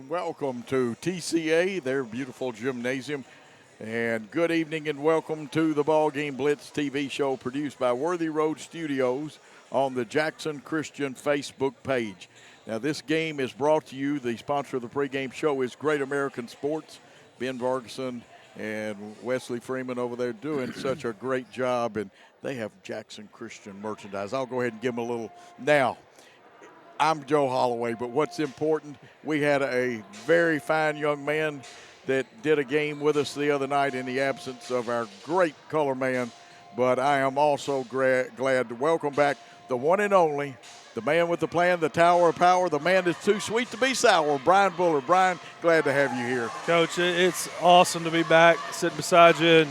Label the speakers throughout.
Speaker 1: and welcome to TCA, their beautiful gymnasium. And good evening and welcome to the BallGame Blitz TV show produced by Worthy Road Studios on the Jackson Christian Facebook page. Now, this game is brought to you. The sponsor of the pregame show is Great American Sports. Ben Vargason and Wesley Freeman over there doing such a great job, and they have Jackson Christian merchandise. I'll go ahead and give them a little. Now, I'm Joe Holloway, but what's important, we had a very fine young man that did a game with us the other night in the absence of our great color man. But I am also glad to welcome back the one and only, the man with the plan, the tower of power, the man that's too sweet to be sour, Brian Bullard. Brian, glad to have you here.
Speaker 2: Coach, it's awesome to be back, sitting beside you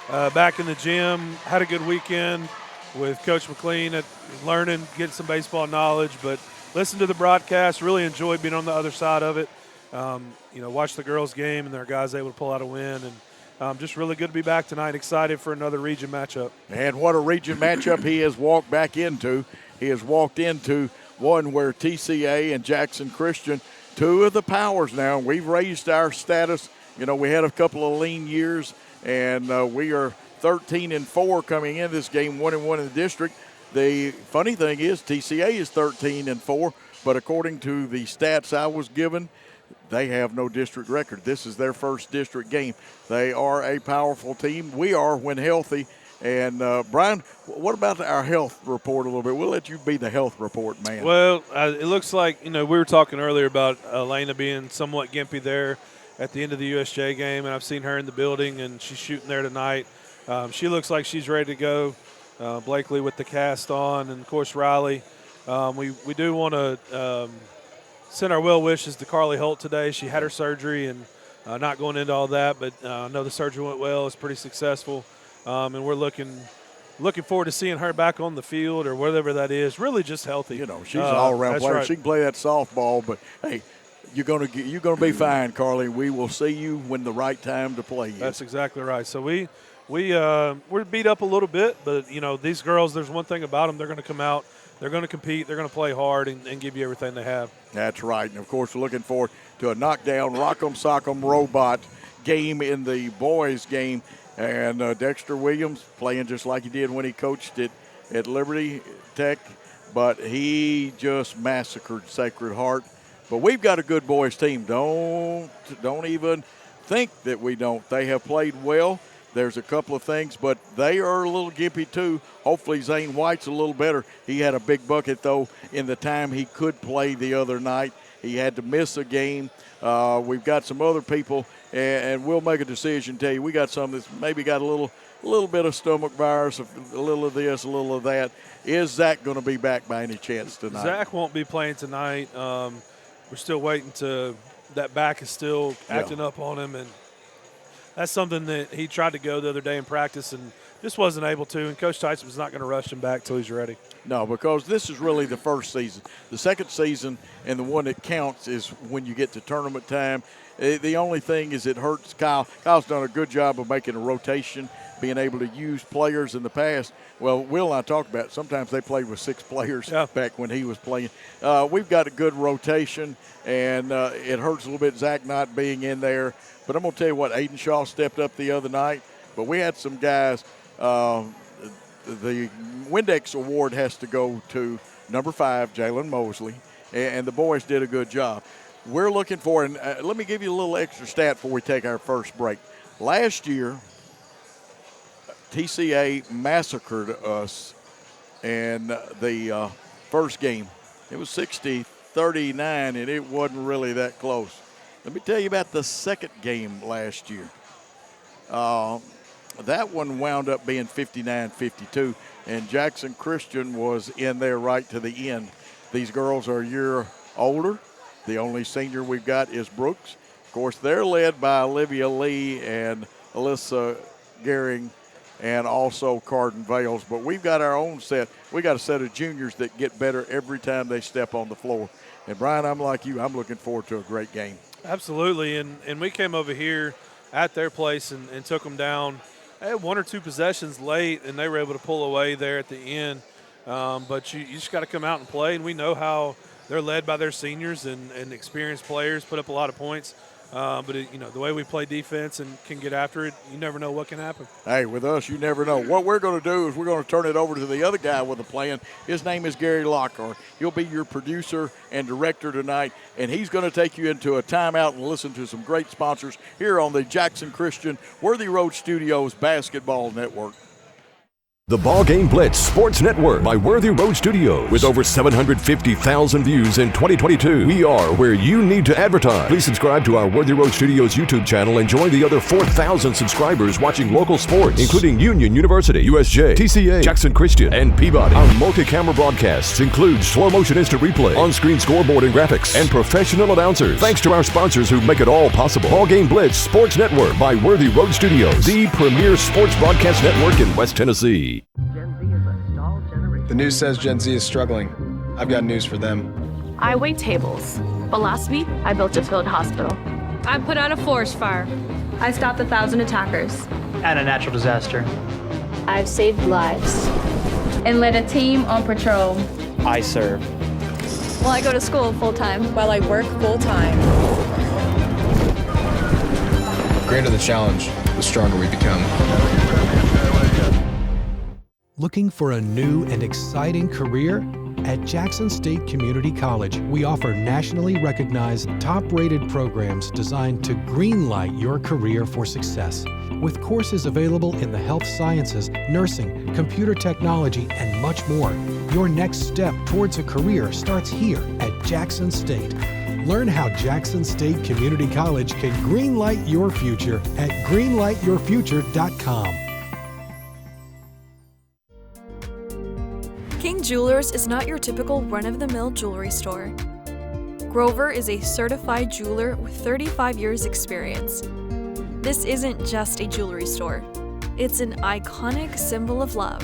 Speaker 2: and back in the gym. Had a good weekend with Coach McLean at learning, getting some baseball knowledge, but listen to the broadcast, really enjoyed being on the other side of it. Watch the girls' game and their guys able to pull out a win. And just really good to be back tonight. Excited for another region matchup.
Speaker 1: And what a region matchup he has walked back into. He has walked into one where TCA and Jackson Christian, two of the powers now. We've raised our status. You know, we had a couple of lean years, and we are 13-4 coming in this game, 1-1 in the district. The funny thing is TCA is 13-4, but according to the stats I was given, they have no district record. This is their first district game. They are a powerful team. We are when healthy. And, Brian, what about our health report a little bit? We'll let you be the health report man.
Speaker 2: Well, it looks like, we were talking earlier about Elena being somewhat gimpy there at the end of the USJ game, and I've seen her in the building, and she's shooting there tonight. She looks like she's ready to go. Blakely with the cast on, and, of course, Riley. We do want to send our well wishes to Carly Holt today. She had her surgery, and not going into all that, but I know the surgery went well. It's pretty successful, and we're looking forward to seeing her back on the field or whatever that is. Really just healthy.
Speaker 1: You know, she's an all-around player. Right. She can play that softball, but, hey, you're gonna be fine, Carly. We will see you when the right time to play is.
Speaker 2: That's exactly right. So we're beat up a little bit, but, these girls, there's one thing about them. They're going to come out. They're going to compete. They're going to play hard and give you everything they have.
Speaker 1: That's right. And, of course, we're looking forward to a knockdown, rock'em sock'em robot game in the boys' game. And Dexter Williams playing just like he did when he coached at Liberty Tech, but he just massacred Sacred Heart. But we've got a good boys' team. Don't even think that we don't. They have played well. There's a couple of things, but they are a little gimpy too. Hopefully Zane White's a little better. He had a big bucket, though, in the time he could play the other night. He had to miss a game. We've got some other people, and we'll make a decision. Tell you, we got some that's maybe got a little bit of stomach virus, a little of this, a little of that. Is Zach going to be back by any chance tonight?
Speaker 2: Zach won't be playing tonight. We're still waiting that back is still acting up on him, and that's something that he tried to go the other day in practice and just wasn't able to, and Coach Tyson's not going to rush him back till he's ready.
Speaker 1: No, because this is really the first season. The second season and the one that counts is when you get to tournament time. The only thing is it hurts Kyle. Kyle's done a good job of making a rotation, being able to use players in the past. Well, Will and I talked about it. Sometimes they played with 6 players back when he was playing. We've got a good rotation, and it hurts a little bit Zach not being in there. But I'm going to tell you what, Aiden Shaw stepped up the other night. But we had some guys. The Windex Award has to go to number 5, Jalen Mosley, and the boys did a good job. We're looking for, and let me give you a little extra stat before we take our first break. Last year, TCA massacred us in the first game. It was 60-39, and it wasn't really that close. Let me tell you about the second game last year. That one wound up being 59-52, and Jackson Christian was in there right to the end. These girls are a year older. The only senior we've got is Brooks. Of course, they're led by Olivia Lee and Alyssa Gehring and also Carden Vales. But we've got our own set. We got a set of juniors that get better every time they step on the floor. And, Brian, I'm like you. I'm looking forward to a great game.
Speaker 2: Absolutely. And we came over here at their place and took them down. They had 1 or 2 possessions late, and they were able to pull away there at the end. But you just got to come out and play, and we know how they're led by their seniors and experienced players, put up a lot of points. But the way we play defense and can get after it, you never know what can happen.
Speaker 1: Hey, with us, you never know. What we're going to do is we're going to turn it over to the other guy with the plan. His name is Gary Lockhart. He'll be your producer and director tonight, and he's going to take you into a timeout and listen to some great sponsors here on the Jackson Christian Worthy Road Studios Basketball Network.
Speaker 3: The BallGame Blitz Sports Network by Worthy Road Studios. With over 750,000 views in 2022, we are where you need to advertise. Please subscribe to our Worthy Road Studios YouTube channel and join the other 4,000 subscribers watching local sports, including Union University, USJ, TCA, Jackson Christian, and Peabody. Our multi-camera broadcasts include slow motion instant replay, on-screen scoreboard and graphics, and professional announcers. Thanks to our sponsors who make it all possible. BallGame Blitz Sports Network by Worthy Road Studios, the premier sports broadcast network in West Tennessee.
Speaker 4: The news says Gen Z is struggling. I've got news for them.
Speaker 5: I wait tables, but last week I built a field hospital.
Speaker 6: I put out a forest fire.
Speaker 7: I stopped 1,000 attackers.
Speaker 8: And a natural disaster.
Speaker 9: I've saved lives.
Speaker 7: And led a team on patrol.
Speaker 8: I serve.
Speaker 6: Well, I go to school full-time.
Speaker 10: While I work full-time.
Speaker 4: The greater the challenge, the stronger we become.
Speaker 11: Looking for a new and exciting career? At Jackson State Community College, we offer nationally recognized, top-rated programs designed to greenlight your career for success. With courses available in the health sciences, nursing, computer technology, and much more, your next step towards a career starts here at Jackson State. Learn how Jackson State Community College can greenlight your future at greenlightyourfuture.com.
Speaker 12: King Jewelers is not your typical run-of-the-mill jewelry store. Grover is a certified jeweler with 35 years experience. This isn't just a jewelry store. It's an iconic symbol of love.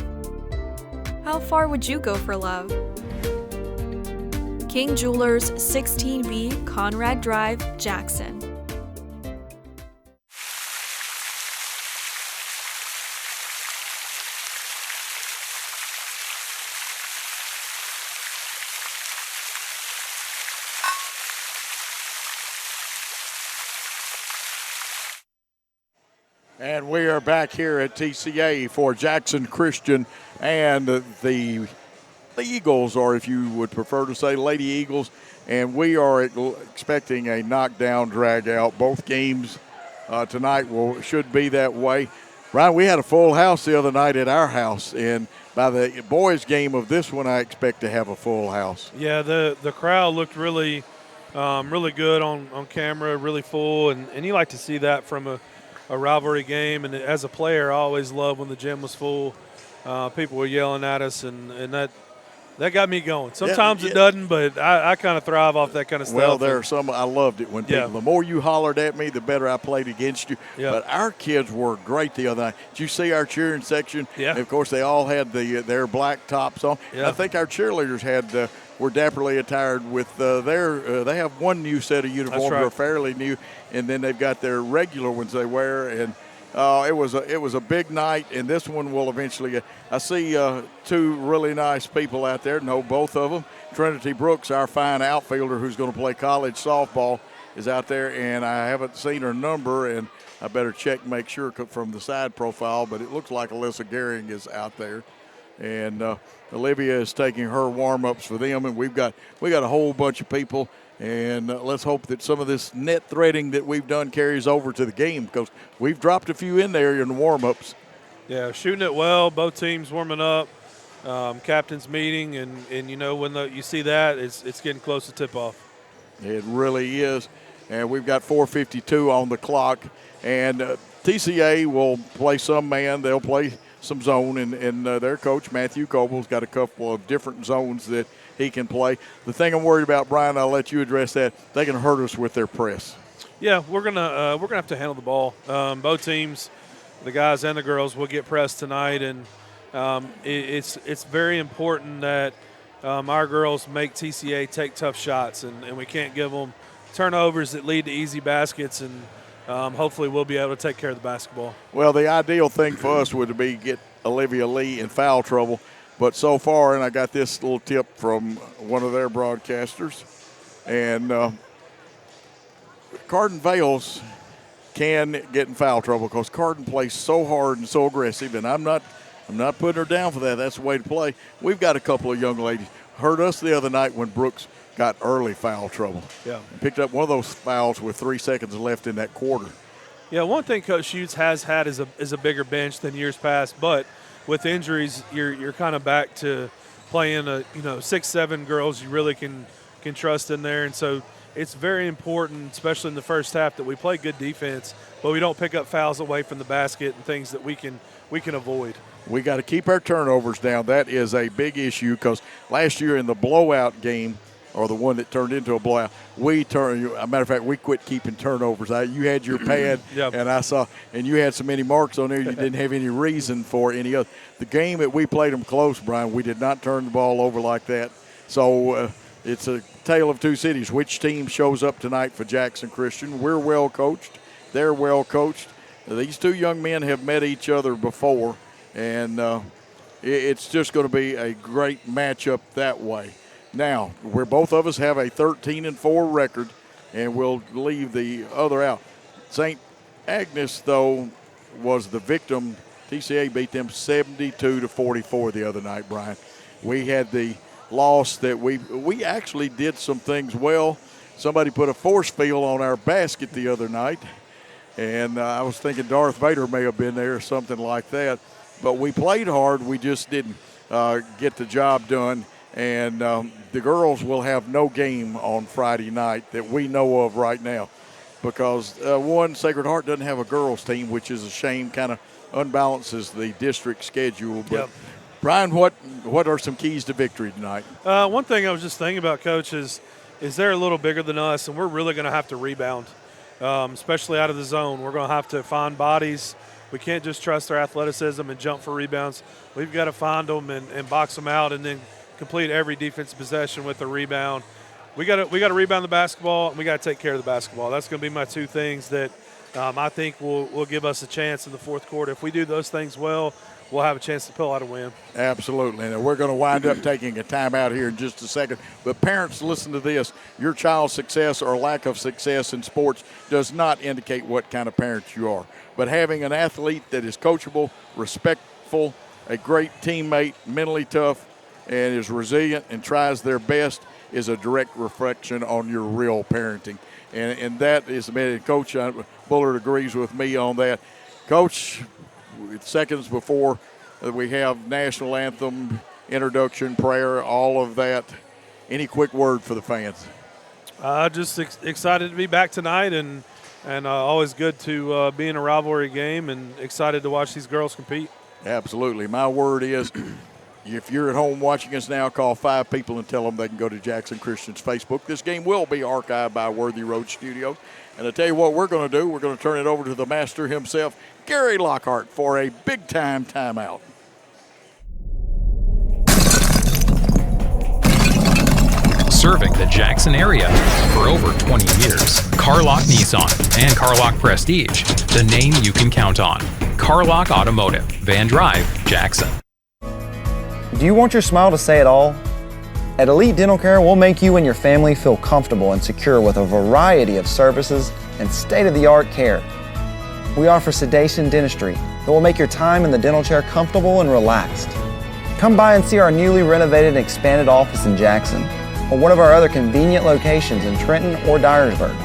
Speaker 12: How far would you go for love? King Jewelers, 16B Conrad Drive, Jackson.
Speaker 1: And we are back here at TCA for Jackson Christian and the Eagles, or if you would prefer to say Lady Eagles. And we are expecting a knockdown, drag out. Both games tonight should be that way. Ryan, we had a full house the other night at our house, and by the boys' game of this one, I expect to have a full house.
Speaker 2: Yeah, the crowd looked really good on camera, really full, and you like to see that from a rivalry game. And as a player, I always loved when the gym was full. People were yelling at us, and that got me going. Sometimes it doesn't, but I kind of thrive off that kind of stuff.
Speaker 1: Well, there are some, I loved it when people, the more you hollered at me, the better I played against you.
Speaker 2: Yeah.
Speaker 1: But our kids were great the other night. Did you see our cheering section?
Speaker 2: Yeah.
Speaker 1: And of course, they all had their black tops on.
Speaker 2: Yeah.
Speaker 1: I think our cheerleaders were dapperly attired with they have one new set of uniforms.
Speaker 2: That's right.
Speaker 1: They're fairly new, and then they've got their regular ones they wear. And it was a big night, and this one will eventually. I see two really nice people out there. Know both of them. Trinity Brooks, our fine outfielder who's going to play college softball, is out there, and I haven't seen her number, and I better check and make sure from the side profile. But it looks like Alyssa Gehring is out there, and Olivia is taking her warm-ups for them, and we got a whole bunch of people. And let's hope that some of this net threading that we've done carries over to the game, because we've dropped a few in there in the warm-ups.
Speaker 2: Yeah, shooting it well. Both teams warming up. Captain's meeting, and when you see that, it's getting close to tip-off.
Speaker 1: It really is. And we've got 4:52 on the clock. And TCA will play some man. They'll play some zone, and their coach, Matthew Coble's got a couple of different zones that he can play. The thing I'm worried about, Brian, I'll let you address that. They can hurt us with their press.
Speaker 2: Yeah, we're gonna have to handle the ball. Both teams, the guys and the girls, will get pressed tonight, and it's very important that our girls make TCA take tough shots, and we can't give them turnovers that lead to easy baskets, and hopefully we'll be able to take care of the basketball.
Speaker 1: Well, the ideal thing for us would be get Olivia Lee in foul trouble. But so far, and I got this little tip from one of their broadcasters, and Cardin Vales can get in foul trouble because Cardin plays so hard and so aggressive, and I'm not putting her down for that. That's the way to play. We've got a couple of young ladies. Hurt us the other night when Brooks got early foul trouble.
Speaker 2: Yeah.
Speaker 1: And picked up one of those fouls with 3 seconds left in that quarter.
Speaker 2: Yeah, one thing Coach Schutz has had is a bigger bench than years past, but with injuries, you're kind of back to playing 6-7 girls you really can trust in there, and so it's very important, especially in the first half, that we play good defense, but we don't pick up fouls away from the basket and things that we can avoid.
Speaker 1: We got to keep our turnovers down. That is a big issue because last year in the blowout game, or the one that turned into a blowout, a matter of fact, we quit keeping turnovers. You had your pad,
Speaker 2: Yep.
Speaker 1: and you had so many marks on there you didn't have any reason for any other. The game that we played them close, Brian, we did not turn the ball over like that. So it's a tale of two cities. Which team shows up tonight for Jackson Christian? We're well coached. They're well coached. These two young men have met each other before, and it's just going to be a great matchup that way. Now, where both of us have a 13-4 record, and we'll leave the other out. St. Agnes, though, was the victim. TCA beat them 72-44 the other night, Brian. We had the loss that we actually did some things well. Somebody put a force field on our basket the other night, and I was thinking Darth Vader may have been there or something like that. But we played hard. We just didn't get the job done. And the girls will have no game on Friday night that we know of right now because, Sacred Heart doesn't have a girls' team, which is a shame, kind of unbalances the district schedule. But,
Speaker 2: Yep.
Speaker 1: Brian, what are some keys to victory tonight?
Speaker 2: One thing I was just thinking about, Coach, is they're a little bigger than us, and we're really going to have to rebound, especially out of the zone. We're going to have to find bodies. We can't just trust their athleticism and jump for rebounds. We've got to find them and box them out and then complete every defensive possession with a rebound. We got to rebound the basketball, and we got to take care of the basketball. That's going to be my two things that I think will give us a chance in the fourth quarter. If we do those things well, we'll have a chance to pull out a win.
Speaker 1: Absolutely. And we're going to wind up taking a timeout here in just a second. But parents, listen to this. Your child's success or lack of success in sports does not indicate what kind of parent you are. But having an athlete that is coachable, respectful, a great teammate, mentally tough, and is resilient and tries their best is a direct reflection on your real parenting. And that is the man. Coach Bullard agrees with me on that. Coach, seconds before we have national anthem, introduction, prayer, all of that. Any quick word for the fans?
Speaker 2: Just excited to be back tonight and always good to be in a rivalry game and excited to watch these girls compete.
Speaker 1: Absolutely. My word is, if you're at home watching us now, call 5 people and tell them they can go to Jackson Christian's Facebook. This game will be archived by Worthy Road Studios. And I'll tell you what we're going to do. We're going to turn it over to the master himself, Gary Lockhart, for a big-time timeout.
Speaker 10: Serving the Jackson area for over 20 years. Carlock Nissan and Carlock Prestige, the name you can count on. Carlock Automotive, Van Drive, Jackson.
Speaker 13: Do you want your smile to say it all? At Elite Dental Care, we'll make you and your family feel comfortable and secure with a variety of services and state-of-the-art care. We offer sedation dentistry that will make your time in the dental chair comfortable and relaxed. Come by and see our newly renovated and expanded office in Jackson, or one of our other convenient locations in Trenton or Dyersburg.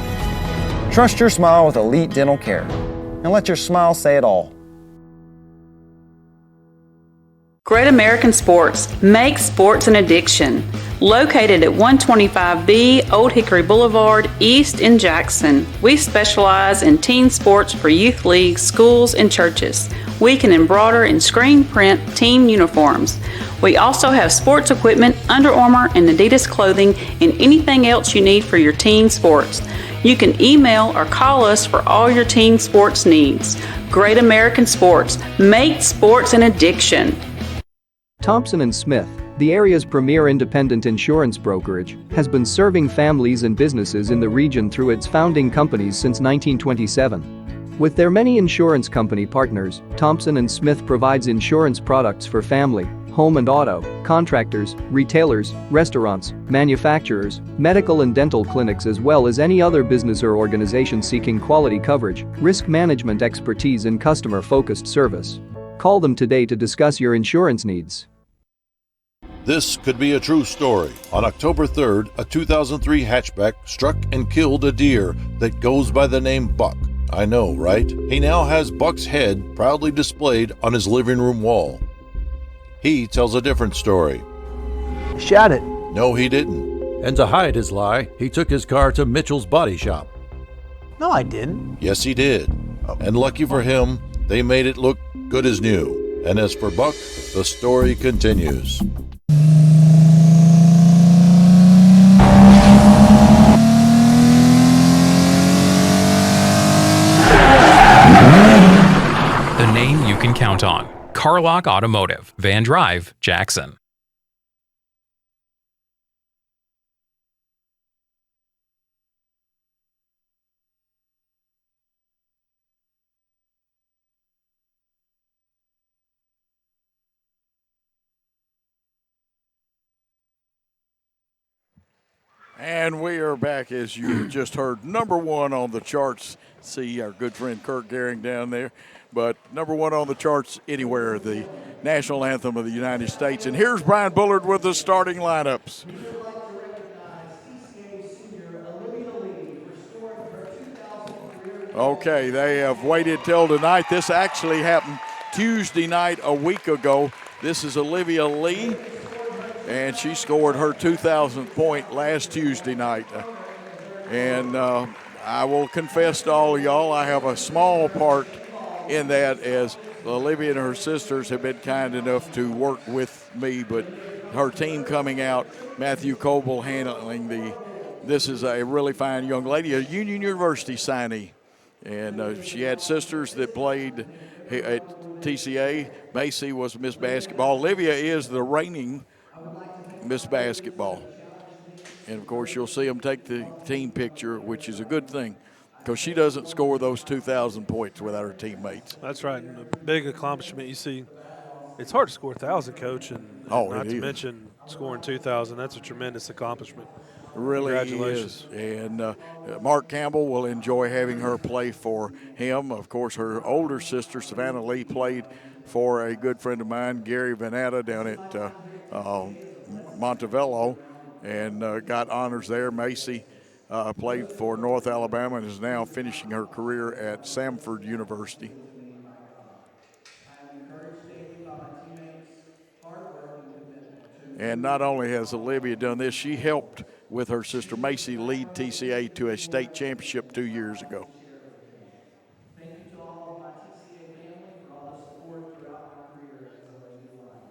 Speaker 13: Trust your smile with Elite Dental Care, and let your smile say it all.
Speaker 14: Great American Sports, make sports an addiction. Located at 125B Old Hickory Boulevard, East in Jackson. We specialize in team sports for youth leagues, schools, and churches. We can embroider and screen print team uniforms. We also have sports equipment, Under Armour and Adidas clothing, and anything else you need for your team sports. You can email or call us for all your team sports needs. Great American Sports, make sports an addiction.
Speaker 15: Thompson & Smith, the area's premier independent insurance brokerage, has been serving families and businesses in the region through its founding companies since 1927. With their many insurance company partners, Thompson & Smith provides insurance products for family, home and auto, contractors, retailers, restaurants, manufacturers, medical and dental clinics, as well as any other business or organization seeking quality coverage, risk management expertise, and customer-focused service. Call them today to discuss your insurance needs.
Speaker 16: This could be a true story. On October 3rd, a 2003 hatchback struck and killed a deer that goes by the name Buck. I know, right? He now has Buck's head proudly displayed on his living room wall. He tells a different story.
Speaker 17: Shot it.
Speaker 16: No, he didn't.
Speaker 18: And to hide his lie, he took his car to Mitchell's body shop.
Speaker 17: No, I didn't.
Speaker 16: Yes, he did. And lucky for him, they made it look good as new. And as for Buck, the story continues.
Speaker 10: The name you can count on. Carlock Automotive, Van Drive, Jackson.
Speaker 1: And we are back, as you just heard, number one on the charts. See our good friend Kirk Gehring down there. But number one on the charts anywhere, the national anthem of the United States. And here's Brian Bullard with the starting lineups. Okay, they have waited till tonight. This actually happened Tuesday night a week ago. This is Olivia Lee, and she scored her 2,000th point last Tuesday night. And I will confess to all of y'all, I have a small part in that, as Olivia and her sisters have been kind enough to work with me, but her team coming out, Matthew Coble handling this is a really fine young lady, a Union University signee. And she had sisters that played at TCA. Macy was Miss Basketball. Olivia is the reigning Miss Basketball. And, of course, you'll see them take the team picture, which is a good thing, because she doesn't score those 2,000 points without her teammates.
Speaker 2: That's right. And a big accomplishment. You see, it's hard to score 1,000, Coach, and not to mention scoring 2,000. That's a tremendous accomplishment.
Speaker 1: Really
Speaker 2: Congratulations.
Speaker 1: Is. And Mark Campbell will enjoy having her play for him. Of course, her older sister, Savannah Lee, played for a good friend of mine, Gary Vanetta, down at Montevello, and got honors there. Macy played for North Alabama and is now finishing her career at Samford University. And not only has Olivia done this, she helped with her sister Macy lead TCA to a state championship 2 years ago.
Speaker 19: Thank you to all of my TCA family for all the support throughout my career as a Lady Lion.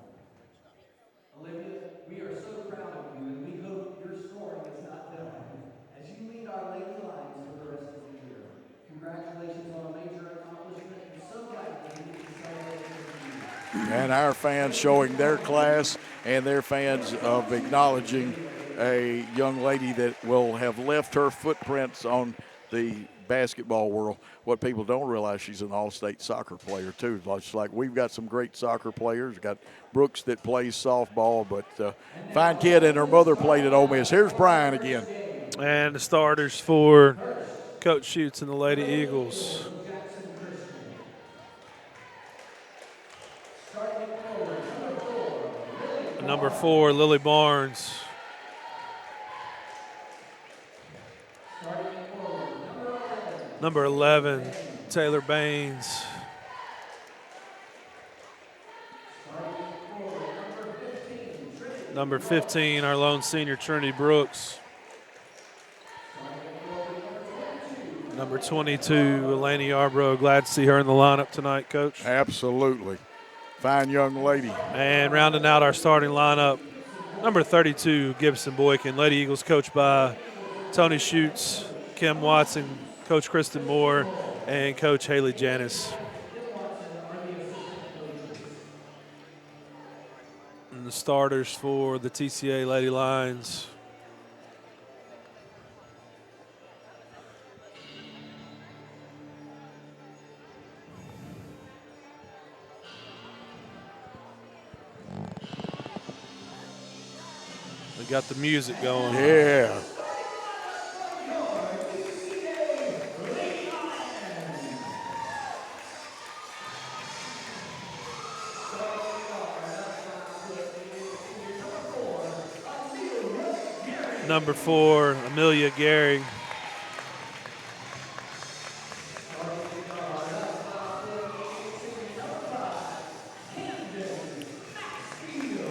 Speaker 19: Olivia, we are so proud of you, and we hope your scoring is not done as you lead our Lady Lions for the rest of the year. Congratulations on a major accomplishment, and so glad that we get to celebrate with you.
Speaker 1: And our fans showing their class and their fans of acknowledging a young lady that will have left her footprints on the basketball world. What people don't realize, she's an all-state soccer player too. It's like we've got some great soccer players. We've got Brooks that plays softball, but fine kid, and her mother played at Ole Miss. Here's Brian again.
Speaker 2: And the starters for Coach Schutz and the Lady Eagles. Number 4, Lily Barnes. Number 11, Taylor Baines. Number 15, our lone senior, Trinity Brooks. Number 22, Eleni Yarbrough. Glad to see her in the lineup tonight, Coach.
Speaker 1: Absolutely. Fine young lady.
Speaker 2: And rounding out our starting lineup, number 32, Gibson Boykin. Lady Eagles coached by Tony Schutz, Kim Watson, Coach Kristen Moore, and Coach Haley Janis. And the starters for the TCA Lady Lions. They got the music going.
Speaker 1: Yeah.
Speaker 2: Number 4, Amelia Gehring.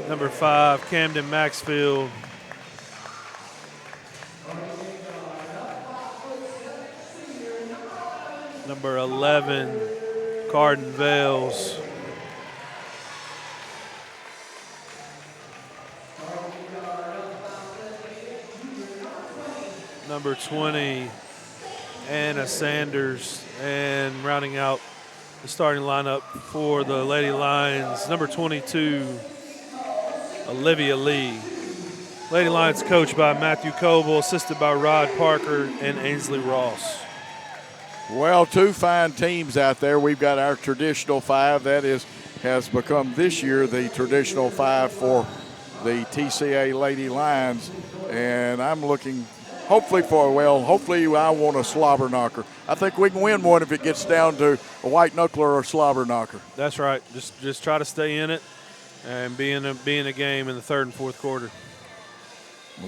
Speaker 2: Number 5, Camden Maxfield. Number 11, Carden Vales. Number 20, Anna Sanders. And rounding out the starting lineup for the Lady Lions, number 22, Olivia Lee. Lady Lions coached by Matthew Coble, assisted by Rod Parker and Ainsley Ross.
Speaker 1: Well, 2 fine teams out there. We've got our traditional 5. That has become this year the traditional 5 for the TCA Lady Lions. And I'm looking hopefully I want a slobber knocker. I think we can win one if it gets down to a white knuckler or a slobber knocker.
Speaker 2: That's right. Just try to stay in it and be in a game in the third and fourth quarter.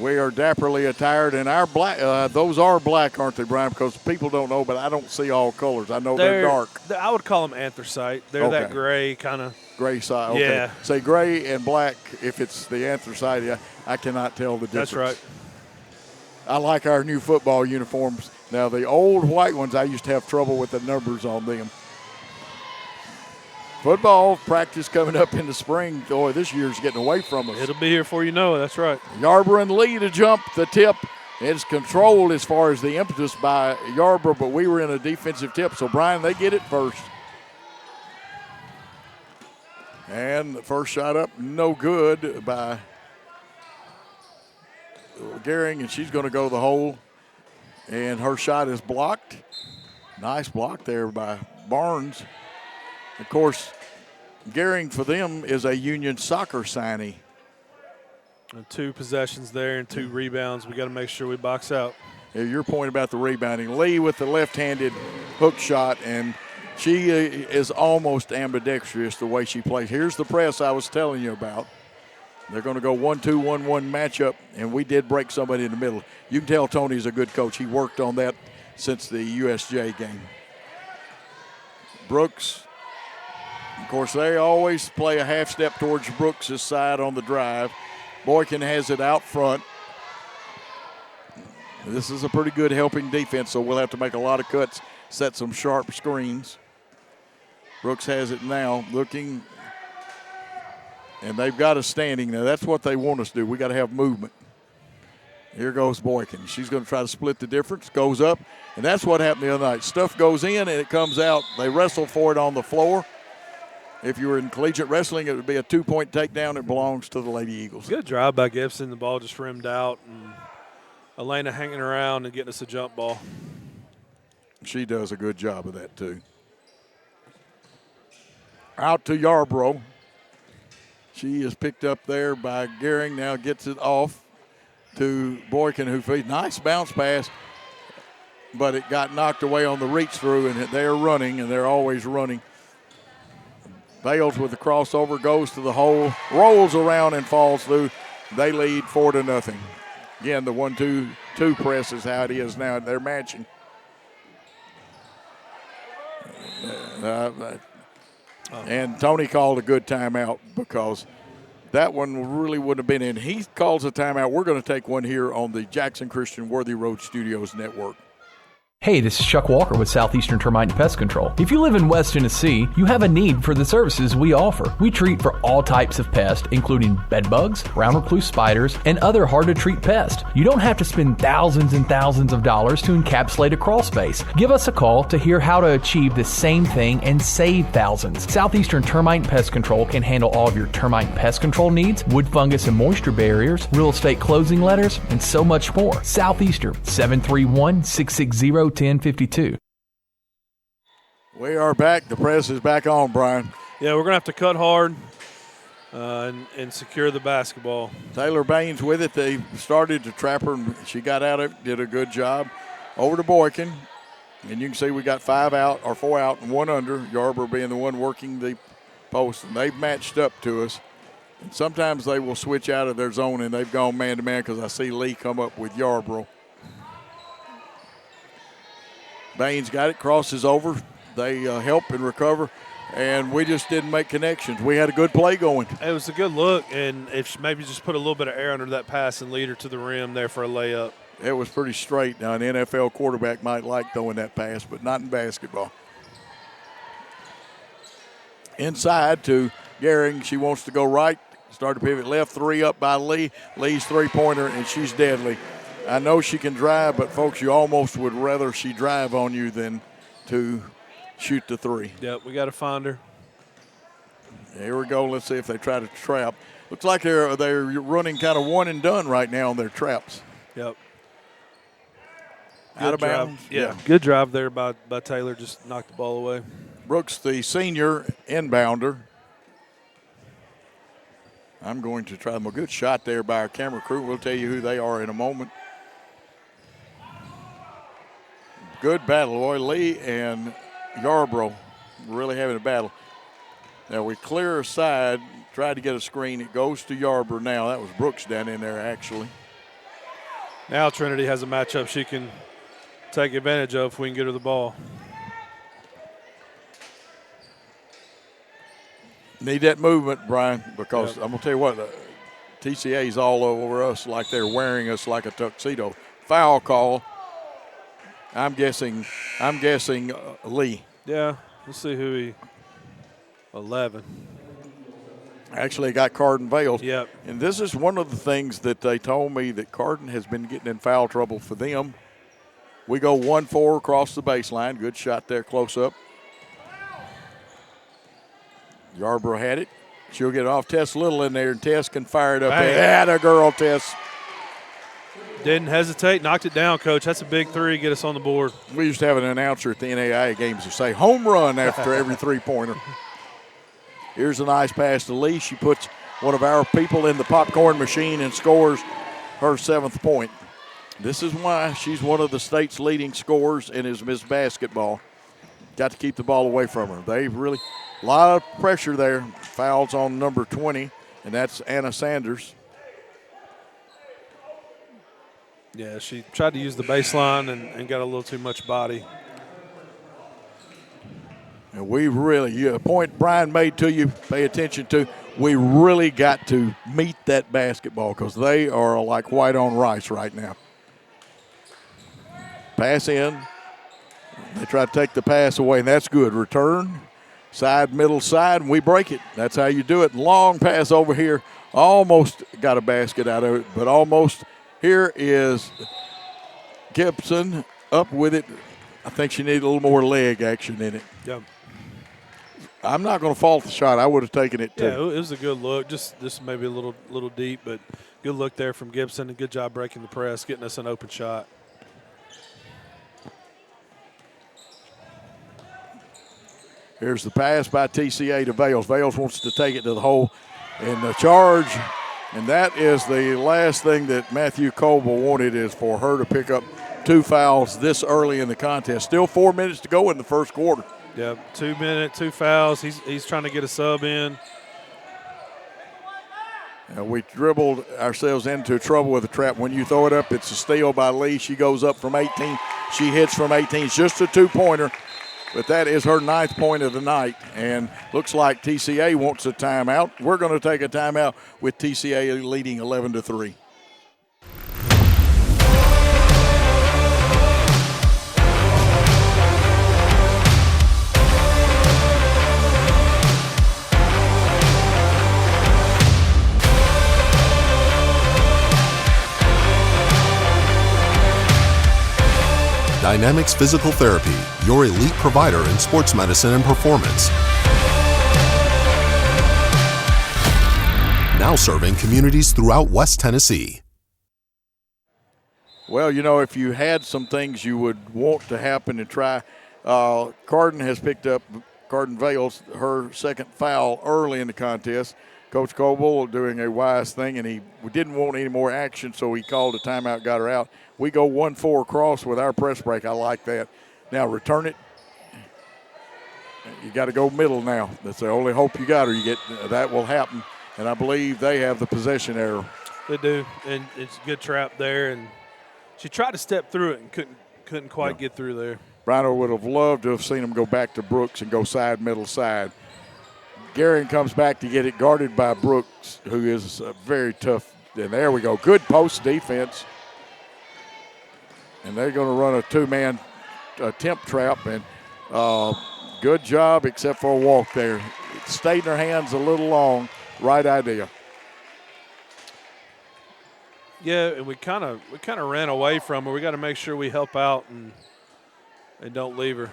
Speaker 1: We are dapperly attired, and our black. Those are black, aren't they, Brian? Because people don't know, but I don't see all colors. I know they're dark.
Speaker 2: I would call them anthracite. They're that gray kind of.
Speaker 1: Gray side. Okay.
Speaker 2: Yeah.
Speaker 1: Say gray and black. If it's the anthracite, I cannot tell the difference.
Speaker 2: That's right.
Speaker 1: I like our new football uniforms. Now, the old white ones, I used to have trouble with the numbers on them. Football practice coming up in the spring. Boy, this year's getting away from us.
Speaker 2: It'll be here before you know it. That's right.
Speaker 1: Yarborough and Lee to jump the tip. It's controlled as far as the impetus by Yarborough, but we were in a defensive tip. So, Brian, they get it first. And the first shot up, no good by Gehring, and she's going to go to the hole. And her shot is blocked. Nice block there by Barnes. Of course, Gehring for them is a Union Soccer signee.
Speaker 2: And 2 possessions there and 2 rebounds. We got to make sure we box out.
Speaker 1: Yeah, your point about the rebounding. Lee with the left-handed hook shot, and she is almost ambidextrous the way she plays. Here's the press I was telling you about. They're going to go 1-2, 1-1 matchup, and we did break somebody in the middle. You can tell Tony's a good coach. He worked on that since the USJ game. Brooks. Of course, they always play a half step towards Brooks' side on the drive. Boykin has it out front. This is a pretty good helping defense, so we'll have to make a lot of cuts, set some sharp screens. Brooks has it now, looking, and they've got us standing. Now, that's what they want us to do. We got to have movement. Here goes Boykin. She's going to try to split the difference, goes up, and that's what happened the other night. Stuff goes in, and it comes out. They wrestle for it on the floor. If you were in collegiate wrestling, it would be a 2-point takedown. It belongs to the Lady Eagles.
Speaker 2: Good drive by Gibson. The ball just rimmed out, and Elena hanging around and getting us a jump ball.
Speaker 1: She does a good job of that, too. Out to Yarborough. She is picked up there by Gehring. Now gets it off to Boykin, who feeds. Nice bounce pass, but it got knocked away on the reach through, and they're running, and they're always running. Bales with the crossover, goes to the hole, rolls around and falls through. They lead 4-0. Again, the 1-2 press is how it is now. They're matching. And Tony called a good timeout because that one really wouldn't have been in. He calls a timeout. We're going to take one here on the Jackson Christian Worthy Road Studios Network.
Speaker 20: Hey, this is Chuck Walker with Southeastern Termite and Pest Control. If you live in West Tennessee, you have a need for the services we offer. We treat for all types of pests, including bed bugs, brown recluse spiders, and other hard-to-treat pests. You don't have to spend thousands and thousands of dollars to encapsulate a crawl space. Give us a call to hear how to achieve the same thing and save thousands. Southeastern Termite and Pest Control can handle all of your termite and pest control needs, wood fungus and moisture barriers, real estate closing letters, and so much more. Southeastern, 731-660-1052.
Speaker 1: We are back. The press is back on, Brian.
Speaker 2: Yeah, we're going to have to cut hard. and secure the basketball.
Speaker 1: Taylor Baines with it. They started to trap her, and she got out of it, did a good job. Over to Boykin, and you can see we got 4 out and 1 under, Yarborough being the one working the post, and they've matched up to us. And sometimes they will switch out of their zone, and they've gone man-to-man because I see Lee come up with Yarborough. Baines got it, crosses over. They help and recover, and we just didn't make connections. We had a good play going.
Speaker 2: It was a good look, and if maybe just put a little bit of air under that pass and lead her to the rim there for a layup.
Speaker 1: It was pretty straight. Now, an NFL quarterback might like throwing that pass, but not in basketball. Inside to Gehring. She wants to go right. Start to pivot left. 3 up by Lee. Lee's three-pointer, and she's deadly. I know she can drive, but, folks, you almost would rather she drive on you than to shoot the 3.
Speaker 2: Yep, we got to find her.
Speaker 1: Here we go. Let's see if they try to trap. Looks like they're running kind of one and done right now on their traps.
Speaker 2: Yep.
Speaker 1: Out of bounds.
Speaker 2: Yeah, good drive there by Taylor. Just knocked the ball away.
Speaker 1: Brooks, the senior inbounder. I'm going to try them. A good shot there by our camera crew. We'll tell you who they are in a moment. Good battle, boy. Lee and Yarborough really having a battle. Now we clear aside, tried to get a screen. It goes to Yarborough now. That was Brooks down in there, actually.
Speaker 2: Now Trinity has a matchup she can take advantage of if we can get her the ball.
Speaker 1: Need that movement, Brian, because I'm going to tell you what, TCA's all over us like they're wearing us like a tuxedo. Foul call. I'm guessing Lee.
Speaker 2: Yeah, let's see who he. 11.
Speaker 1: Actually got Carden Vales.
Speaker 2: Yep.
Speaker 1: And this is one of the things that they told me that Carden has been getting in foul trouble for them. We go 1-4 across the baseline. Good shot there, close up. Yarborough had it. She'll get it off Tess Little in there, and Tess can fire it up. Atta girl, Tess.
Speaker 2: Didn't hesitate, knocked it down, Coach. That's a big 3, get us on the board.
Speaker 1: We used to have an announcer at the NAIA games who say home run after every three-pointer. Here's a nice pass to Lee. She puts one of our people in the popcorn machine and scores her 7th point. This is why she's one of the state's leading scorers and is Miss Basketball. Got to keep the ball away from her. They really, a lot of pressure there. Fouls on number 20, and that's Anna Sanders.
Speaker 2: Yeah, she tried to use the baseline and got a little too much body.
Speaker 1: And we really, a point Brian made to you, pay attention to, we really got to meet that basketball because they are like white on rice right now. Pass in. They try to take the pass away, and that's good. Return, side, middle, side, and we break it. That's how you do it. Long pass over here. Almost got a basket out of it, but almost. Here is Gibson up with it. I think she needed a little more leg action in it.
Speaker 2: Yep.
Speaker 1: I'm not going to fault the shot. I would have taken it too.
Speaker 2: Yeah, it was a good look. Just maybe a little deep, but good look there from Gibson. And good job breaking the press, getting us an open shot.
Speaker 1: Here's the pass by TCA to Vales. Vales wants to take it to the hole in the charge. And that is the last thing that Matthew Coble wanted, is for her to pick up 2 fouls this early in the contest. Still 4 minutes to go in the first quarter.
Speaker 2: Yeah, 2 minutes, 2 fouls. He's trying to get a sub in.
Speaker 1: And we dribbled ourselves into trouble with the trap. When you throw it up, it's a steal by Lee. She goes up from 18. She hits from 18. It's just a 2-pointer. But that is her 9th point of the night. And looks like TCA wants a timeout. We're going to take a timeout with TCA leading 11-3.
Speaker 21: Dynamics Physical Therapy, your elite provider in sports medicine and performance. Now serving communities throughout West Tennessee.
Speaker 1: Well, you know, if you had some things you would want to happen and try, Carden has picked up, Carden Vales, her 2nd foul early in the contest, Coach Coble doing a wise thing, and he didn't want any more action, so he called a timeout, got her out. We go 1-4 across with our press break. I like that. Now return it. You got to go middle now. That's the only hope you got, or you get that will happen. And I believe they have the possession error.
Speaker 2: They do, and it's a good trap there. And she tried to step through it and couldn't quite get through there.
Speaker 1: Brino would have loved to have seen him go back to Brooks and go side, middle, side. Garion comes back to get it guarded by Brooks, who is very tough. And there we go. Good post defense. And they're going to run a two-man attempt trap. And good job except for a walk there. It stayed in their hands a little long. Right idea.
Speaker 2: Yeah, and we kind of ran away from her. We got to make sure we help out and don't leave her.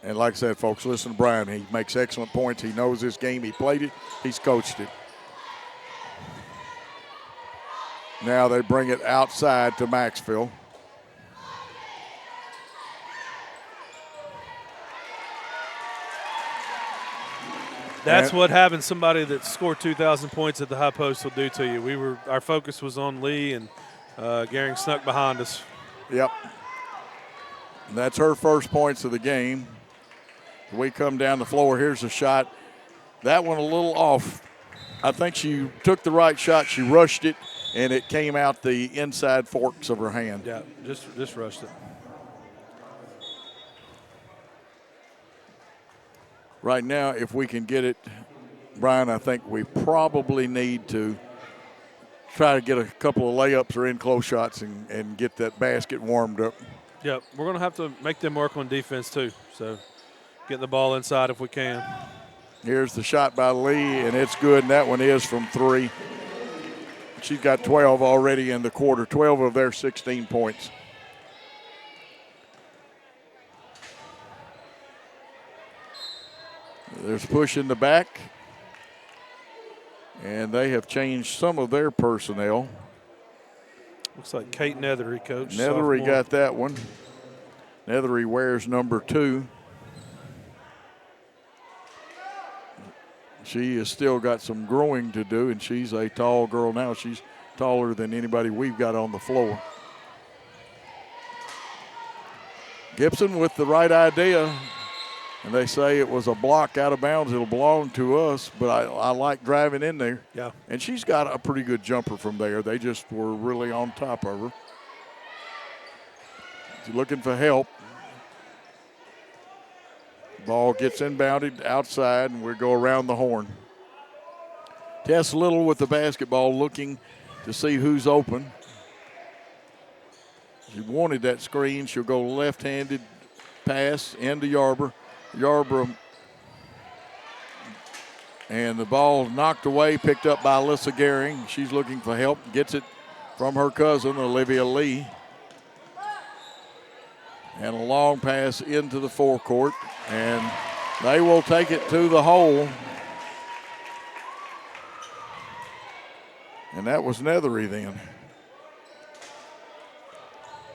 Speaker 1: And like I said, folks, listen to Brian. He makes excellent points. He knows this game. He played it. He's coached it. Now they bring it outside to Maxville.
Speaker 2: That's what having somebody that scored 2,000 points at the high post will do to you. Our focus was on Lee, and Gehring snuck behind us.
Speaker 1: Yep. And that's her first points of the game. We come down the floor. Here's a shot. That one a little off. I think she took the right shot. She rushed it, and it came out the inside forks of her hand.
Speaker 2: Yeah, just rushed it.
Speaker 1: Right now, if we can get it, Brian, I think we probably need to try to get a couple of layups or in-close shots and get that basket warmed up.
Speaker 2: Yep, we're going to have to make them work on defense too, so get the ball inside if we can.
Speaker 1: Here's the shot by Lee, and it's good, and that one is from three. She's got 12 already in the quarter, 12 of their 16 points. There's push in the back, and they have changed some of their personnel.
Speaker 2: Looks like Kate Nethery, coach.
Speaker 1: Nethery
Speaker 2: sophomore.
Speaker 1: got that one. Nethery wears number 2. She has still got some growing to do, and she's a tall girl now. She's taller than anybody we've got on the floor. Gibson with the right idea. And they say it was a block out of bounds. It'll belong to us, but I like driving in there.
Speaker 2: Yeah.
Speaker 1: And she's got a pretty good jumper from there. They just were really on top of her. She's looking for help. Ball gets inbounded outside, and we go around the horn. Tess Little with the basketball, looking to see who's open. She wanted that screen. She'll go left-handed pass into Yarborough. And the ball knocked away, picked up by Alyssa Gehring. She's looking for help, gets it from her cousin, Olivia Lee. And a long pass into the forecourt, and they will take it to the hole. And that was Nethery then.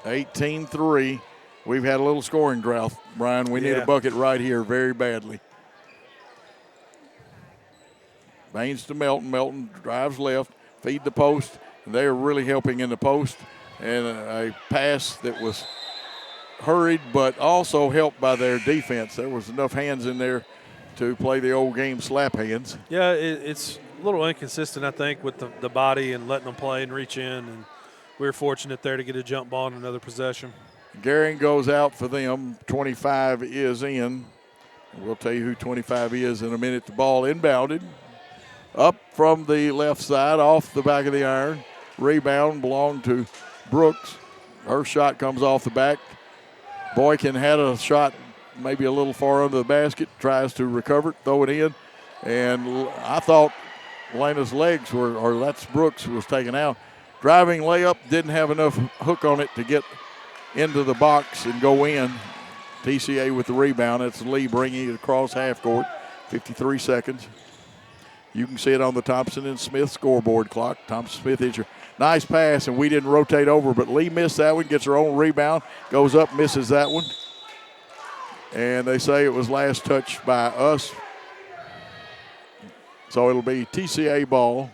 Speaker 1: 18-3. We've had a little scoring drought, Brian. We need a bucket right here very badly. Baines to Melton. Melton drives left, feed the post. And they are really helping in the post. And a pass that was hurried but also helped by their defense. There was enough hands in there to play the old game slap hands.
Speaker 2: Yeah, it's a little inconsistent, I think, with the body and letting them play and reach in. And we were fortunate there to get a jump ball and another possession.
Speaker 1: Gehring goes out for them. 25 is in. We'll tell you who 25 is in a minute. The ball inbounded. Up from the left side, off the back of the iron. Rebound belonged to Brooks. Her shot comes off the back. Boykin had a shot maybe a little far under the basket. Tries to recover it, throw it in. And I thought Lena's legs were, or that's Brooks, was taken out. Driving layup, didn't have enough hook on it to get into the box and go in. TCA with the rebound. It's Lee bringing it across half court. 53 seconds. You can see it on the Thompson and Smith scoreboard clock. Thompson Smith hits your nice pass, and we didn't rotate over, but Lee missed that one, gets her own rebound, goes up, misses that one. And they say it was last touch by us. So it'll be TCA ball.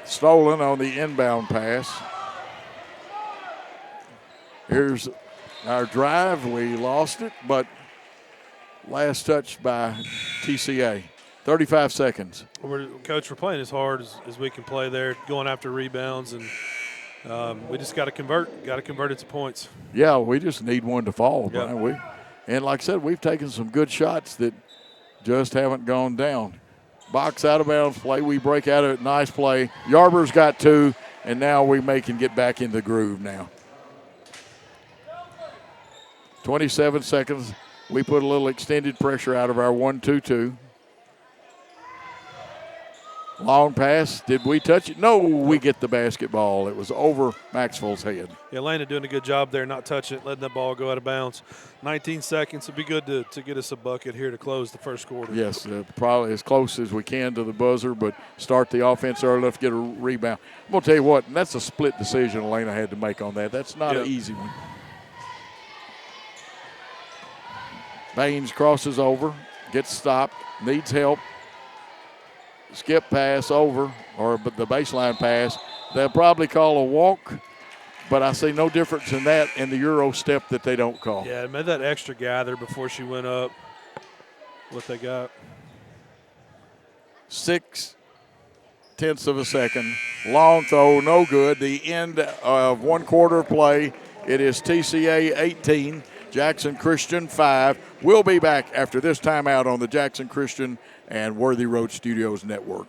Speaker 1: Stolen on the inbound pass. Here's our drive. We lost it, but last touch by TCA. 35 seconds.
Speaker 2: Coach, we're playing as hard as we can play there, going after rebounds, and we just got to convert it to points.
Speaker 1: Yeah, we just need one to fall,
Speaker 2: Yep.
Speaker 1: Brian. And like I said, we've taken some good shots that just haven't gone down. Box out of bounds play. We break out of it. Nice play. Yarber's got 2, and now we can get back in the groove now. 27 seconds. We put a little extended pressure out of our 1-2-2. Long pass. Did we touch it? No, we get the basketball. It was over Maxwell's head.
Speaker 2: Yeah, Lana doing a good job there, not touching it, letting that ball go out of bounds. 19 seconds would be good to get us a bucket here to close the first quarter.
Speaker 1: Yes, probably as close as we can to the buzzer, but start the offense early enough to get a rebound. I'm going to tell you what, that's a split decision Elena had to make on that. That's not an easy one. Baines crosses over, gets stopped, needs help. Skip pass over, but the baseline pass. They'll probably call a walk, but I see no difference in that in the Euro step that they don't call.
Speaker 2: Yeah, it made that extra gather before she went up. What they got.
Speaker 1: 0.6 of a second. Long throw, no good. The end of one quarter of play. It is TCA 18, Jackson Christian 5. We'll be back after this timeout on the Jackson Christian and Worthy Road Studios Network.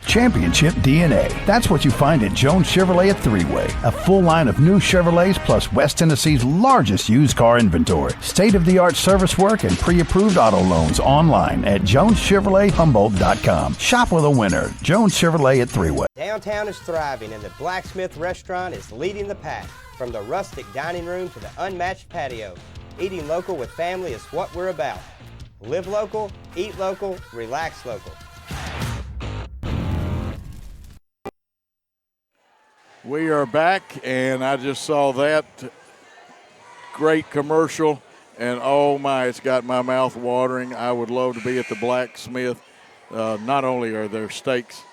Speaker 3: Championship DNA. That's what you find at Jones Chevrolet at Three-Way. A full line of new Chevrolets plus West Tennessee's largest used car inventory. State-of-the-art service work and pre-approved auto loans online at JonesChevroletHumboldt.com. Shop with a winner. Jones Chevrolet at Three-Way.
Speaker 22: Downtown is thriving and the Blacksmith Restaurant is leading the pack. From the rustic dining room to the unmatched patio, eating local with family is what we're about. Live local, eat local, relax local.
Speaker 1: We are back, and I just saw that great commercial, and oh my, it's got my mouth watering. I would love to be at the Blacksmith. Not only are their steaks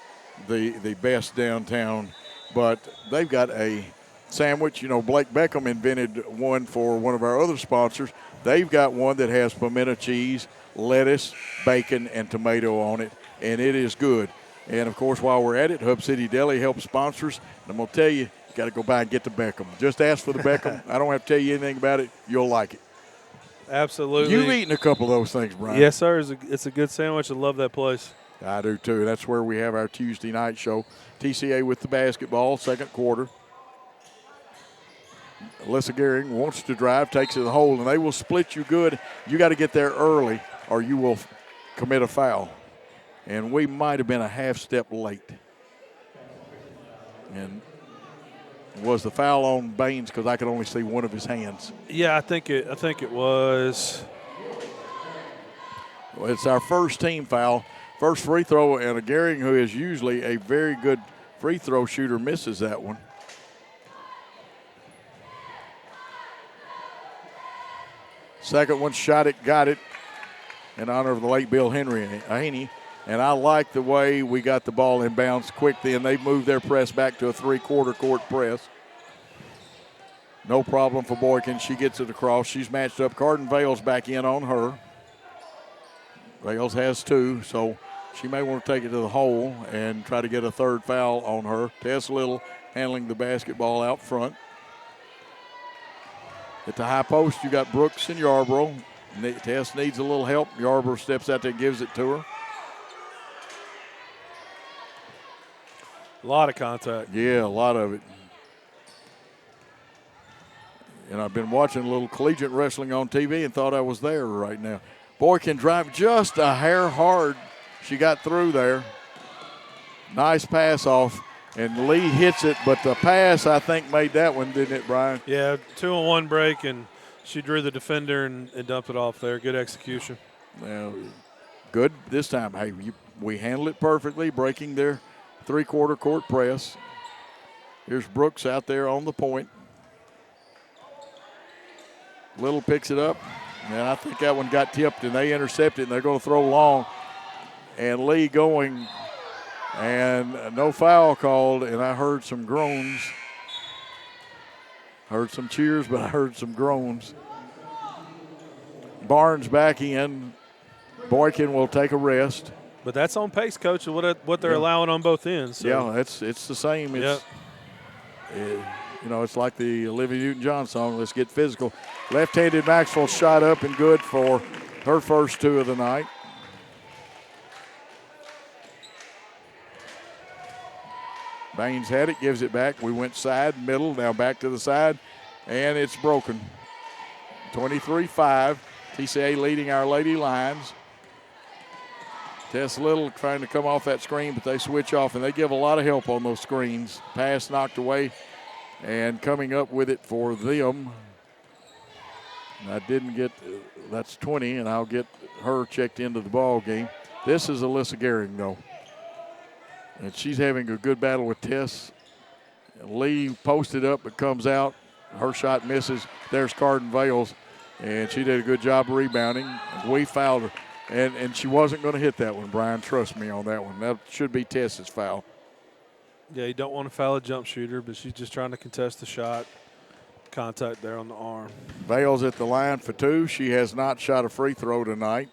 Speaker 1: the best downtown, but they've got a sandwich. You know, Blake Beckham invented one for one of our other sponsors. They've got one that has pimento cheese, lettuce, bacon, and tomato on it, and it is good. And, of course, while we're at it, Hub City Deli helps sponsors. And I'm going to tell you, you got to go by and get the Beckham. Just ask for the Beckham. I don't have to tell you anything about it. You'll like it.
Speaker 2: Absolutely.
Speaker 1: You've eaten a couple of those things, Brian.
Speaker 2: Yes, sir. It's a good sandwich. I love that place.
Speaker 1: I do, too. That's where we have our Tuesday night show. TCA with the basketball, second quarter. Alyssa Gehring wants to drive, takes it to the hole, and they will split you good. You got to get there early or you will commit a foul. And we might have been a half step late. And was the foul on Baines because I could only see one of his hands?
Speaker 2: Yeah, I think it was.
Speaker 1: Well, it's our first team foul. First free throw, and a Gehring, who is usually a very good free throw shooter, misses that one. Second one, shot it, got it, in honor of the late Bill Haney. And I like the way we got the ball in bounds quick then. They moved their press back to a three-quarter court press. No problem for Boykin. She gets it across. She's matched up. Carden Vales back in on her. Vales has 2, so she may want to take it to the hole and try to get a third foul on her. Tess Little handling the basketball out front. At the high post, you got Brooks and Yarborough. Tess needs a little help. Yarborough steps out there and gives it to her.
Speaker 2: A lot of contact.
Speaker 1: Yeah, a lot of it. And I've been watching a little collegiate wrestling on TV and thought I was there right now. Boy can drive just a hair hard. She got through there. Nice pass off. And Lee hits it, but the pass, I think, made that one, didn't it, Brian?
Speaker 2: Yeah, 2-on-1 break, and she drew the defender and dumped it off there. Good execution.
Speaker 1: Now, good this time. Hey, we handled it perfectly, breaking their three-quarter court press. Here's Brooks out there on the point. Little picks it up, And I think that one got tipped, and they intercepted, and they're going to throw long. And Lee going, and no foul called, and I heard some groans. Heard some cheers, but I heard some groans. Barnes back in. Boykin will take a rest.
Speaker 2: But that's on pace, Coach, what they're allowing on both ends. So.
Speaker 1: Yeah, it's the same. It's, it's like the Olivia Newton-John song, let's get physical. Left-handed Maxwell shot up and good for her first 2 of the night. Baines had it, gives it back. We went side, middle, now back to the side, and it's broken. 23-5, TCA leading our Lady Lions. Tess Little trying to come off that screen, but they switch off, and they give a lot of help on those screens. Pass knocked away, and coming up with it for them. I didn't get, that's 20, and I'll get her checked into the ball game. This is Alyssa Gehring, though. And she's having a good battle with Tess. Lee posted up but comes out. Her shot misses. There's Carden Vales, and she did a good job of rebounding. We fouled her, and she wasn't going to hit that one, Brian. Trust me on that one. That should be Tess's foul.
Speaker 2: Yeah, you don't want to foul a jump shooter, but she's just trying to contest the shot. Contact there on the arm.
Speaker 1: Vales at the line for 2. She has not shot a free throw tonight.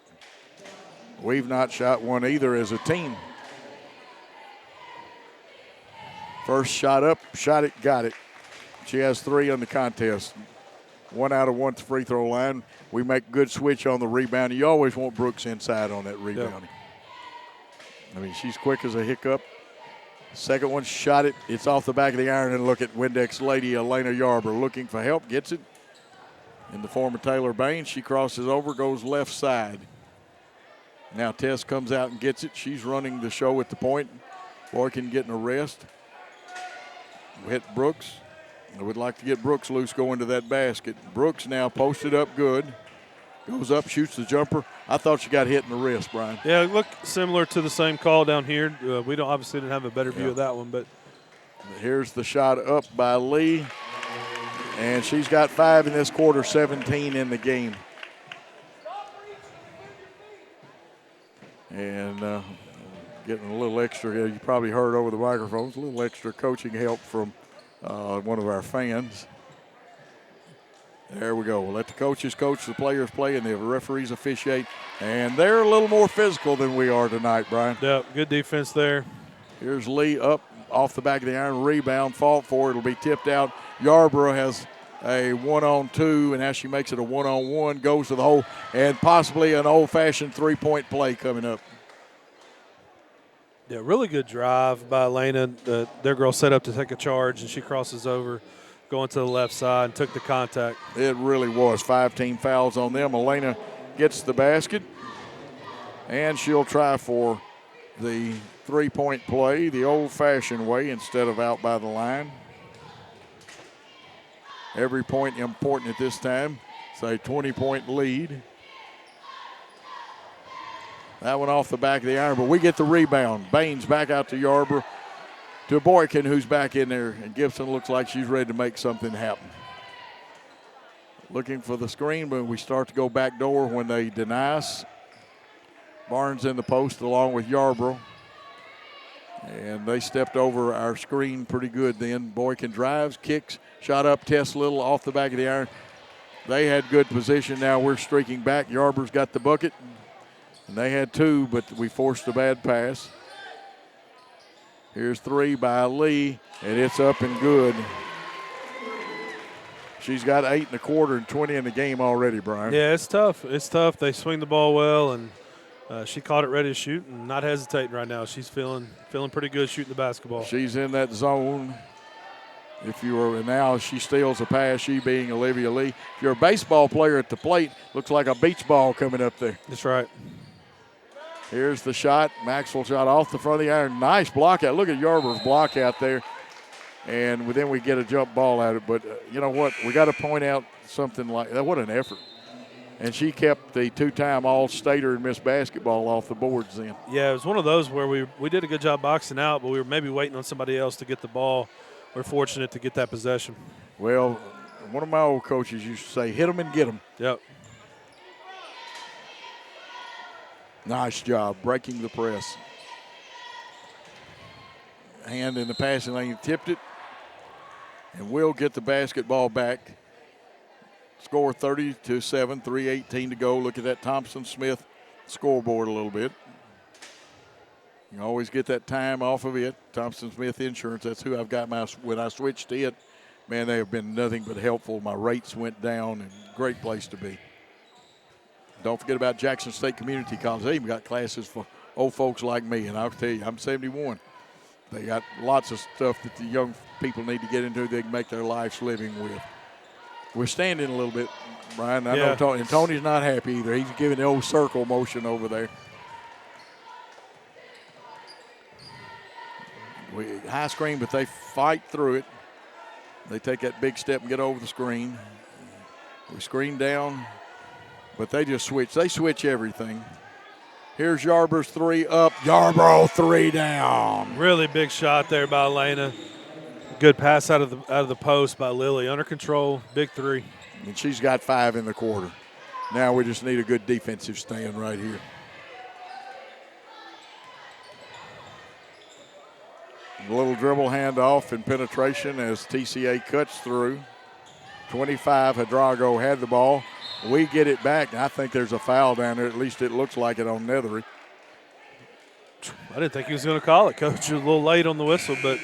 Speaker 1: We've not shot one either as a team. First shot up, shot it, got it. She has 3 on the contest. 1 out of 1 at the free throw line. We make good switch on the rebound. You always want Brooks inside on that rebounding. I mean, she's quick as a hiccup. Second one, shot it. It's off the back of the iron, and look at Windex lady Elena Yarbrough looking for help. Gets it in the form of Taylor Baines. She crosses over, goes left side. Now Tess comes out and gets it. She's running the show at the point. Boykin getting a rest. Hit Brooks. I would like to get Brooks loose going to that basket. Brooks now posted up good. Goes up, shoots the jumper. I thought she got hit in the wrist, Brian.
Speaker 2: Yeah, it looked similar to the same call down here. We obviously didn't have a better view of that one, but
Speaker 1: here's the shot up by Lee, and she's got 5 in this quarter, 17 in the game. And getting a little extra, you probably heard over the microphones, a little extra coaching help from one of our fans. There we go. We'll let the coaches coach, the players play, and the referees officiate. And they're a little more physical than we are tonight, Brian.
Speaker 2: Yeah, good defense there.
Speaker 1: Here's Lee up off the back of the iron, rebound, fought for it. It'll be tipped out. Yarbrough has a 1-on-2, and now she makes it a 1-on-1, goes to the hole, and possibly an old-fashioned three-point play coming up.
Speaker 2: Yeah, really good drive by Elena. Their girl set up to take a charge, and she crosses over, going to the left side, and took the contact.
Speaker 1: It really was. 5 team fouls on them. Elena gets the basket, and she'll try for the three-point play the old-fashioned way instead of out by the line. Every point important at this time. It's a 20-point lead. That one off the back of the iron, but we get the rebound. Baines back out to Yarbrough, to Boykin, who's back in there, and Gibson looks like she's ready to make something happen. Looking for the screen, but we start to go back door when they deny us. Barnes in the post along with Yarbrough. And they stepped over our screen pretty good then. Boykin drives, kicks, shot up, Tess Little off the back of the iron. They had good position. Now we're streaking back. Yarbrough's got the bucket. And they had 2, but we forced a bad pass. Here's 3 by Lee, and it's up and good. She's got 8 in the quarter and 20 in the game already, Brian.
Speaker 2: Yeah, it's tough. It's tough. They swing the ball well, and she caught it ready to shoot and not hesitating right now. She's feeling pretty good shooting the basketball.
Speaker 1: She's in that zone. And now she steals a pass, she being Olivia Lee. If you're a baseball player at the plate, looks like a beach ball coming up there.
Speaker 2: That's right.
Speaker 1: Here's the shot. Maxwell shot off the front of the iron. Nice block out. Look at Yarbrough's block out there. And then we get a jump ball at it. But you know what? We got to point out something like that. What an effort. And she kept the 2-time All-Stater and Miss Basketball off the boards then.
Speaker 2: Yeah, it was one of those where we did a good job boxing out, but we were maybe waiting on somebody else to get the ball. We're fortunate to get that possession.
Speaker 1: Well, one of my old coaches used to say, hit them and get them.
Speaker 2: Yep.
Speaker 1: Nice job breaking the press. Hand in the passing lane, tipped it, and will get the basketball back. Score 30-7, 3:18 to go. Look at that Thompson-Smith scoreboard a little bit. You can always get that time off of it. Thompson-Smith Insurance, that's who I've got when I switched to it. Man, they have been nothing but helpful. My rates went down, and great place to be. Don't forget about Jackson State Community College. They even got classes for old folks like me, and I'll tell you, I'm 71. They got lots of stuff that the young people need to get into they can make their lives living with. We're standing a little bit, Brian. I know Tony, and Tony's not happy either. He's giving the old circle motion over there. High screen, but they fight through it. They take that big step and get over the screen. We screen down, but they just switch. They switch everything. Here's Yarbrough's three up. Yarbrough three down.
Speaker 2: Really big shot there by Elena. Good pass out of the post by Lily. Under control, big three.
Speaker 1: And she's got 5 in the quarter. Now we just need a good defensive stand right here. A little dribble handoff and penetration as TCA cuts through. 25, Hidrago had the ball. We get it back. I think there's a foul down there. At least it looks like it on Nethery.
Speaker 2: I didn't think he was going to call it, Coach. He was a little late on the whistle, but.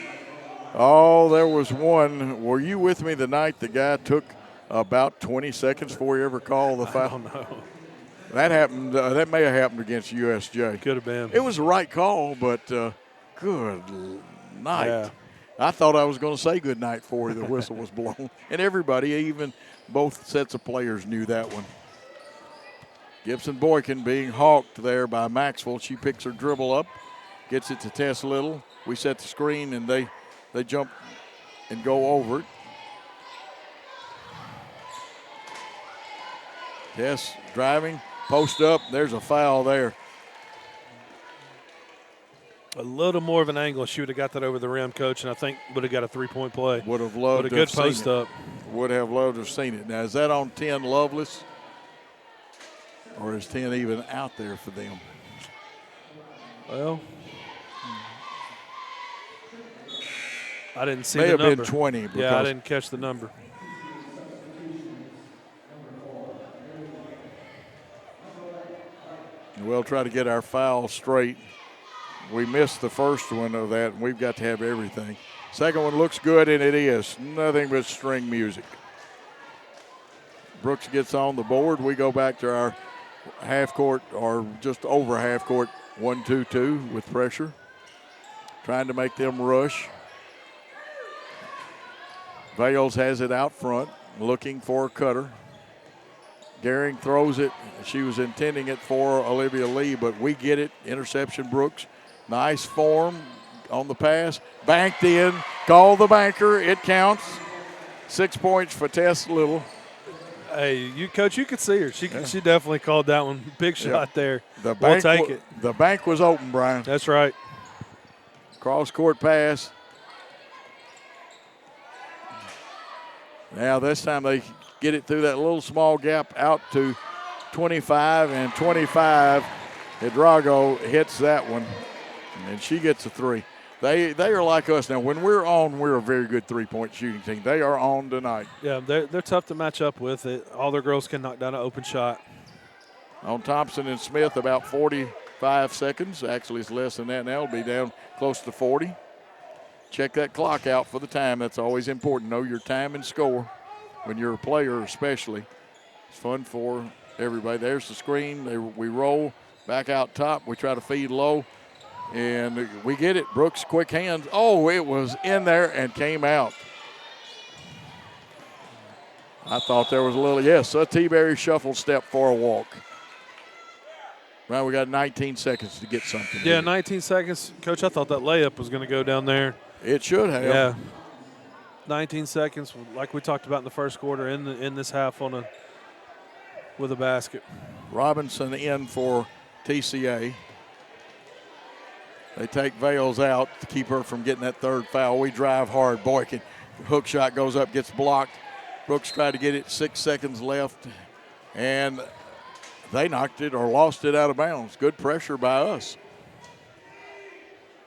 Speaker 1: Oh, there was one. Were you with me the night the guy took about 20 seconds before he ever called the foul?
Speaker 2: I don't know.
Speaker 1: That happened. That may have happened against USJ.
Speaker 2: Could have been.
Speaker 1: It was the right call, but good night.
Speaker 2: Yeah.
Speaker 1: I thought I was going to say good night before the whistle was blown. And everybody, even both sets of players, knew that one. Gibson Boykin being hawked there by Maxwell. She picks her dribble up, gets it to Tess Little. We set the screen, and they jump and go over it. Tess driving, post up. There's a foul there.
Speaker 2: A little more of an angle. She would have got that over the rim, Coach, and I think would have got a three-point play.
Speaker 1: Would have loved
Speaker 2: but
Speaker 1: to
Speaker 2: a good
Speaker 1: have
Speaker 2: post
Speaker 1: seen it.
Speaker 2: up.
Speaker 1: Would have loved to have seen it. Now, is that on 10 Lovelace? Or is 10 even out there for them?
Speaker 2: Well, I didn't see
Speaker 1: May
Speaker 2: the
Speaker 1: have
Speaker 2: number.
Speaker 1: been 20.
Speaker 2: Yeah, I didn't catch the number.
Speaker 1: We'll try to get our foul straight. We missed the first one of that, and we've got to have everything. Second one looks good, and it is. Nothing but string music. Brooks gets on the board. We go back to our half court, or just over half court, 1-2-2 with pressure. Trying to make them rush. Vales has it out front, looking for a cutter. Gehring throws it. She was intending it for Olivia Lee, but we get it. Interception, Brooks. Nice form on the pass. Banked in. Call the banker. It counts. 6 points for Tess Little.
Speaker 2: Hey, Coach, you could see her. She definitely called that one. Big shot there. We'll take it.
Speaker 1: The bank was open, Brian.
Speaker 2: That's right.
Speaker 1: Cross-court pass. Now this time they get it through that little small gap out to 25, and 25, Hidrago hits that one, and she gets a three. They are like us now. When we're on, we're a very good three-point shooting team. They are on tonight.
Speaker 2: Yeah, they're tough to match up with. All their girls can knock down an open shot.
Speaker 1: On Thompson and Smith, about 45 seconds. Actually, it's less than that now. It'll be down close to 40. Check that clock out for the time. That's always important. Know your time and score when you're a player especially. It's fun for everybody. There's the screen. We roll back out top. We try to feed low, and we get it. Brooks, quick hands. Oh, it was in there and came out. I thought there was a little, yes, a T-Berry shuffle step for a walk. Well, we got 19 seconds to get something.
Speaker 2: Yeah, 19 seconds. Coach, I thought that layup was going to go down there.
Speaker 1: It should have.
Speaker 2: Yeah. 19 seconds, like we talked about in the first quarter, in this half with a basket.
Speaker 1: Robinson in for TCA. They take Vales out to keep her from getting that third foul. We drive hard. Boykin, hook shot goes up, gets blocked. Brooks tried to get it, 6 seconds left. And they knocked it or lost it out of bounds. Good pressure by us.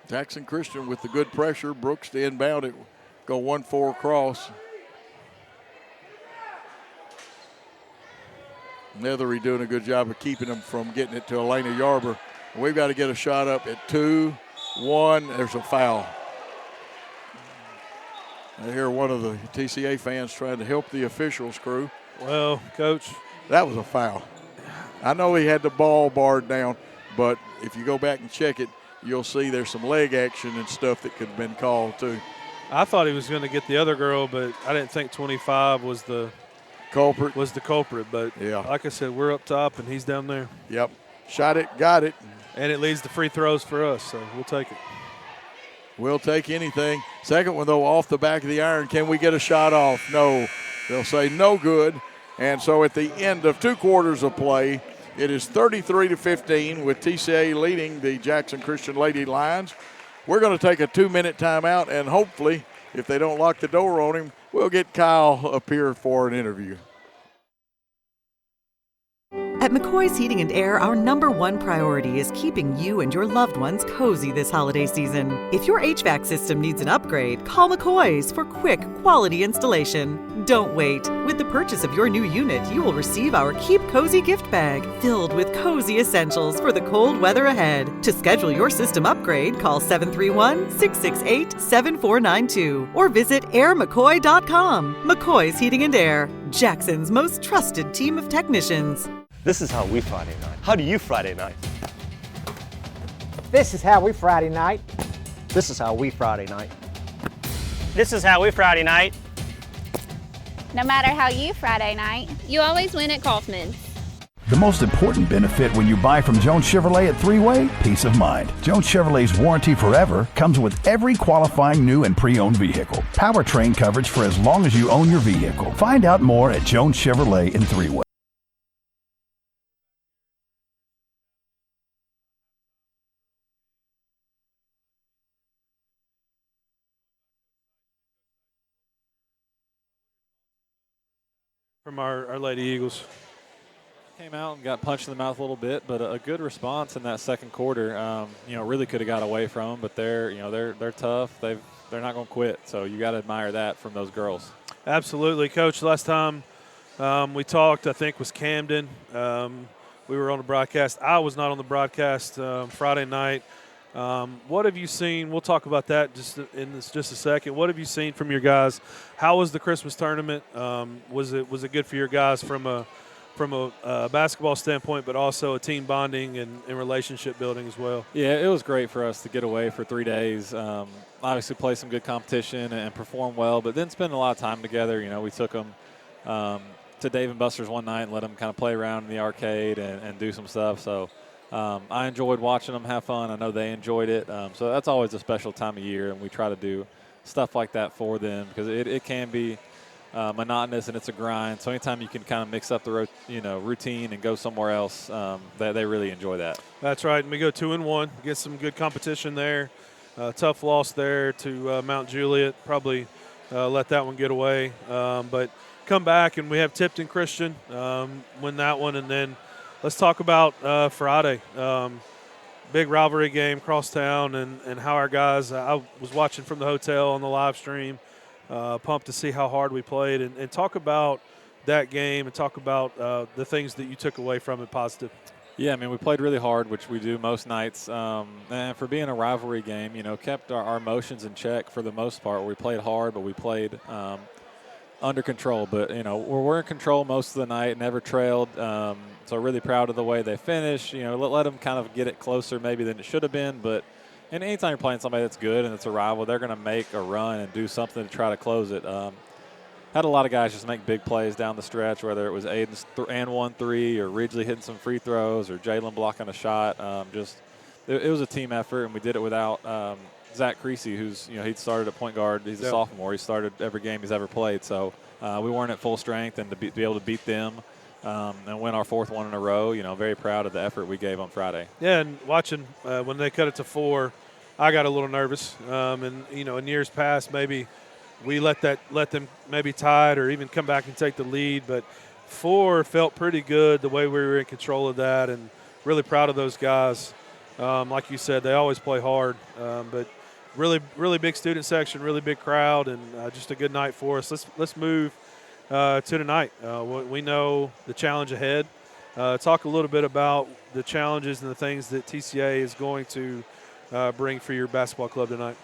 Speaker 1: Jackson Christian with the good pressure. Brooks to inbound it. Go 1-4 across. Nethery doing a good job of keeping them from getting it to Elena Yarber. We've got to get a shot up at 2-1. There's a foul. I hear one of the TCA fans trying to help the officials crew.
Speaker 2: Well, Coach,
Speaker 1: that was a foul. I know he had the ball barred down, but if you go back and check it, you'll see there's some leg action and stuff that could have been called too.
Speaker 2: I thought he was going to get the other girl, but I didn't think 25 was the
Speaker 1: culprit.
Speaker 2: But
Speaker 1: yeah,
Speaker 2: like I said, we're up top and he's down there.
Speaker 1: Yep. Shot it, got it.
Speaker 2: And it leads to free throws for us, so we'll take it.
Speaker 1: We'll take anything. Second one, though, off the back of the iron. Can we get a shot off? No. They'll say no good. And so at the end of 2 quarters of play, it is 33-15 with TCA leading the Jackson Christian Lady Lions. We're going to take a 2-minute timeout, and hopefully, if they don't lock the door on him, we'll get Kyle up here for an interview.
Speaker 5: At McCoy's Heating and Air, our #1 priority is keeping you and your loved ones cozy this holiday season. If your HVAC system needs an upgrade, call McCoy's for quick, quality installation. Don't wait. With the purchase of your new unit, you will receive our Keep Cozy gift bag filled with cozy essentials for the cold weather ahead. To schedule your system upgrade, call 731-668-7492 or visit airmccoy.com. McCoy's Heating and Air, Jackson's most trusted team of technicians.
Speaker 9: This is how we Friday night. How do you Friday night?
Speaker 17: This is how we Friday night.
Speaker 9: This is how we Friday night.
Speaker 8: This is how we Friday night.
Speaker 6: No matter how you Friday night, you always win at Kaufman's.
Speaker 3: The most important benefit when you buy from Jones Chevrolet at Three-Way, peace of mind. Jones Chevrolet's warranty forever comes with every qualifying new and pre-owned vehicle. Powertrain coverage for as long as you own your vehicle. Find out more at Jones Chevrolet in Three-Way.
Speaker 2: From our Lady Eagles.
Speaker 23: Came out and got punched in the mouth a little bit, but a good response in that second quarter. Really could have got away from them, but they're tough. They're not going to quit. So you got to admire that from those girls.
Speaker 2: Absolutely, Coach. Last time we talked, I think, was Camden. We were on the broadcast. I was not on the broadcast Friday night. What have you seen? We'll talk about that just a second. What have you seen from your guys? How was the Christmas tournament? Was it good for your guys from a basketball standpoint, but also a team bonding and relationship building as well?
Speaker 23: Yeah, it was great for us to get away for 3 days. Obviously play some good competition and perform well, but then spend a lot of time together. We took them to Dave & Buster's one night and let them kind of play around in the arcade and do some stuff. So I enjoyed watching them have fun. I know they enjoyed it. So that's always a special time of year, and we try to do stuff like that for them because it can be monotonous and it's a grind. So anytime you can kind of mix up the routine and go somewhere else, they really enjoy that.
Speaker 2: That's right. And we go 2-1, get some good competition there. Tough loss there to Mount Juliet. Probably let that one get away. But come back and we have Tipton Christian win that one, and then let's talk about Friday. Big rivalry game across town and how our guys, I was watching from the hotel on the live stream, pumped to see how hard we played and talk about that game and talk about the things that you took away from it positive.
Speaker 23: Yeah, I mean, we played really hard, which we do most nights. And for being a rivalry game, kept our emotions in check for the most part. We played hard, but we played under control. But, we're in control most of the night, never trailed. So really proud of the way they finished. Let them kind of get it closer maybe than it should have been. But anytime you're playing somebody that's good and it's a rival, they're going to make a run and do something to try to close it. Had a lot of guys just make big plays down the stretch, whether it was Aiden's and 1-3 or Ridgely hitting some free throws or Jalen blocking a shot. It was a team effort, and we did it without Zach Creasy, who's he started at point guard. He's a sophomore. He started every game he's ever played. So we weren't at full strength, and to be able to beat them and win our fourth one in a row, very proud of the effort we gave on Friday.
Speaker 2: Yeah, and watching when they cut it to 4, I got a little nervous. And in years past, maybe we let them maybe tie it or even come back and take the lead. But 4 felt pretty good the way we were in control of that, and really proud of those guys. Like you said, they always play hard, but really big student section, really big crowd, and just a good night for us. Let's move to tonight. We know the challenge ahead. Talk a little bit about the challenges and the things that TCA is going to bring for your basketball club tonight.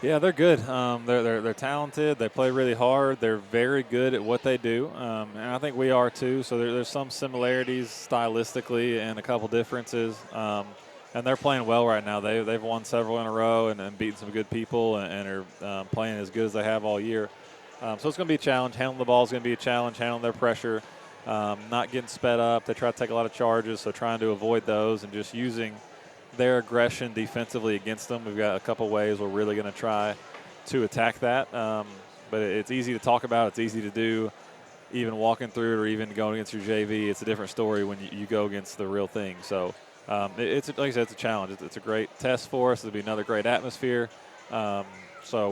Speaker 23: Yeah, they're good. They're talented. They play really hard. They're very good at what they do, and I think we are too. So there's some similarities stylistically and a couple differences. And they're playing well right now. They've won several in a row and beaten some good people and are playing as good as they have all year. So it's going to be a challenge. Handling the ball is going to be a challenge. Handling their pressure, not getting sped up. They try to take a lot of charges, so trying to avoid those and just using their aggression defensively against them. We've got a couple ways we're really going to try to attack that. But it's easy to talk about. It's easy to do. Even walking through it or even going against your JV, it's a different story when you go against the real thing. So it's like I said, it's a challenge. It's a great test for us. It'll be another great atmosphere. So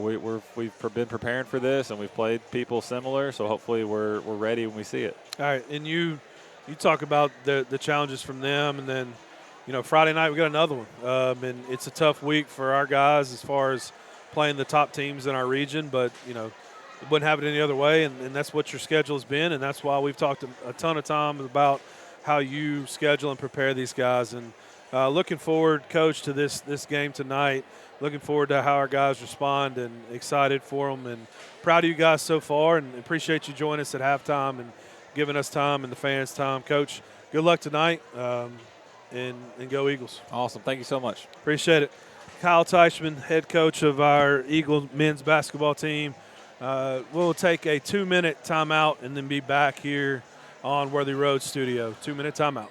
Speaker 23: we've been preparing for this, and we've played people similar. So hopefully we're ready when we see it.
Speaker 2: All right, and you talk about the challenges from them, and then Friday night we got another one, and it's a tough week for our guys as far as playing the top teams in our region. But it wouldn't have it any other way, and that's what your schedule has been, and that's why we've talked a ton of time about how you schedule and prepare these guys. And looking forward, Coach, to this game tonight. Looking forward to how our guys respond, and excited for them, and proud of you guys so far, and appreciate you joining us at halftime and giving us time and the fans time. Coach, good luck tonight, and go Eagles.
Speaker 23: Awesome. Thank you so much.
Speaker 2: Appreciate it. Kyle Teichman, head coach of our Eagle men's basketball team. We'll take a 2-minute timeout and then be back here on Worthy Road Studio. 2-minute timeout.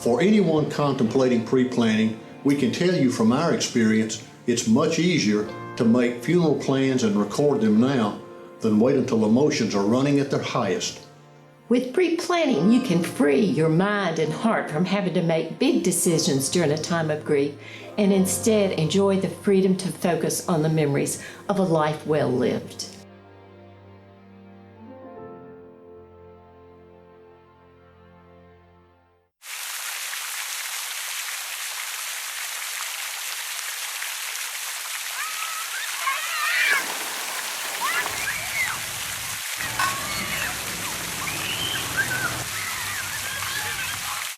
Speaker 4: For anyone contemplating pre-planning, we can tell you from our experience, it's much easier to make funeral plans and record them now than wait until emotions are running at their highest.
Speaker 7: With pre-planning, you can free your mind and heart from having to make big decisions during a time of grief and instead enjoy the freedom to focus on the memories of a life well lived.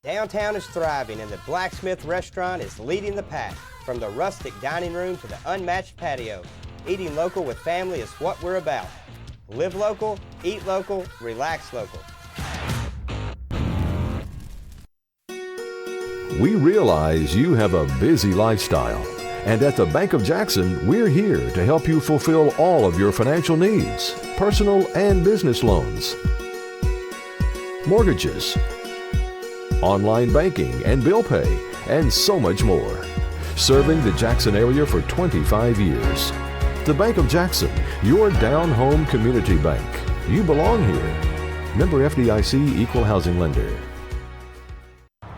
Speaker 22: Downtown is thriving, and the Blacksmith Restaurant is leading the pack. From the rustic dining room to the unmatched patio, eating local with family is what we're about. Live local, eat local, relax local.
Speaker 21: We realize you have a busy lifestyle, and at the Bank of Jackson, we're here to help you fulfill all of your financial needs, personal and business loans, mortgages, online banking and bill pay, and so much more. Serving the Jackson area for 25 years. The Bank of Jackson, your down-home community bank. You belong here. Member FDIC Equal Housing Lender.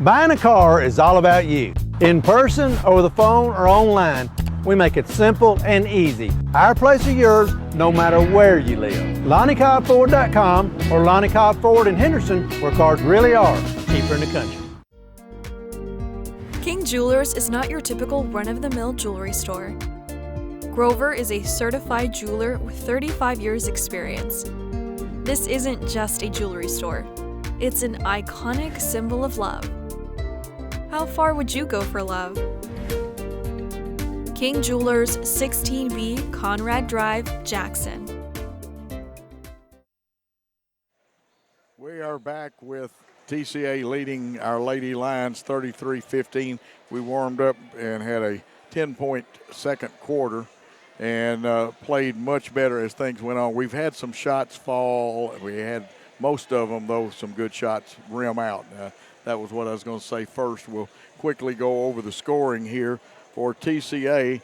Speaker 17: Buying a car is all about you. In person, over the phone, or online, we make it simple and easy. Our place is yours, no matter where you live. LonnieCobbFord.com or Lonnie Cobb Ford in Henderson, where cars really are cheaper in the country.
Speaker 12: King Jewelers is not your typical run-of-the-mill jewelry store. Grover is a certified jeweler with 35 years experience. This isn't just a jewelry store. It's an iconic symbol of love. How far would you go for love? King Jewelers, 16B Conrad Drive, Jackson.
Speaker 1: We are back with TCA leading our Lady Lions 33-15. We warmed up and had a 10-point second quarter and played much better as things went on. We've had some shots fall. We had most of them, though, some good shots rim out. That was what I was going to say first. We'll quickly go over the scoring here for TCA.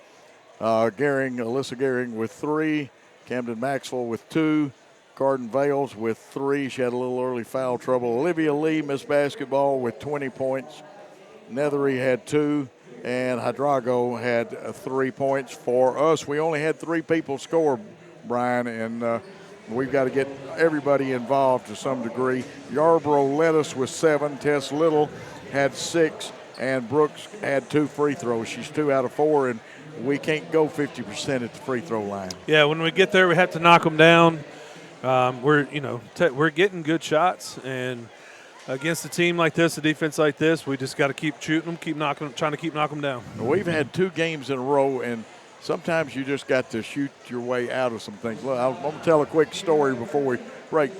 Speaker 1: Alyssa Gehring with 3, Camden Maxwell with 2, Carden Vales with 3. She had a little early foul trouble. Olivia Lee missed basketball with 20 points. Nethery had 2, and Hydrago had 3 points. For us, we only had 3 people score, Brian, and We've got to get everybody involved to some degree. Yarborough led us with 7. Tess Little had 6, and Brooks had 2 free throws. She's 2 out of 4, and we can't go 50% at the free throw line.
Speaker 2: Yeah, when we get there, we have to knock them down. We're getting good shots, and against a team like this, a defense like this, we just got to keep shooting them, trying to keep knocking them down.
Speaker 1: We've had 2 games in a row, and sometimes you just got to shoot your way out of some things. Look, I'm going to tell a quick story before we break.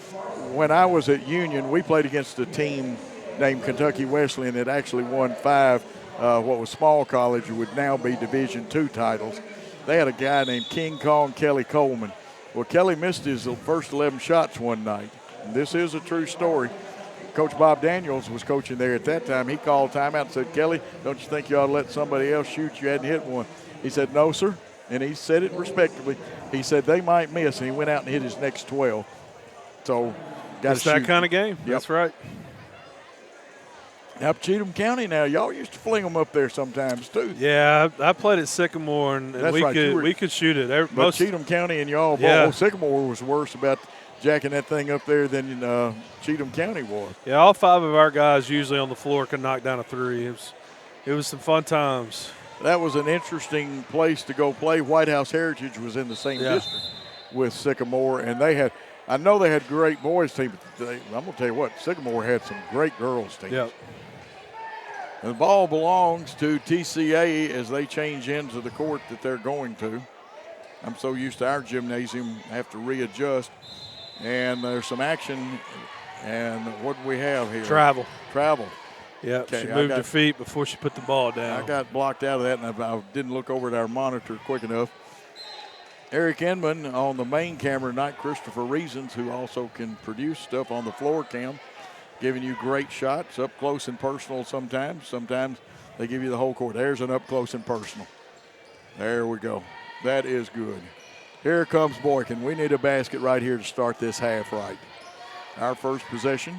Speaker 1: When I was at Union, we played against a team named Kentucky Wesleyan that actually won 5, what was small college, would now be Division II titles. They had a guy named King Kong Kelly Coleman. Well, Kelly missed his first 11 shots one night. And this is a true story. Coach Bob Daniels was coaching there at that time. He called timeout and said, Kelly, don't you think you ought to let somebody else shoot? You hadn't hit one. He said, no, sir. And he said it respectfully. He said they might miss, and he went out and hit his next 12. So, got to shoot.
Speaker 2: It's that kind of game.
Speaker 1: Yep.
Speaker 2: That's right.
Speaker 1: Up Cheatham County now, y'all used to fling them up there sometimes too.
Speaker 2: Yeah, I played at Sycamore, and we could shoot it.
Speaker 1: But Cheatham County and y'all,
Speaker 2: yeah.
Speaker 1: Sycamore was worse about jacking that thing up there than Cheatham County was.
Speaker 2: Yeah, all 5 of our guys usually on the floor can knock down a 3. It was some fun times.
Speaker 1: That was an interesting place to go play. White House Heritage was in the same district with Sycamore, and I know they had great boys team, but I'm going to tell you what, Sycamore had some great girls teams.
Speaker 2: Yep.
Speaker 1: And the ball belongs to TCA as they change ends of the court that they're going to. I'm so used to our gymnasium, I have to readjust. And there's some action. And what do we have here?
Speaker 2: Travel.
Speaker 1: Yeah,
Speaker 2: okay, she moved her feet before she put the ball down.
Speaker 1: I got blocked out of that, and I didn't look over at our monitor quick enough. Eric Inman on the main camera tonight, Christopher Reasons, who also can produce stuff on the floor cam, giving you great shots, up close and personal sometimes. Sometimes they give you the whole court. There's an up close and personal. There we go. That is good. Here comes Boykin. We need a basket right here to start this half right. Our first possession.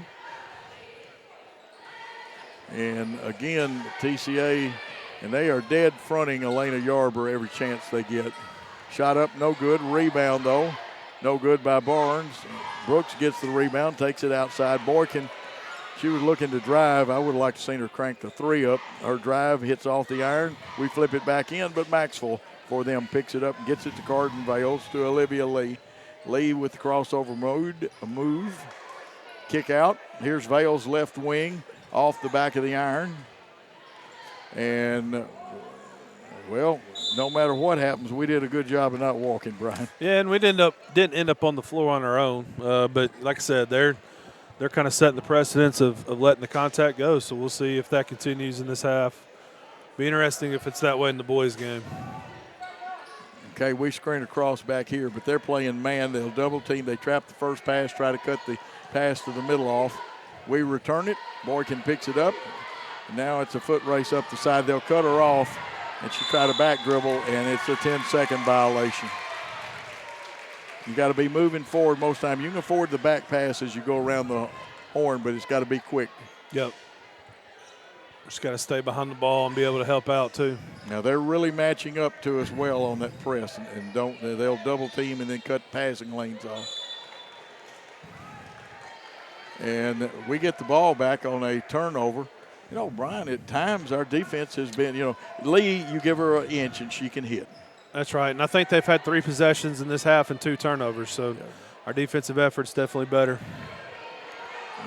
Speaker 1: And again, TCA, and they are dead fronting Elena Yarborough every chance they get. Shot up, no good. Rebound, though. No good by Barnes. Brooks gets the rebound, takes it outside. Boykin, she was looking to drive. I would have liked to seen her crank the 3 up. Her drive hits off the iron. We flip it back in, but Maxwell for them picks it up and gets it to Carden Vales to Olivia Lee. Lee with the crossover move. Kick out. Here's Vales left wing off the back of the iron. And, well, no matter what happens, we did a good job of not walking, Brian.
Speaker 2: Yeah, and we didn't end up on the floor on our own. But like I said, they're kind of setting the precedence of letting the contact go. So we'll see if that continues in this half. Be interesting if it's that way in the boys' game.
Speaker 1: Okay, we screen across back here, but they're playing man. They'll double team. They trap the first pass, try to cut the pass to the middle off. We return it. Boykin picks it up. Now it's a foot race up the side. They'll cut her off, and she tried to back dribble, and it's a 10-second violation. You got to be moving forward most time. You can afford the back pass as you go around the horn, but it's got to be quick.
Speaker 2: Yep. Just got to stay behind the ball and be able to help out too.
Speaker 1: Now they're really matching up to us well on that press, and they'll double team and then cut passing lanes off. And we get the ball back on a turnover. You know, Brian, at times our defense has been, Lee, you give her an inch and she can hit.
Speaker 2: That's right. And I think they've had 3 possessions in this half and 2 turnovers. So our defensive effort's definitely better.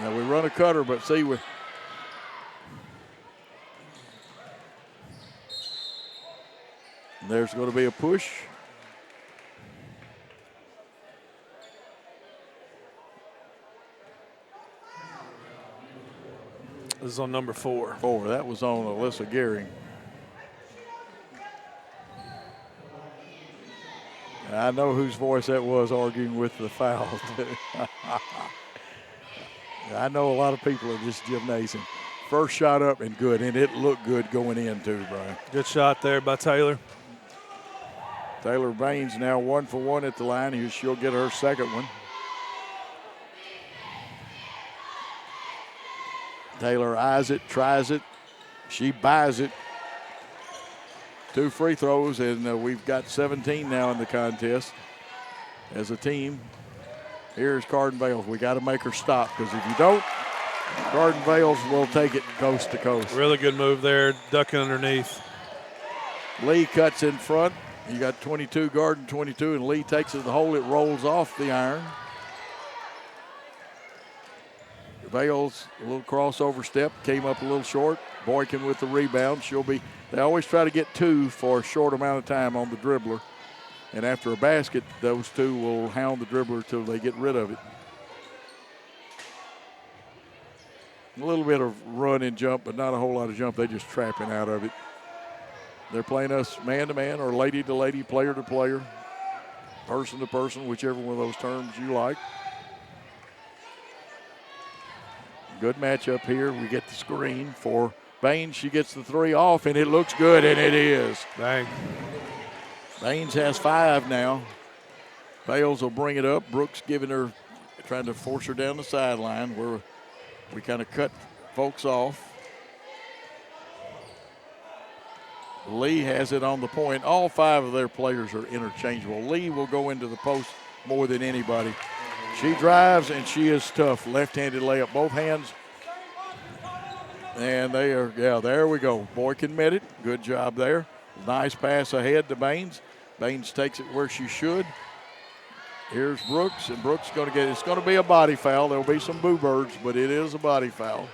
Speaker 1: Now we run a cutter, but see, there's going to be a push.
Speaker 2: This is on number 4.
Speaker 1: That was on Alyssa Gehring. I know whose voice that was arguing with the foul. I know a lot of people in this gymnasium. First shot up and good, and it looked good going in too, Brian.
Speaker 2: Good shot there by Taylor.
Speaker 1: Taylor Baines now 1 for 1 at the line. She'll get her second one. Taylor eyes it, tries it. She buys it. 2 free throws, and we've got 17 now in the contest as a team. Here's Carden Bales. We got to make her stop, because if you don't, Carden Bales will take it coast to coast.
Speaker 2: Really good move there, ducking underneath.
Speaker 1: Lee cuts in front. You got 22, Garden 22, and Lee takes it to the hole. It rolls off the iron. Bales, a little crossover step, came up a little short. Boykin with the rebound. They always try to get 2 for a short amount of time on the dribbler. And after a basket, those 2 will hound the dribbler until they get rid of it. A little bit of run and jump, but not a whole lot of jump. They're just trapping out of it. They're playing us man-to-man or lady-to-lady, player-to-player, person-to-person, whichever one of those terms you like. Good matchup here. We get the screen for Baines. She gets the 3 off, and it looks good, and it is.
Speaker 2: Dang.
Speaker 1: Baines has 5 now. Bales will bring it up. Brooks trying to force her down the sideline where we kind of cut folks off. Lee has it on the point. All 5 of their players are interchangeable. Lee will go into the post more than anybody. She drives, and she is tough. Left-handed layup, both hands. And there we go. Boykin met it. Good job there. Nice pass ahead to Baines. Baines takes it where she should. Here's Brooks, and Brooks going to get it. It's going to be a body foul. There will be some boo birds, but it is a body foul.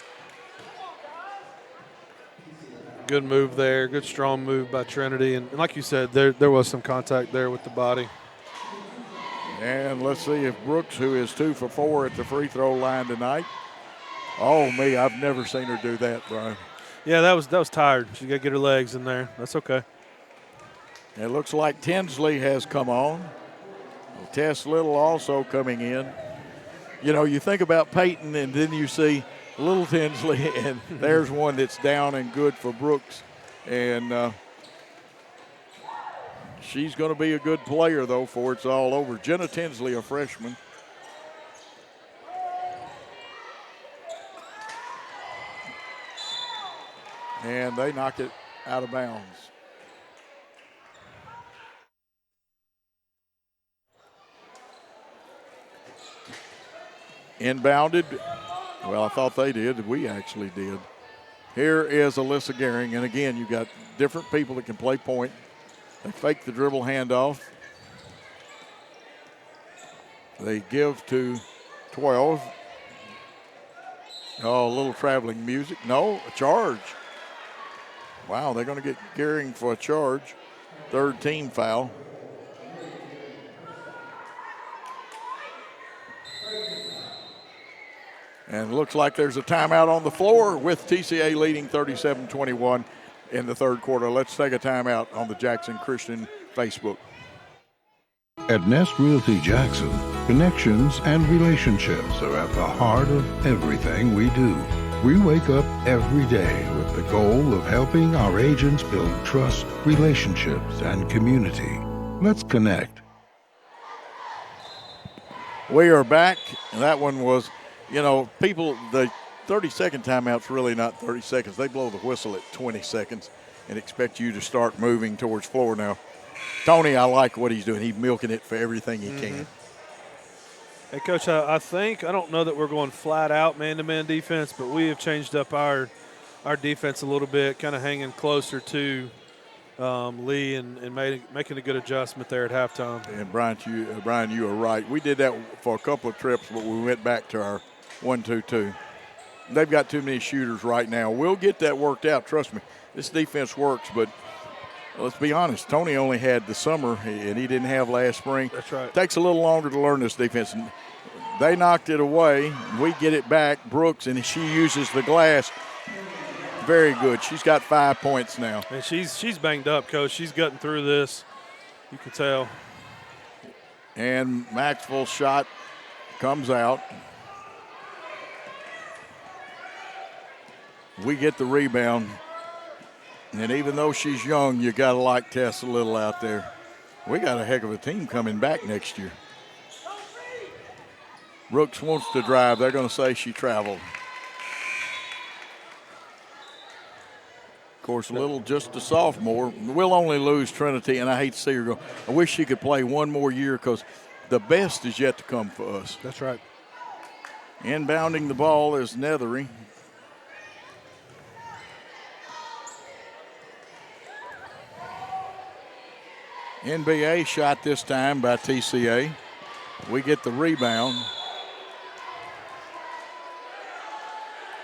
Speaker 2: Good move there. Good strong move by Trinity. And like you said, there was some contact there with the body.
Speaker 1: And let's see if Brooks, who is 2 for 4 at the free throw line tonight. Oh, me, I've never seen her do that, Brian.
Speaker 2: Yeah, that was tired. She got to get her legs in there. That's okay.
Speaker 1: It looks like Tinsley has come on. Tess Little also coming in. You know, you think about Peyton, and then you see Little Tinsley, and there's one that's down and good for Brooks. And she's going to be a good player, though, before it's all over. Jenna Tinsley, a freshman. And they knock it out of bounds. Inbounded. Well, I thought they did. We actually did. Here is Alyssa Gehring. And again, you've got different people that can play point. They fake the dribble handoff. They give to 12. Oh, a little traveling music. No, a charge. Wow, they're going to get Gehring for a charge. 3rd team foul. And it looks like there's a timeout on the floor with TCA leading 37-21 in the 3rd quarter. Let's take a timeout on the Jackson Christian Facebook.
Speaker 11: At Nest Realty Jackson, connections and relationships are at the heart of everything we do. We wake up every day with the goal of helping our agents build trust, relationships, and community. Let's connect.
Speaker 1: We are back. And that one was, you know, the 30-second timeout's really not 30 seconds. They blow the whistle at 20 seconds and expect you to start moving towards floor now. Tony, I like what he's doing. He's milking it for everything he can.
Speaker 2: Hey, Coach, I don't know that we're going flat out man-to-man defense, but we have changed up our defense a little bit, kind of hanging closer to Lee and making a good adjustment there at halftime.
Speaker 1: And Brian, you are right. We did that for a couple of trips, but we went back to our 1-2-2. They've got too many shooters right now. We'll get that worked out. Trust me, this defense works, but let's be honest. Tony only had the summer, and he didn't have last spring.
Speaker 2: That's right.
Speaker 1: It takes a little longer to learn this defense. And they knocked it away. We get it back. Brooks, and she uses the glass. Very good. She's got 5 points now.
Speaker 2: And she's banged up, Coach. She's gutting through this. You can tell.
Speaker 1: And Maxwell's shot comes out. We get the rebound. And even though she's young, you got to like Tess a little out there. We got a heck of a team coming back next year. Brooks wants to drive. They're going to say she traveled. Of course, Little just a sophomore. We'll only lose Trinity, and I hate to see her go. I wish she could play one more year because the best is yet to come for us.
Speaker 2: That's right.
Speaker 1: Inbounding the ball is Nethery. NBA shot this time by TCA. We get the rebound.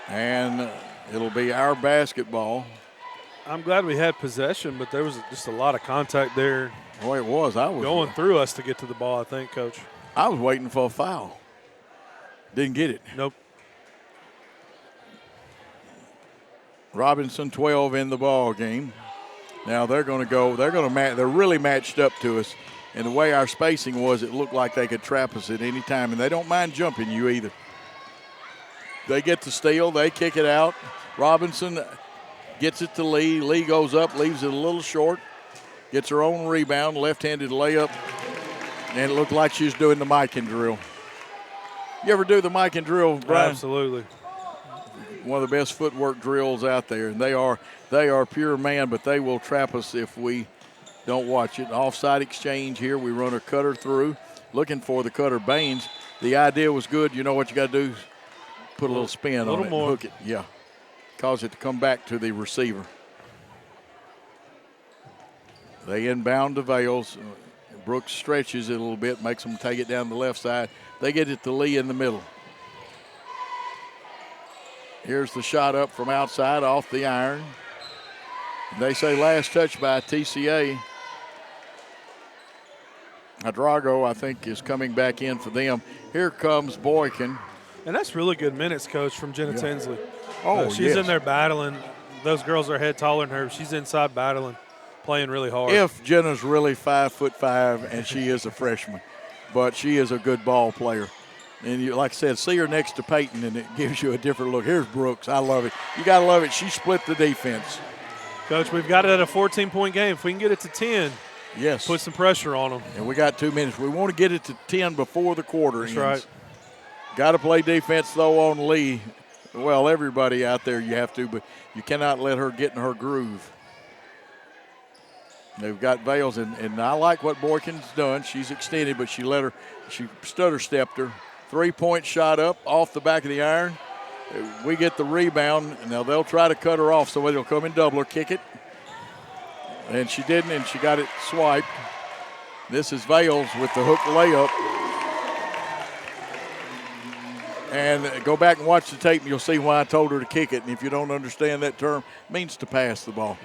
Speaker 1: And it'll be our basketball.
Speaker 2: I'm glad we had possession, but there was just a lot of contact there.
Speaker 1: Boy, it was. I was
Speaker 2: going through us to get to the ball, I think, Coach.
Speaker 1: I was waiting for a foul. Didn't get it.
Speaker 2: Nope.
Speaker 1: Robinson 12 in the ball game. Now they're going to go. They're really matched up to us. And the way our spacing was, it looked like they could trap us at any time. And they don't mind jumping you either. They get the steal. They kick it out. Robinson gets it to Lee. Lee goes up, leaves it a little short. Gets her own rebound, left-handed layup. And it looked like she's doing the Mikan drill. You ever do the Mikan drill, Brian?
Speaker 2: Absolutely.
Speaker 1: One of the best footwork drills out there. And they are pure man, but they will trap us if we don't watch it. Offside exchange here. We run a cutter through, looking for the cutter Baines. The idea was good. You know what you got to do? Put a little spin on it and hook it. Yeah. Cause it to come back to the receiver. They inbound to Vales. Brooks stretches it a little bit, makes them take it down the left side. They get it to Lee in the middle. Here's the shot up from outside off the iron. They say last touch by TCA. Drago, I think, is coming back in for them. Here comes Boykin.
Speaker 2: And that's really good minutes, Coach, from Jenna Tinsley.
Speaker 1: Oh,
Speaker 2: she's in there battling. Those girls are a head taller than her. She's inside battling, playing really hard.
Speaker 1: If Jenna's really 5'5", and she is a freshman, but she is a good ball player. And you, like I said, see her next to Peyton, and it gives you a different look. Here's Brooks. I love it. You got to love it. She split the defense.
Speaker 2: Coach, we've got it at a 14-point game. If we can get it to 10,
Speaker 1: yes,
Speaker 2: put some pressure on them.
Speaker 1: And we got 2 minutes. We want to get it to 10 before the quarter ends.
Speaker 2: That's right.
Speaker 1: Got to play defense, though, on Lee. Well, everybody out there you have to, but you cannot let her get in her groove. They've got Vales, and I like what Boykin's done. She's extended, but she stutter-stepped her. 3-point shot up off the back of the iron. We get the rebound. Now they'll try to cut her off, so they'll come in double her, kick it. And she didn't, and she got it swiped. This is Vales with the hook layup. And go back and watch the tape, and you'll see why I told her to kick it. And if you don't understand that term, it means to pass the ball.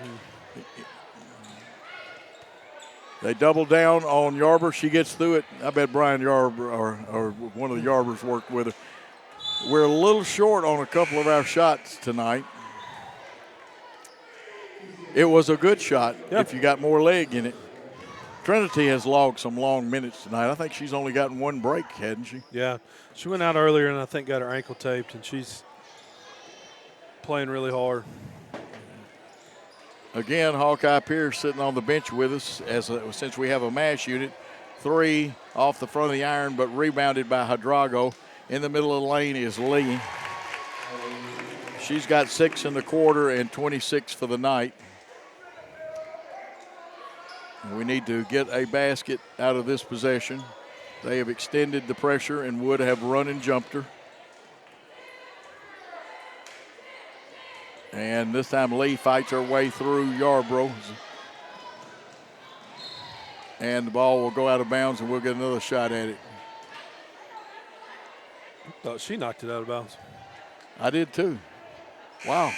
Speaker 1: They double down on Yarber. She gets through it. I bet Brian Yarber or one of the Yarbers worked with her. We're a little short on a couple of our shots tonight. It was a good shot if you got more leg in it. Trinity has logged some long minutes tonight. I think she's only gotten one break, hadn't she?
Speaker 2: Yeah. She went out earlier and I think got her ankle taped, and she's playing really hard.
Speaker 1: Again, Hawkeye Pierce sitting on the bench with us since we have a mash unit. 3 off the front of the iron, but rebounded by Hydrago. In the middle of the lane is Lee. She's got 6 in the quarter and 26 for the night. We need to get a basket out of this possession. They have extended the pressure and would have run and jumped her. And this time Lee fights her way through Yarbrough. And the ball will go out of bounds, and we'll get another shot at it.
Speaker 2: Thought she knocked it out of bounds.
Speaker 1: I did too. Wow.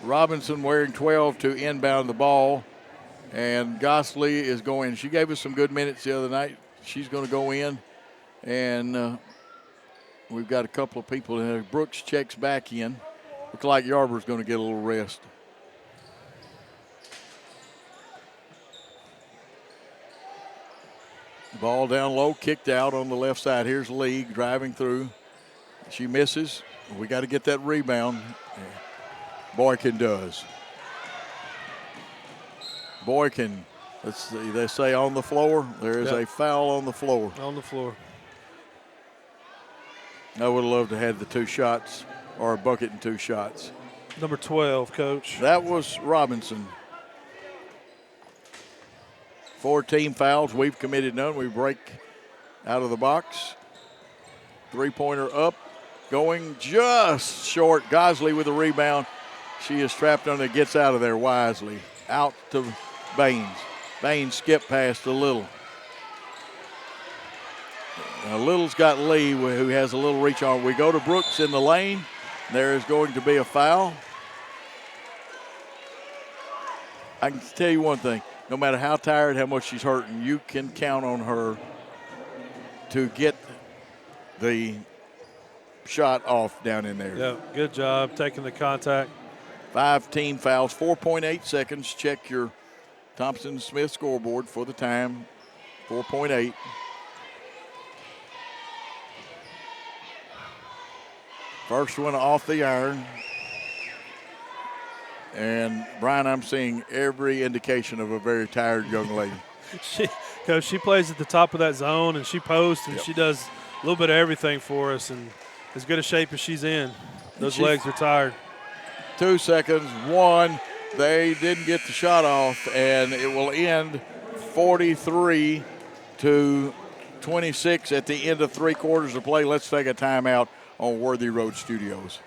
Speaker 1: Robinson wearing 12 to inbound the ball. And Gosley is going. She gave us some good minutes the other night. She's going to go in. And we've got a couple of people in there. Brooks checks back in. Looks like Yarber's going to get a little rest. Ball down low, kicked out on the left side. Here's Lee driving through. She misses. We got to get that rebound. Boykin does. Boykin, let's see, they say on the floor. There is a foul on the floor.
Speaker 2: On the floor.
Speaker 1: I would have loved to have the 2 shots, or a bucket and 2 shots.
Speaker 2: Number 12, Coach.
Speaker 1: That was Robinson. 4 team fouls. We've committed none. We break out of the box. Three-pointer up, going just short. Gosley with the rebound. She is trapped on it, gets out of there wisely. Out to Baines. Baines skip past to Little. Now Little's got Lee, who has a little reach on. We go to Brooks in the lane. There is going to be a foul. I can tell you one thing. No matter how tired, how much she's hurting, you can count on her to get the shot off down in there.
Speaker 2: Yeah, good job taking the contact.
Speaker 1: 5 team fouls, 4.8 seconds. Check your Thompson-Smith scoreboard for the time, 4.8. First one off the iron. And, Brian, I'm seeing every indication of a very tired young lady.
Speaker 2: She plays at the top of that zone, and she posts, and she does a little bit of everything for us, and as good a shape as she's in. Those legs are tired.
Speaker 1: 2 seconds, 1. They didn't get the shot off, and it will end 43-26 at the end of 3 quarters of play. Let's take a timeout on Worthy Road Studios.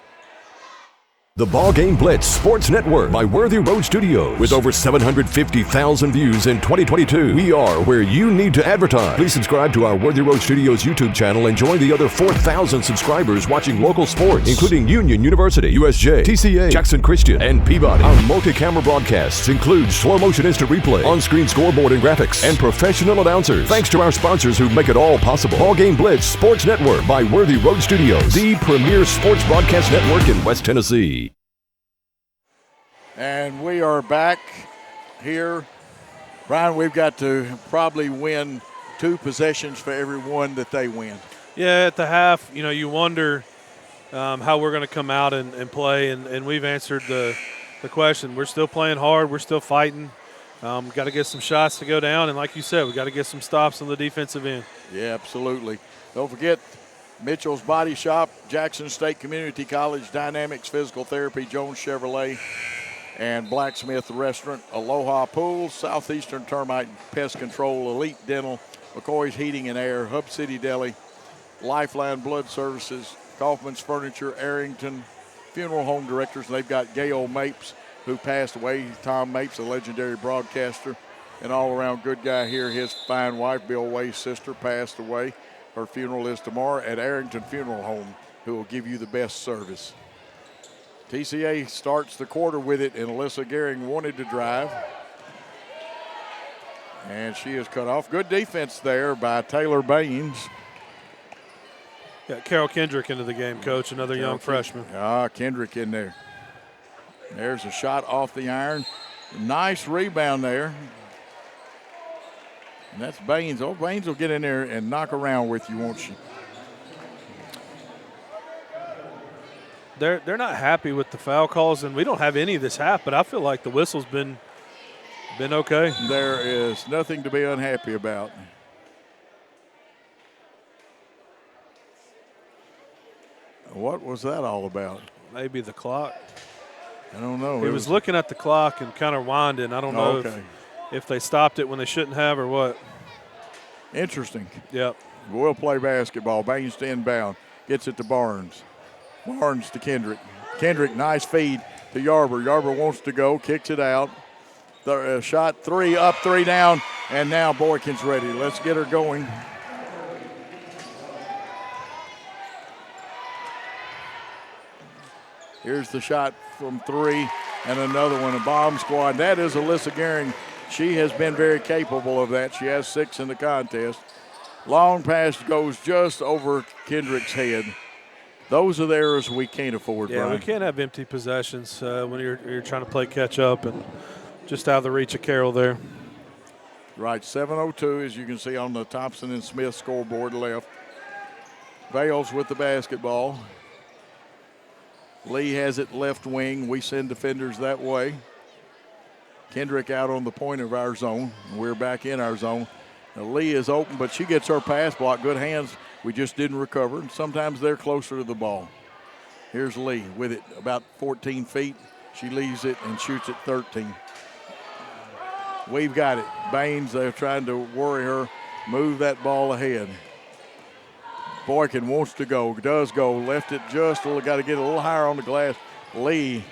Speaker 21: The BallGame Blitz Sports Network by Worthy Road Studios. With over 750,000 views in 2022, we are where you need to advertise. Please subscribe to our Worthy Road Studios YouTube channel and join the other 4,000 subscribers watching local sports, including Union University, USJ, TCA, Jackson Christian, and Peabody. Our multi-camera broadcasts include slow motion instant replay, on-screen scoreboard and graphics, and professional announcers. Thanks to our sponsors who make it all possible. BallGame Blitz Sports Network by Worthy Road Studios, the premier sports broadcast network in West Tennessee.
Speaker 1: And we are back here. Brian, we've got to probably win 2 possessions for every one that they win.
Speaker 2: Yeah, at the half, you wonder how we're going to come out and play, and we've answered the question. We're still playing hard. We're still fighting. Got to get some shots to go down, and like you said, we got to get some stops on the defensive end.
Speaker 1: Yeah, absolutely. Don't forget Mitchell's Body Shop, Jackson State Community College, Dynamics Physical Therapy, Jones Chevrolet, and Blacksmith Restaurant, Aloha Pool, Southeastern Termite Pest Control, Elite Dental, McCoy's Heating and Air, Hub City Deli, Lifeline Blood Services, Kaufman's Furniture, Arrington Funeral Home Directors. They've got Gail Mapes, who passed away, Tom Mapes, a legendary broadcaster, an all-around good guy here. His fine wife, Bill Way's sister, passed away. Her funeral is tomorrow at Arrington Funeral Home, who will give you the best service. TCA starts the quarter with it, and Alyssa Gehring wanted to drive. And she is cut off. Good defense there by Taylor Baines.
Speaker 2: Got Carol Kendrick into the game, Coach, another young freshman.
Speaker 1: Kendrick in there. There's a shot off the iron. Nice rebound there. And that's Baines. Oh, Baines will get in there and knock around with you, won't she?
Speaker 2: They're not happy with the foul calls, and we don't have any this half, but I feel like the whistle's been okay.
Speaker 1: There is nothing to be unhappy about. What was that all about?
Speaker 2: Maybe the clock.
Speaker 1: I don't know.
Speaker 2: He was looking at the clock and kind of winding. I don't know if they stopped it when they shouldn't have or what.
Speaker 1: Interesting.
Speaker 2: Yep.
Speaker 1: We'll play basketball. Baines to inbound. Gets it to Barnes. Barnes to Kendrick. Kendrick, nice feed to Yarber. Yarber wants to go, kicks it out. Shot 3 up, 3 down, and now Boykin's ready. Let's get her going. Here's the shot from 3 and another one, a bomb squad. That is Alyssa Gehring. She has been very capable of that. She has 6 in the contest. Long pass goes just over Kendrick's head. Those are the errors we can't afford,
Speaker 2: Yeah,
Speaker 1: Brian.
Speaker 2: we can't have empty possessions when you're trying to play catch up and just out of the reach of Carroll there.
Speaker 1: Right, 7:02, as you can see on the Thompson and Smith scoreboard left. Vales with the basketball. Lee has it left wing. We send defenders that way. Kendrick out on the point of our zone. We're back in our zone. Now Lee is open, but she gets her pass block. Good hands. We just didn't recover. And sometimes they're closer to the ball. Here's Lee with it about 14 feet. She leaves it and shoots it 13. We've got it. Baines, they're trying to worry her, move that ball ahead. Boykin wants to go, does go, left it just, got to get a little higher on the glass. Lee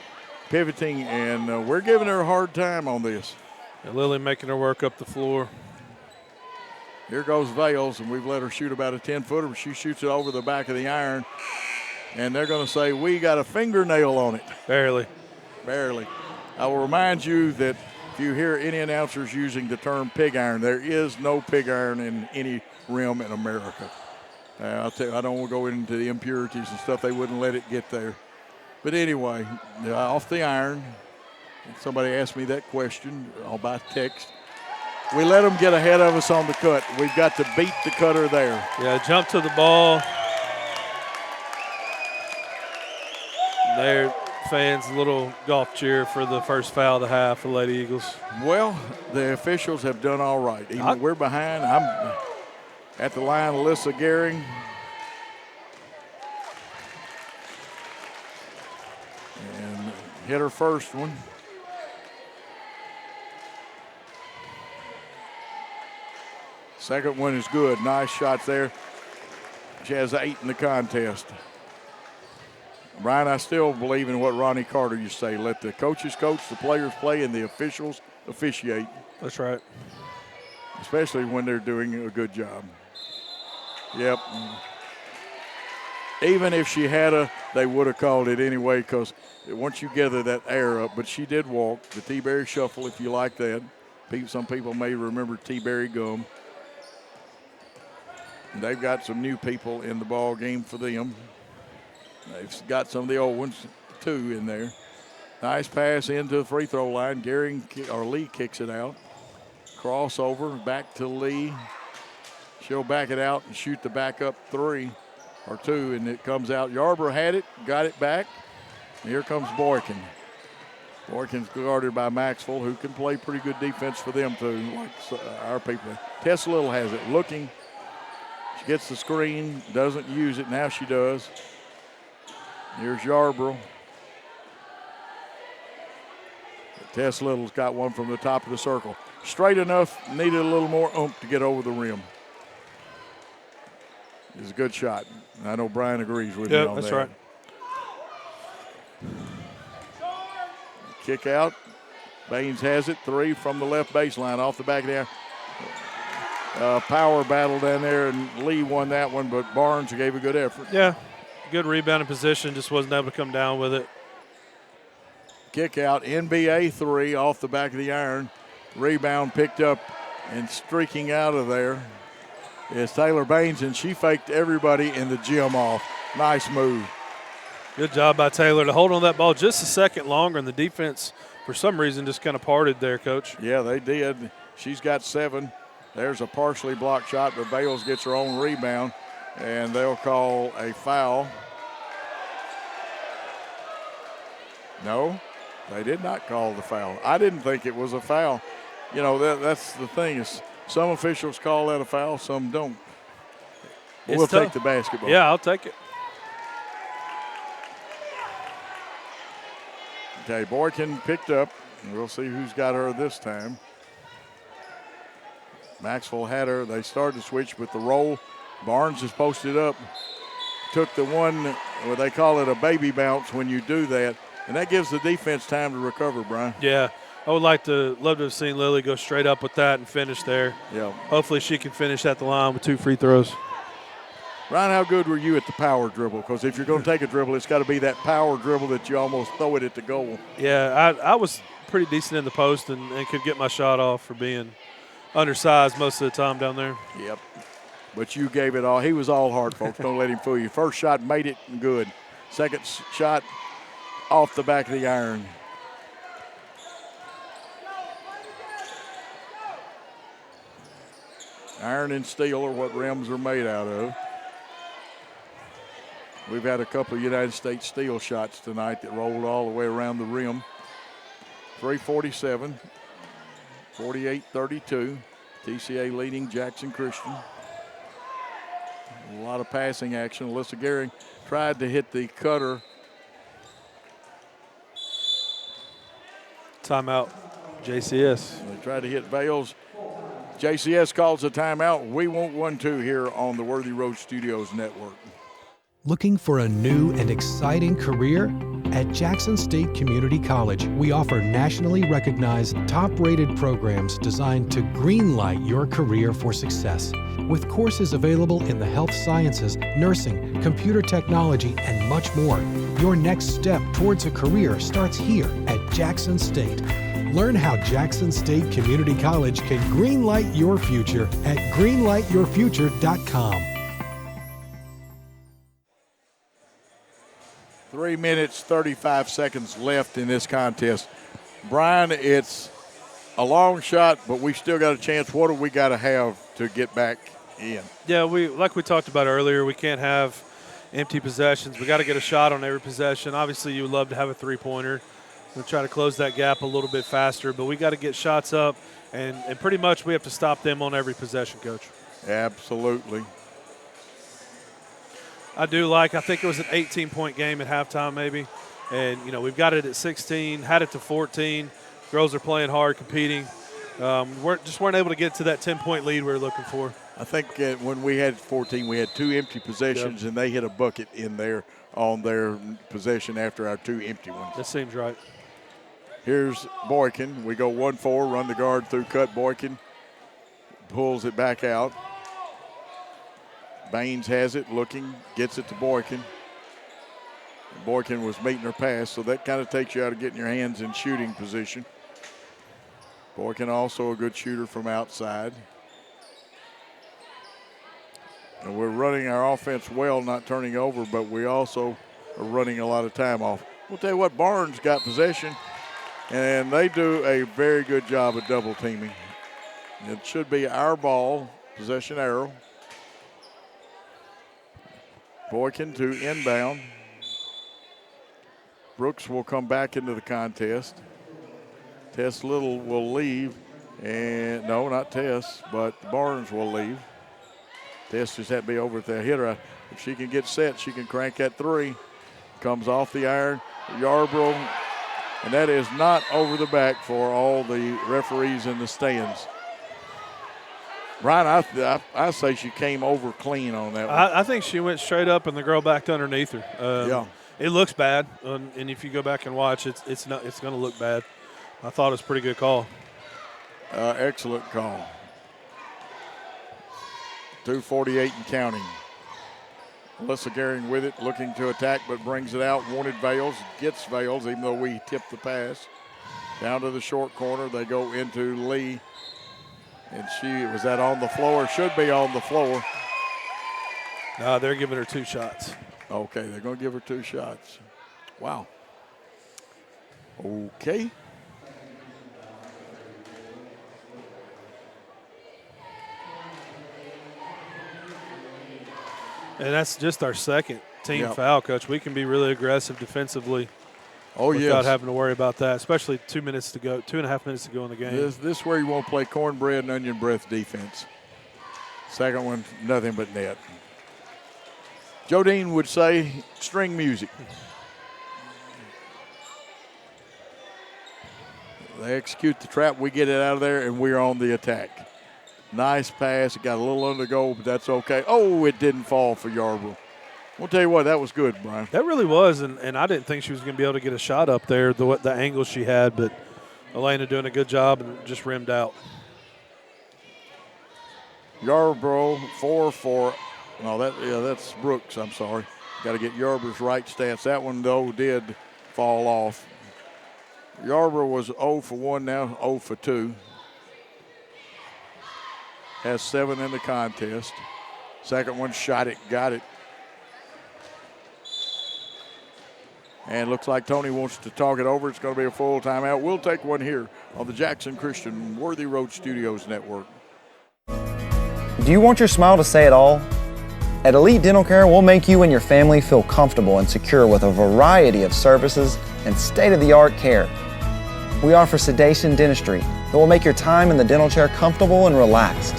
Speaker 1: pivoting, and we're giving her a hard time on this.
Speaker 2: And Lily making her work up the floor.
Speaker 1: Here goes Vales, and we've let her shoot about a 10-footer, but she shoots it over the back of the iron. And they're going to say, we got a fingernail on it.
Speaker 2: Barely.
Speaker 1: Barely. I will remind you that if you hear any announcers using the term pig iron, there is no pig iron in any rim in America. I'll tell you, I don't want to go into the impurities and stuff. They wouldn't let it get there. But anyway, off the iron. Somebody asked me that question by text. We let them get ahead of us on the cut. We've got to beat the cutter there.
Speaker 2: Yeah, jump to the ball. There, fans, a little golf cheer for the first foul of the half for Lady Eagles.
Speaker 1: Well, the officials have done all right. Even we're behind. I'm at the line, Alyssa Gehring. And hit her first one. Second one is good. Nice shot there. She has 8 in the contest. Brian, I still believe in what Ronnie Carter used to say. Let the coaches coach, the players play, and the officials officiate.
Speaker 2: That's right.
Speaker 1: Especially when they're doing a good job. Yep. Even if she had they would have called it anyway, because once you gather that air up, but she did walk the T-Berry shuffle, if you like that. Some people may remember T-Berry gum. They've got some new people in the ball game for them. They've got some of the old ones, too, in there. Nice pass into the free throw line. Lee kicks it out. Crossover, back to Lee. She'll back it out and shoot the backup 3 or 2, and it comes out. Yarborough had it, got it back. And here comes Boykin. Boykin's guarded by Maxwell, who can play pretty good defense for them, too, like our people. Tess Little has it, looking. She gets the screen, doesn't use it. Now she does. Here's Yarborough. Tess Little's got one from the top of the circle. Straight enough, needed a little more oomph to get over the rim. It's a good shot. I know Brian agrees with me on that.
Speaker 2: That's right.
Speaker 1: Kick out. Baines has it. 3 from the left baseline off the back of there. Power battle down there, and Lee won that one, but Barnes gave a good effort.
Speaker 2: Yeah, good rebounding position, just wasn't able to come down with it.
Speaker 1: Kick out, NBA 3 off the back of the iron. Rebound picked up and streaking out of there is Taylor Baines, and she faked everybody in the gym off. Nice move.
Speaker 2: Good job by Taylor to hold on that ball just a second longer, and the defense, for some reason, just kind of parted there, Coach.
Speaker 1: Yeah, they did. She's got 7. There's a partially blocked shot, but Bales gets her own rebound, and they'll call a foul. No, they did not call the foul. I didn't think it was a foul. You know, that's the thing is some officials call that a foul, some don't. We'll take the basketball.
Speaker 2: Yeah, I'll take it.
Speaker 1: Okay, Boykin picked up. We'll see who's got her this time. Maxwell had her. They started to switch with the roll. Barnes is posted up. Took the one, well, they call it a baby bounce when you do that. And that gives the defense time to recover, Brian.
Speaker 2: Yeah, I would love to have seen Lily go straight up with that and finish there.
Speaker 1: Yeah.
Speaker 2: Hopefully she can finish at the line with 2 free throws.
Speaker 1: Brian, how good were you at the power dribble? Because if you're going to take a dribble, it's got to be that power dribble that you almost throw it at the goal.
Speaker 2: Yeah, I was pretty decent in the post and could get my shot off for being undersized most of the time down there.
Speaker 1: Yep. But you gave it all. He was all heart, folks. Don't let him fool you. First shot made it good. Second shot off the back of the iron. Iron and steel are what rims are made out of. We've had a couple of United States steel shots tonight that rolled all the way around the rim. 3:47, 48-32. TCA leading Jackson Christian. A lot of passing action. Alyssa Gehring tried to hit the cutter.
Speaker 2: Timeout. JCS.
Speaker 1: They tried to hit Vales. JCS calls a timeout. We want 1-2 here on the Worthy Road Studios Network.
Speaker 13: Looking for a new and exciting career? At Jackson State Community College, we offer nationally recognized, top-rated programs designed to greenlight your career for success. With courses available in the health sciences, nursing, computer technology, and much more, your next step towards a career starts here at Jackson State. Learn how Jackson State Community College can greenlight your future at greenlightyourfuture.com.
Speaker 1: 3 minutes, 35 seconds left in this contest. Brian, it's a long shot, but we still got a chance. What do we got to have to get back in?
Speaker 2: Yeah, like we talked about earlier, we can't have empty possessions. We got to get a shot on every possession. Obviously, you would love to have a three-pointer. We'll try to close that gap a little bit faster, but we got to get shots up, and pretty much we have to stop them on every possession, Coach.
Speaker 1: Absolutely.
Speaker 2: I think it was an 18-point game at halftime maybe. And, we've got it at 16, had it to 14. Girls are playing hard, competing. Weren't able to get to that 10-point lead we were looking for.
Speaker 1: I think when we had 14, we had 2 empty possessions, and they hit a bucket in there on their possession after our 2 empty ones.
Speaker 2: That seems right.
Speaker 1: Here's Boykin. We go 1-4, run the guard through, cut Boykin, pulls it back out. Baines has it, looking, gets it to Boykin. Boykin was meeting her pass, so that kind of takes you out of getting your hands in shooting position. Boykin also a good shooter from outside. And we're running our offense well, not turning over, but we also are running a lot of time off. We'll tell you what, Barnes got possession, and they do a very good job of double teaming. It should be our ball, possession arrow. Boykin to inbound. Brooks will come back into the contest. Tess Little will leave. And no, not Tess, but Barnes will leave. Tess just had to be over at the hitter. If she can get set, she can crank that 3. Comes off the iron. Yarbrough. And that is not over the back for all the referees in the stands. Brian, I say she came over clean on that one.
Speaker 2: I think she went straight up and the girl backed underneath her.
Speaker 1: Yeah.
Speaker 2: It looks bad, and if you go back and watch, it's going to look bad. I thought it was a pretty good call.
Speaker 1: Excellent call. 2:48 and counting. Alyssa Gehring with it, looking to attack, but brings it out. Wanted Vales, gets Vales, even though we tipped the pass. Down to the short corner, they go into Lee. And was that on the floor? Should be on the floor.
Speaker 2: No, they're giving her 2 shots.
Speaker 1: Okay, they're going to give her 2 shots. Wow. Okay.
Speaker 2: And that's just our second team foul, Coach. We can be really aggressive defensively. Without having to worry about that, especially 2 minutes to go, 2.5 minutes to go in the game.
Speaker 1: This is where you won't play cornbread and onion breath defense. Second one, nothing but net. Joe Dean would say string music. They execute the trap, we get it out of there, and we're on the attack. Nice pass. It got a little under goal, but that's okay. Oh, it didn't fall for Yarbrough. I'll tell you what, that was good, Brian.
Speaker 2: That really was, and I didn't think she was going to be able to get a shot up there, the angle she had, but Elena doing a good job and just rimmed out.
Speaker 1: Yarbrough, 4-4. No, that's Brooks, I'm sorry. Got to get Yarbrough's right stats. That one, though, did fall off. Yarbrough was 0 for 1 now, 0 for 2. Has 7 in the contest. Second one, shot it, got it. And looks like Tony wants to talk it over. It's going to be a full timeout. We'll take one here on the Jackson Christian Worthy Road Studios Network.
Speaker 14: Do you want your smile to say it all? At Elite Dental Care, we'll make you and your family feel comfortable and secure with a variety of services and state-of-the-art care. We offer sedation dentistry that will make your time in the dental chair comfortable and relaxed.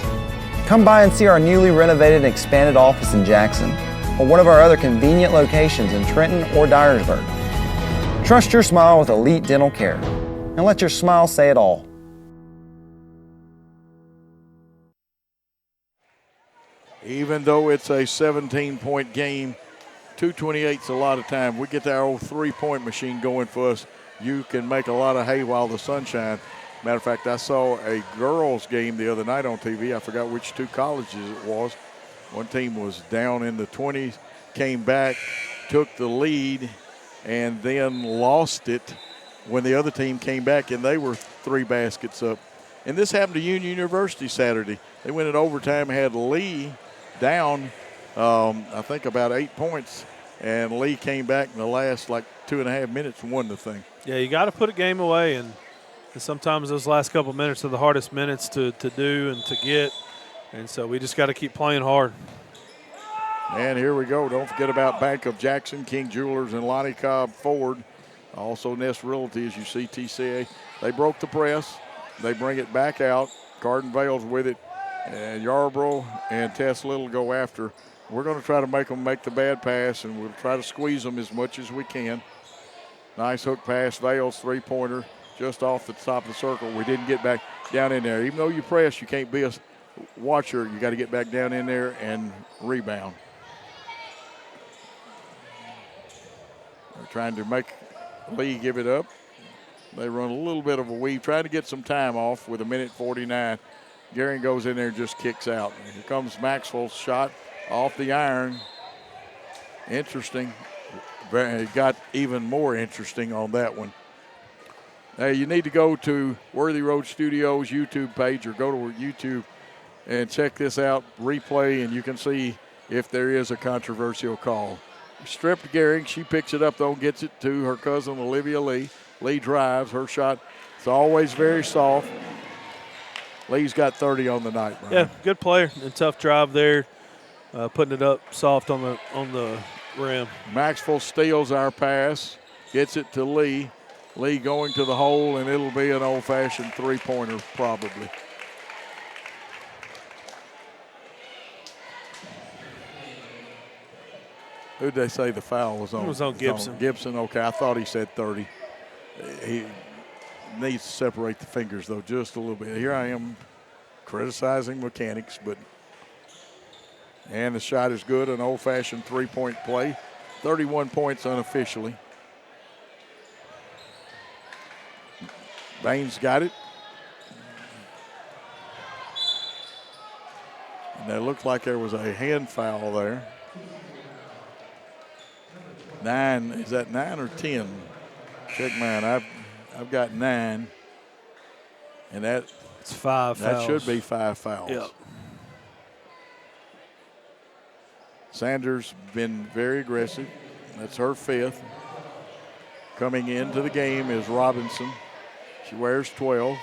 Speaker 14: Come by and see our newly renovated and expanded office in Jackson, or one of our other convenient locations in Trenton or Dyersburg. Trust your smile with Elite Dental Care, and let your smile say it all.
Speaker 1: even though it's a 17-point game, 2:28's a lot of time. We get our old three-point machine going for us. You can make a lot of hay while the sun shines. Matter of fact, I saw a girls' game the other night on TV. I forgot which two colleges it was. One team was down in the 20s, came back, took the lead, and then lost it when the other team came back, and they were 3 baskets up. And this happened to Union University Saturday. They went in overtime, had Lee down, I think, about 8 points, and Lee came back in the last, 2.5 minutes and won the thing.
Speaker 2: Yeah, you got to put a game away, and sometimes those last couple minutes are the hardest minutes to do and to get, and so we just got to keep playing hard.
Speaker 1: And here we go. Don't forget about Bank of Jackson, King Jewelers, and Lonnie Cobb Ford. Also Nest Realty, as you see, TCA. They broke the press. They bring it back out. Garden Vale's with it. And Yarborough and Tess Little go after. We're going to try to make them make the bad pass, and we'll try to squeeze them as much as we can. Nice hook pass. Vale's three-pointer just off the top of the circle. We didn't get back down in there. Even though you press, you can't be a watcher. You got to get back down in there and rebound. They're trying to make Lee give it up. They run a little bit of a weave, trying to get some time off with 1:49. Gehring goes in there and just kicks out. Here comes Maxwell's shot off the iron. Interesting. It got even more interesting on that one. Now, you need to go to Worthy Road Studios YouTube page or go to YouTube and check this out, replay, and you can see if there is a controversial call. Stripped Gehring. She picks it up, though, and gets it to her cousin, Olivia Lee. Lee drives. Her shot is always very soft. Lee's got 30 on the night, Brian.
Speaker 2: Yeah, good player. And tough drive there, putting it up soft on the rim.
Speaker 1: Maxwell steals our pass, gets it to Lee. Lee going to the hole, and it'll be an old-fashioned three-pointer probably. Who'd they say the foul was on?
Speaker 2: It was on Gibson.
Speaker 1: Gibson, okay. I thought he said 30. He needs to separate the fingers, though, just a little bit. Here I am criticizing mechanics, and the shot is good, an old-fashioned three-point play. 31 points unofficially. Baines got it. And it looked like there was a hand foul there. 9, is that 9 or 10? Check mine. I've got 9. And
Speaker 2: it's 5 fouls.
Speaker 1: That should be 5 fouls.
Speaker 2: Yep.
Speaker 1: Sanders been very aggressive. That's her 5th. Coming into the game is Robinson. She wears 12.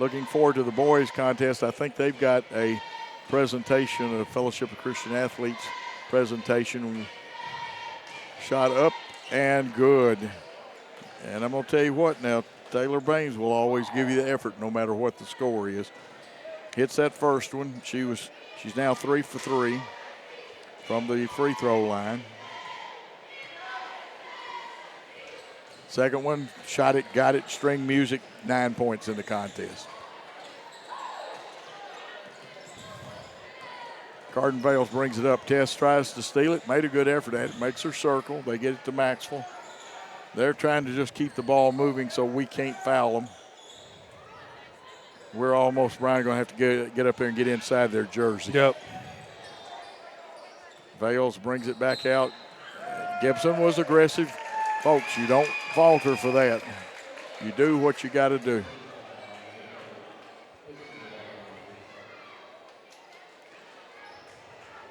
Speaker 1: Looking forward to the boys contest. I think they've got a presentation, a Fellowship of Christian Athletes presentation. Shot up and good. And I'm going to tell you what now, Taylor Baines will always give you the effort no matter what the score is. Hits that first one. She's now 3 for 3 from the free throw line. Second one, shot it, got it, string music, 9 points in the contest. Garden Vales brings it up. Tess tries to steal it, made a good effort at it, makes her circle. They get it to Maxwell. They're trying to just keep the ball moving so we can't foul them. We're almost, Brian, going to have to get up there and get inside their jersey.
Speaker 2: Yep.
Speaker 1: Vales brings it back out. Gibson was aggressive. Folks, you don't falter for that. You do what you got to do.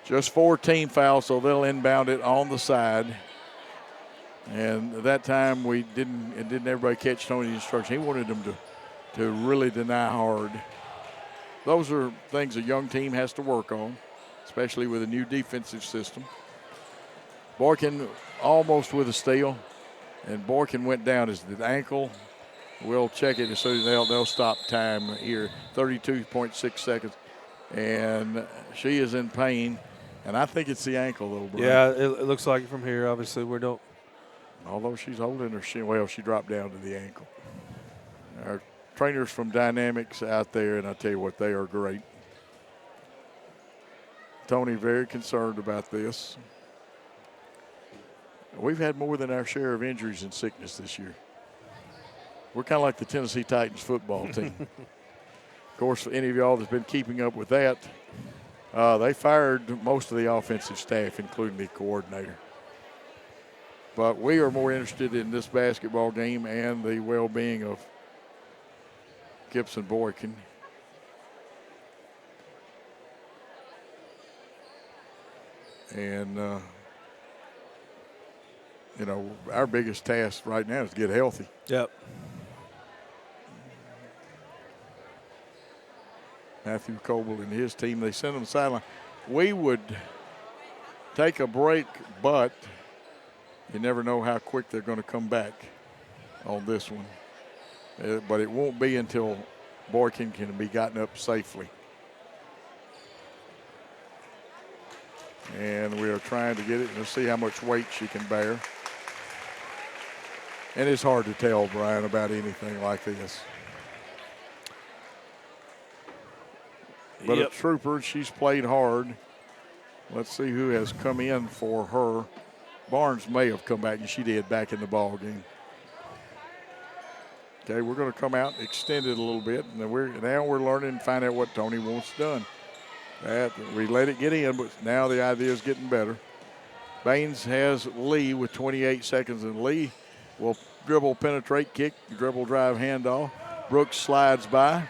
Speaker 1: Just 14 fouls, so they'll inbound it on the side. And at that time, didn't everybody catch Tony's instruction. He wanted them to really deny hard. Those are things a young team has to work on, especially with a new defensive system. Boykin almost with a steal, and Boykin went down. Is the ankle? We'll check it as soon as they'll stop time here. 32.6 seconds, and she is in pain. And I think it's the ankle, though, Brian.
Speaker 2: Yeah, it looks like it from here. Obviously, we don't.
Speaker 1: Although she's holding her shin, well, she dropped down to the ankle. Our trainers from Dynamics out there, and I tell you what, they are great. Tony very concerned about this. We've had more than our share of injuries and sickness this year. We're kind of like the Tennessee Titans football team. Of course, for any of y'all that's been keeping up with that, they fired most of the offensive staff, including the coordinator. But we are more interested in this basketball game and the well-being of Gibson Boykin. And, you know, our biggest task right now is to get healthy.
Speaker 2: Yep.
Speaker 1: Matthew Coble and his team, they sent them sideline. We would take a break, but you never know how quick they're going to come back on this one. But it won't be until Boykin can be gotten up safely. And we are trying to get it and see how much weight she can bear. And it's hard to tell, Brian, about anything like this. But a trooper, she's played hard. Let's see who has come in for her. Barnes may have come back, and she did, back in the ball game. Okay, we're going to come out, extend it a little bit, and now we're learning and find out what Tony wants done. We let it get in, but now the idea is getting better. Baines has Lee with 28 seconds, and Lee will dribble, penetrate, kick, dribble, drive, handoff. Brooks slides by.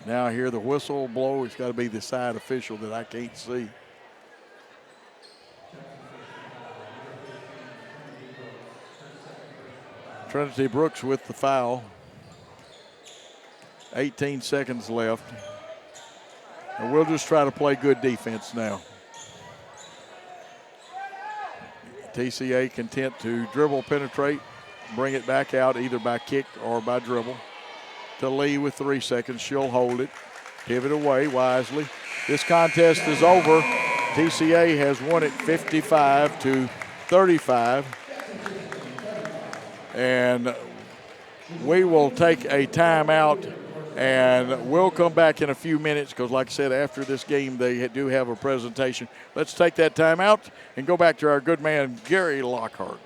Speaker 1: Now I hear the whistle blow. It's got to be the side official that I can't see. Trinity Brooks with the foul. 18 seconds left. And we'll just try to play good defense now. TCA content to dribble, penetrate, bring it back out either by kick or by dribble. To Lee with 3 seconds. She'll hold it. Pivot away wisely. This contest is over. TCA has won it 55-35. And we will take a timeout, and we'll come back in a few minutes because, like I said, after this game they do have a presentation. Let's take that timeout and go back to our good man, Gary Lockhart.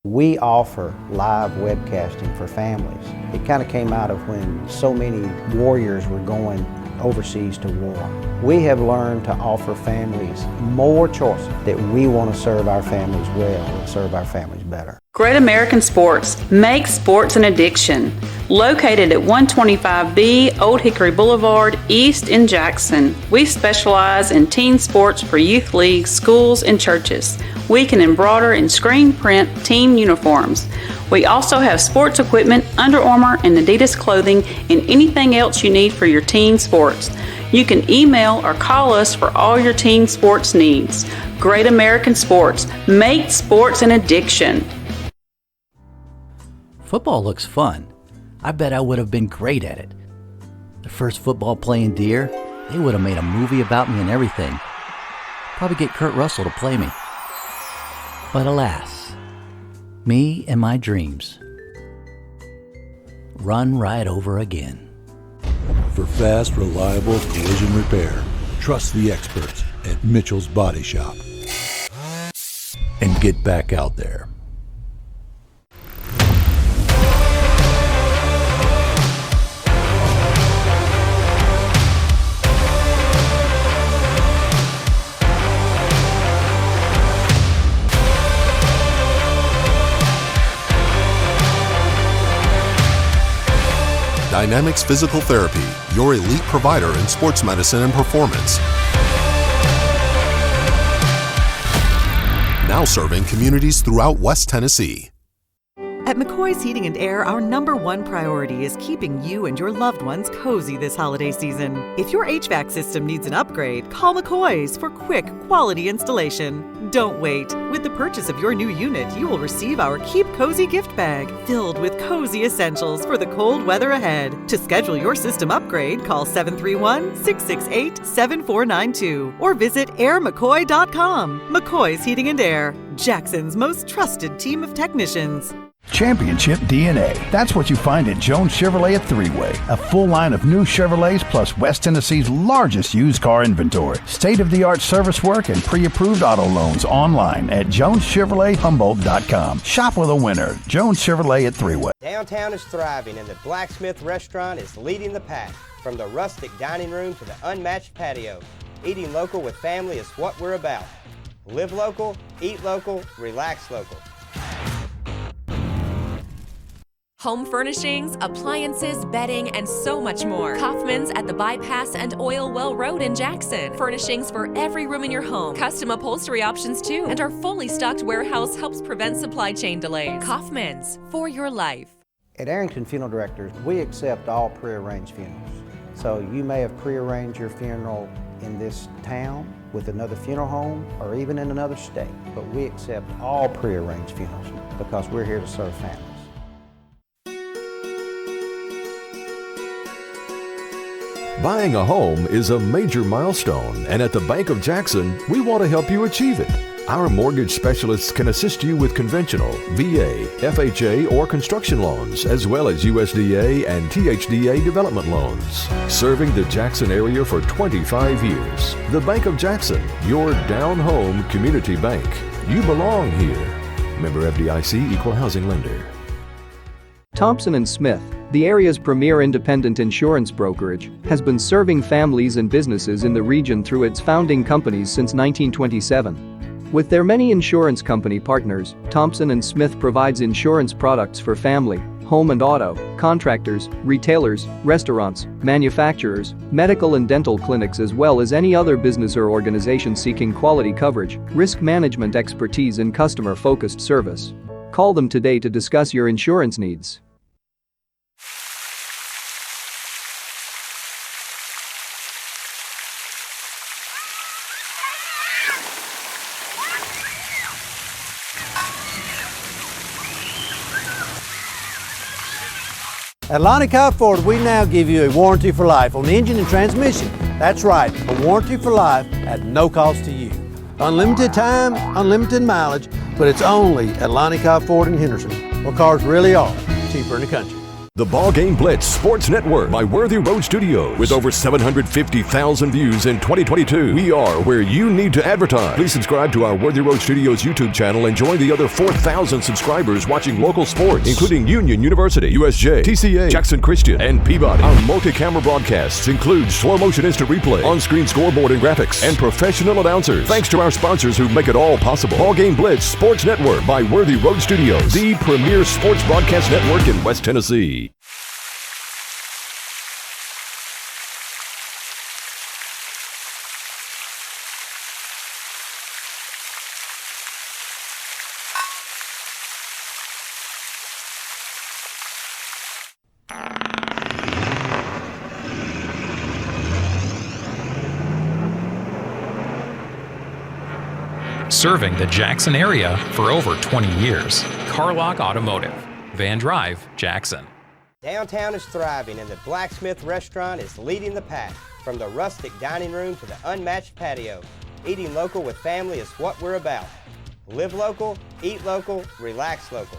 Speaker 15: We offer live webcasting for families. It kind of came out of when so many warriors were going overseas to war. We have learned to offer families more choices, that we want to serve our families well and serve our families better.
Speaker 16: Great American Sports. Make sports an addiction. Located at 125B Old Hickory Boulevard, East in Jackson. We specialize in teen sports for youth leagues, schools, and churches. We can embroider and screen print team uniforms. We also have sports equipment, Under Armour and Adidas clothing, and anything else you need for your teen sports. You can email or call us for all your teen sports needs. Great American Sports. Make sports an addiction.
Speaker 18: Football looks fun. I bet I would have been great at it. The first football playing deer, they would have made a movie about me and everything. Probably get Kurt Russell to play me. But alas, me and my dreams run right over again.
Speaker 24: For fast, reliable collision repair, trust the experts at Mitchell's Body Shop. And get back out there.
Speaker 25: Dynamics Physical Therapy, your elite provider in sports medicine and performance. Now serving communities throughout West Tennessee.
Speaker 5: At McCoy's Heating and Air, our #1 priority is keeping you and your loved ones cozy this holiday season. If your HVAC system needs an upgrade, call McCoy's for quick, quality installation. Don't wait. With the purchase of your new unit, you will receive our Keep Cozy gift bag filled with cozy essentials for the cold weather ahead. To schedule your system upgrade, call 731-668-7492 or visit airmccoy.com. McCoy's Heating and Air, Jackson's most trusted team of technicians.
Speaker 3: Championship DNA. That's what you find at Jones Chevrolet at Three-Way. A full line of new Chevrolets plus West Tennessee's largest used car inventory. State-of-the-art service work and pre-approved auto loans online at JonesChevroletHumboldt.com. Shop with a winner. Jones Chevrolet at Three-Way.
Speaker 22: Downtown is thriving and the Blacksmith Restaurant is leading the pack. From the rustic dining room to the unmatched patio, eating local with family is what we're about. Live local, eat local, relax local.
Speaker 8: Home furnishings, appliances, bedding, and so much more. Kaufman's at the Bypass and Oil Well Road in Jackson. Furnishings for every room in your home. Custom upholstery options too. And our fully stocked warehouse helps prevent supply chain delays. Kaufman's, for your life.
Speaker 15: At Arrington Funeral Directors, we accept all pre-arranged funerals. So you may have pre-arranged your funeral in this town with another funeral home or even in another state. But we accept all pre-arranged funerals because we're here to serve families.
Speaker 21: Buying a home is a major milestone, and at the Bank of Jackson, we want to help you achieve it. Our mortgage specialists can assist you with conventional, VA, FHA, or construction loans, as well as USDA and THDA development loans. Serving the Jackson area for 25 years. The Bank of Jackson, your down-home community bank. You belong here. Member FDIC, Equal Housing Lender.
Speaker 9: Thompson & Smith, the area's premier independent insurance brokerage, has been serving families and businesses in the region through its founding companies since 1927. With their many insurance company partners, Thompson & Smith provides insurance products for family, home and auto, contractors, retailers, restaurants, manufacturers, medical and dental clinics, as well as any other business or organization seeking quality coverage, risk management expertise, and customer-focused service. Call them today to discuss your insurance needs.
Speaker 17: At Lonnie Cobb Ford, we now give you a warranty for life on the engine and transmission. That's right, a warranty for life at no cost to you. Unlimited time, unlimited mileage, but it's only at Lonnie Cobb Ford in Henderson, where cars really are cheaper in the country.
Speaker 21: The BallGame Blitz Sports Network by Worthy Road Studios. With over 750,000 views in 2022, we are where you need to advertise. Please subscribe to our Worthy Road Studios YouTube channel and join the other 4,000 subscribers watching local sports, including Union University, USJ, TCA, Jackson Christian, and Peabody. Our multi-camera broadcasts include slow motion instant replay, on-screen scoreboard and graphics, and professional announcers. Thanks to our sponsors who make it all possible. BallGame Blitz Sports Network by Worthy Road Studios, the premier sports broadcast network in West Tennessee.
Speaker 10: Serving the Jackson area for over 20 years. Carlock Automotive, Van Drive, Jackson.
Speaker 22: Downtown is thriving and the Blacksmith Restaurant is leading the pack. From the rustic dining room to the unmatched patio, eating local with family is what we're about. Live local, eat local, relax local.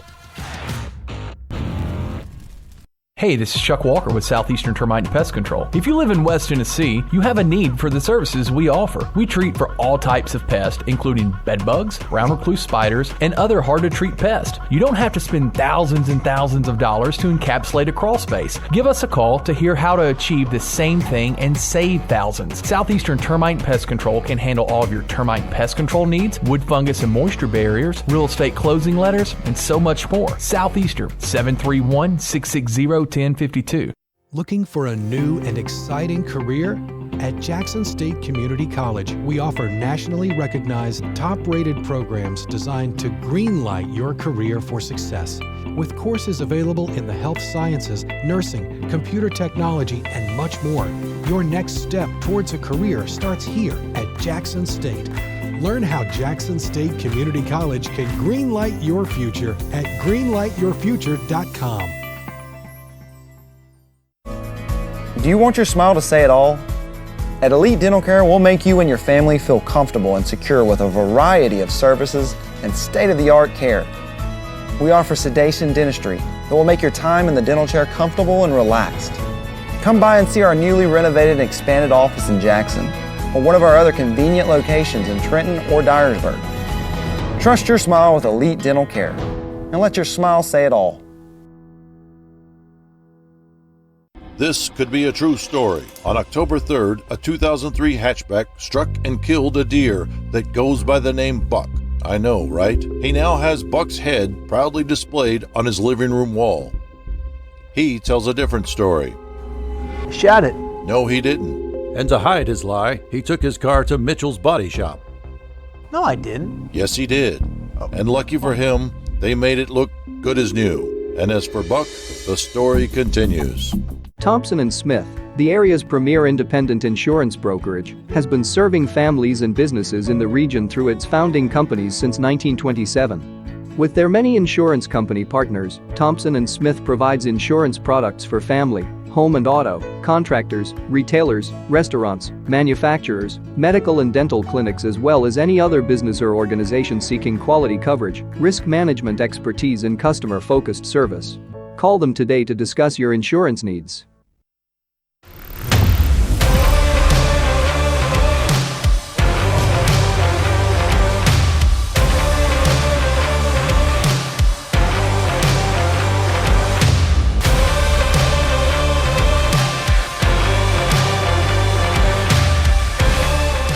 Speaker 19: Hey, this is Chuck Walker with Southeastern Termite and Pest Control. If you live in West Tennessee, you have a need for the services we offer. We treat for all types of pests, including bed bugs, brown recluse spiders, and other hard-to-treat pests. You don't have to spend thousands and thousands of dollars to encapsulate a crawl space. Give us a call to hear how to achieve the same thing and save thousands. Southeastern Termite and Pest Control can handle all of your termite and pest control needs, wood fungus and moisture barriers, real estate closing letters, and so much more. Southeastern, 731-660-1052.
Speaker 13: Looking for a new and exciting career? At Jackson State Community College, we offer nationally recognized, top-rated programs designed to greenlight your career for success. With courses available in the health sciences, nursing, computer technology, and much more, your next step towards a career starts here at Jackson State. Learn how Jackson State Community College can greenlight your future at greenlightyourfuture.com.
Speaker 14: Do you want your smile to say it all? At Elite Dental Care, we'll make you and your family feel comfortable and secure with a variety of services and state-of-the-art care. We offer sedation dentistry that will make your time in the dental chair comfortable and relaxed. Come by and see our newly renovated and expanded office in Jackson, or one of our other convenient locations in Trenton or Dyersburg. Trust your smile with Elite Dental Care, and let your smile say it all.
Speaker 4: This could be a true story. On October 3rd, a 2003 hatchback struck and killed a deer that goes by the name Buck. I know, right? He now has Buck's head proudly displayed on his living room wall. He tells a different story.
Speaker 17: Shot it.
Speaker 4: No, he didn't.
Speaker 24: And to hide his lie, he took his car to Mitchell's Body Shop.
Speaker 17: No, I didn't.
Speaker 4: Yes, he did. And lucky for him, they made it look good as new. And as for Buck, the story continues.
Speaker 9: Thompson & Smith, the area's premier independent insurance brokerage, has been serving families and businesses in the region through its founding companies since 1927. With their many insurance company partners, Thompson & Smith provides insurance products for family, home and auto, contractors, retailers, restaurants, manufacturers, medical and dental clinics, as well as any other business or organization seeking quality coverage, risk management expertise and customer-focused service. Call them today to discuss your insurance needs.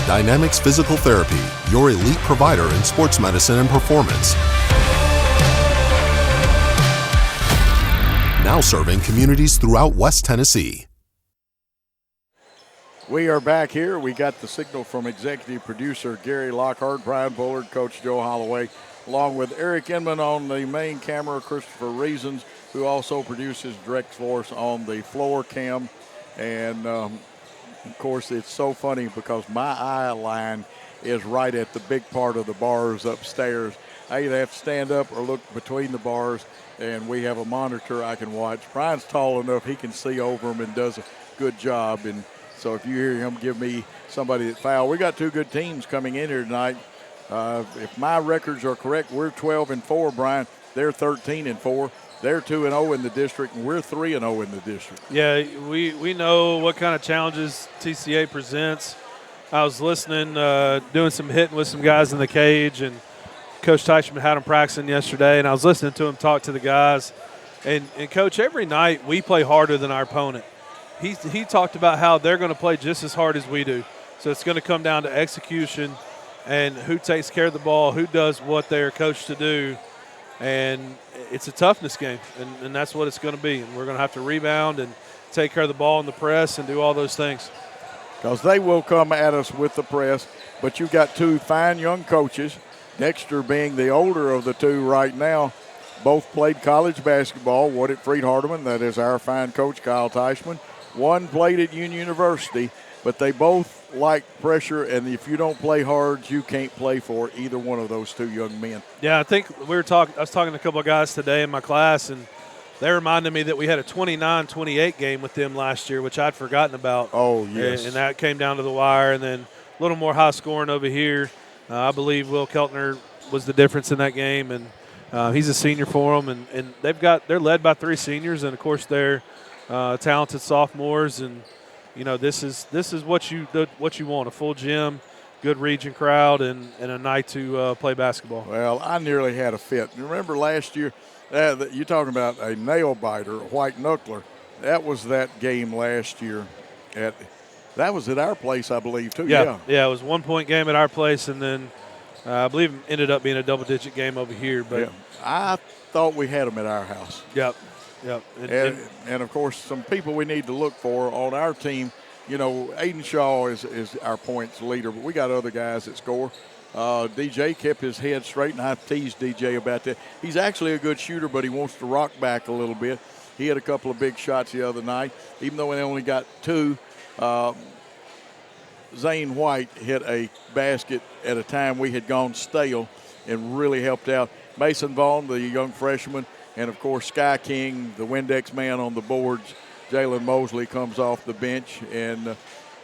Speaker 25: Dynamics Physical Therapy, your elite provider in sports medicine and performance. Now serving communities throughout West Tennessee.
Speaker 1: We are back here. We got the signal from executive producer Gary Lockhart, Brian Bullard, Coach Joe Holloway, along with Eric Inman on the main camera, Christopher Reasons, who also produces direct force on the floor cam. And, of course, it's so funny because my eye line is right at the big part of the bars upstairs. I either have to stand up or look between the bars, and we have a monitor I can watch. Brian's tall enough he can see over them and does a good job. And so if you hear him give me somebody that fouled, we got two good teams coming in here tonight. If my records are correct, we're 12-4, Brian. They're 13-4. They're 2-0 in the district, and we're 3-0 in the district.
Speaker 2: Yeah, we know what kind of challenges TCA presents. I was listening, doing some hitting with some guys in the cage, and Coach Teichman had them practicing yesterday, and I was listening to him talk to the guys. And Coach, every night we play harder than our opponent. He talked about how they're going to play just as hard as we do. So it's going to come down to execution and who takes care of the ball, who does what they're coached to do. And it's a toughness game, and that's what it's going to be. And we're going to have to rebound and take care of the ball in the press and do all those things.
Speaker 1: Because they will come at us with the press, but you've got two fine young coaches, Dexter being the older of the two right now. Both played college basketball, one at Freed-Hardeman, that is our fine coach, Kyle Teichman. One played at Union University, but they both like pressure, and if you don't play hard, you can't play for either one of those two young men.
Speaker 2: Yeah, I think I was talking to a couple of guys today in my class, and they reminded me that we had a 29-28 game with them last year, which I'd forgotten about.
Speaker 1: Oh, yes.
Speaker 2: And that came down to the wire, and then a little more high scoring over here. I believe Will Keltner was the difference in that game, and he's a senior for them, and they're led by three seniors, and of course they're talented sophomores, and you know this is what you want: a full gym, good region crowd, and a night to play basketball.
Speaker 1: Well, I nearly had a fit. You remember last year? You're talking about a nail biter, a white knuckler. That was that game last year. That was at our place, I believe, too.
Speaker 2: Yeah, it was 1 point game at our place, and then I believe it ended up being a double-digit game over here. But
Speaker 1: yeah. I thought we had them at our house.
Speaker 2: Yep.
Speaker 1: And of course, some people we need to look for on our team. You know, Aiden Shaw is our points leader, but we got other guys that score. DJ kept his head straight, and I teased DJ about that. He's actually a good shooter, but he wants to rock back a little bit. He had a couple of big shots the other night, even though he only got two. Zane White hit a basket at a time we had gone stale and really helped out. Mason Vaughn, the young freshman, and, of course, Sky King, the Windex man on the boards. Jalen Mosley comes off the bench and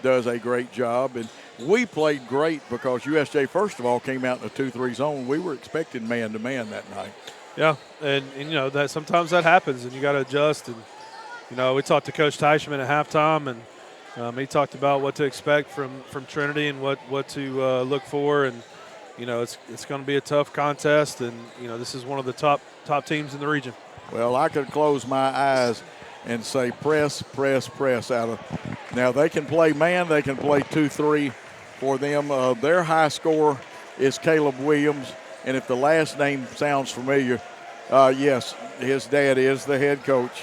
Speaker 1: does a great job. And we played great because USJ, first of all, came out in a 2-3 zone. We were expecting man-to-man that night.
Speaker 2: Yeah, and that sometimes that happens, and you got to adjust. And, we talked to Coach Teichman at halftime, and he talked about what to expect from Trinity and what to look for. And, it's going to be a tough contest, and, this is one of the top teams in the region.
Speaker 1: Well, I could close my eyes and say press, press, press out of. Now, they can play man, they can play 2-3 for them. Their high scorer is Caleb Williams, and if the last name sounds familiar, yes, his dad is the head coach.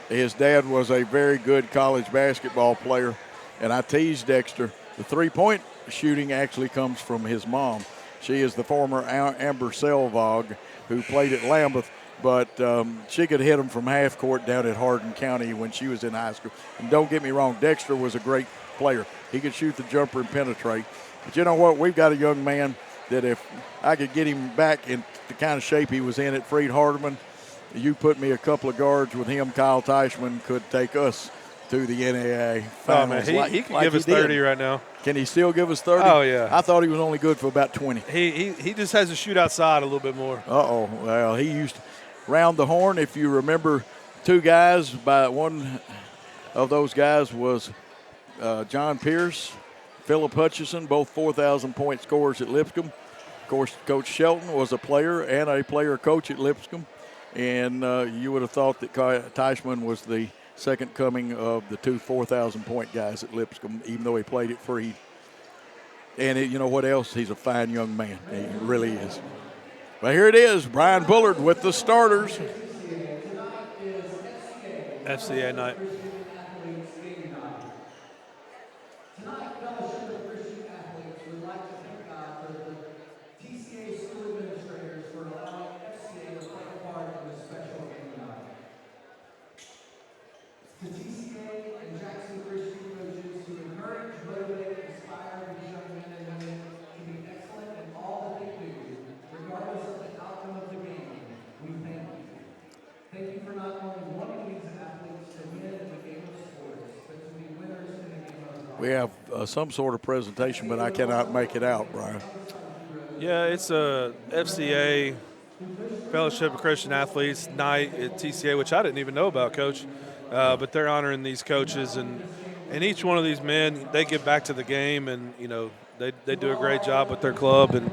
Speaker 1: His dad was a very good college basketball player, and I teased Dexter. The three-point shooting actually comes from his mom. She is the former Amber Selvog who played at Lambeth, but she could hit them from half court down at Hardin County when she was in high school. And don't get me wrong, Dexter was a great player. He could shoot the jumper and penetrate. But you know what? We've got a young man that if I could get him back in the kind of shape he was in at Freed Hardeman, you put me a couple of guards with him, Kyle Teichman could take us to the NAIA finals.
Speaker 2: Oh, man, he can give us 30 right now.
Speaker 1: Can he still give us 30?
Speaker 2: Oh, yeah.
Speaker 1: I thought he was only good for about 20.
Speaker 2: He just has to shoot outside a little bit more.
Speaker 1: Uh-oh. Well, he used to round the horn. If you remember, two guys, by one of those guys was John Pierce, Philip Hutchison, both 4,000-point scorers at Lipscomb. Of course, Coach Shelton was a player and a player coach at Lipscomb. And you would have thought that Teichman was the second coming of the two 4,000-point guys at Lipscomb, even though he played at Freed. And you know what else? He's a fine young man. He really is. But here it is, Brian Bullard with the starters.
Speaker 2: FCA night.
Speaker 6: Tonight, Fellowship of Christian Athletes would like to thank God for the TCA school administrators for allowing FCA to play a part in this special game night. To TCA and Jackson Christian coaches who encourage, motivate, and inspire these young men and women to be excellent in all that they do, regardless of the outcome of the game, we thank you. Thank you for not only wanting these athletes to win in the game of sports, but to be winners in the game of life.
Speaker 1: We have some sort of presentation, but I cannot make it out, Brian.
Speaker 2: Yeah, it's a FCA Fellowship of Christian Athletes night at TCA, which I didn't even know about, Coach. But they're honoring these coaches, and each one of these men, they give back to the game, and they do a great job with their club, and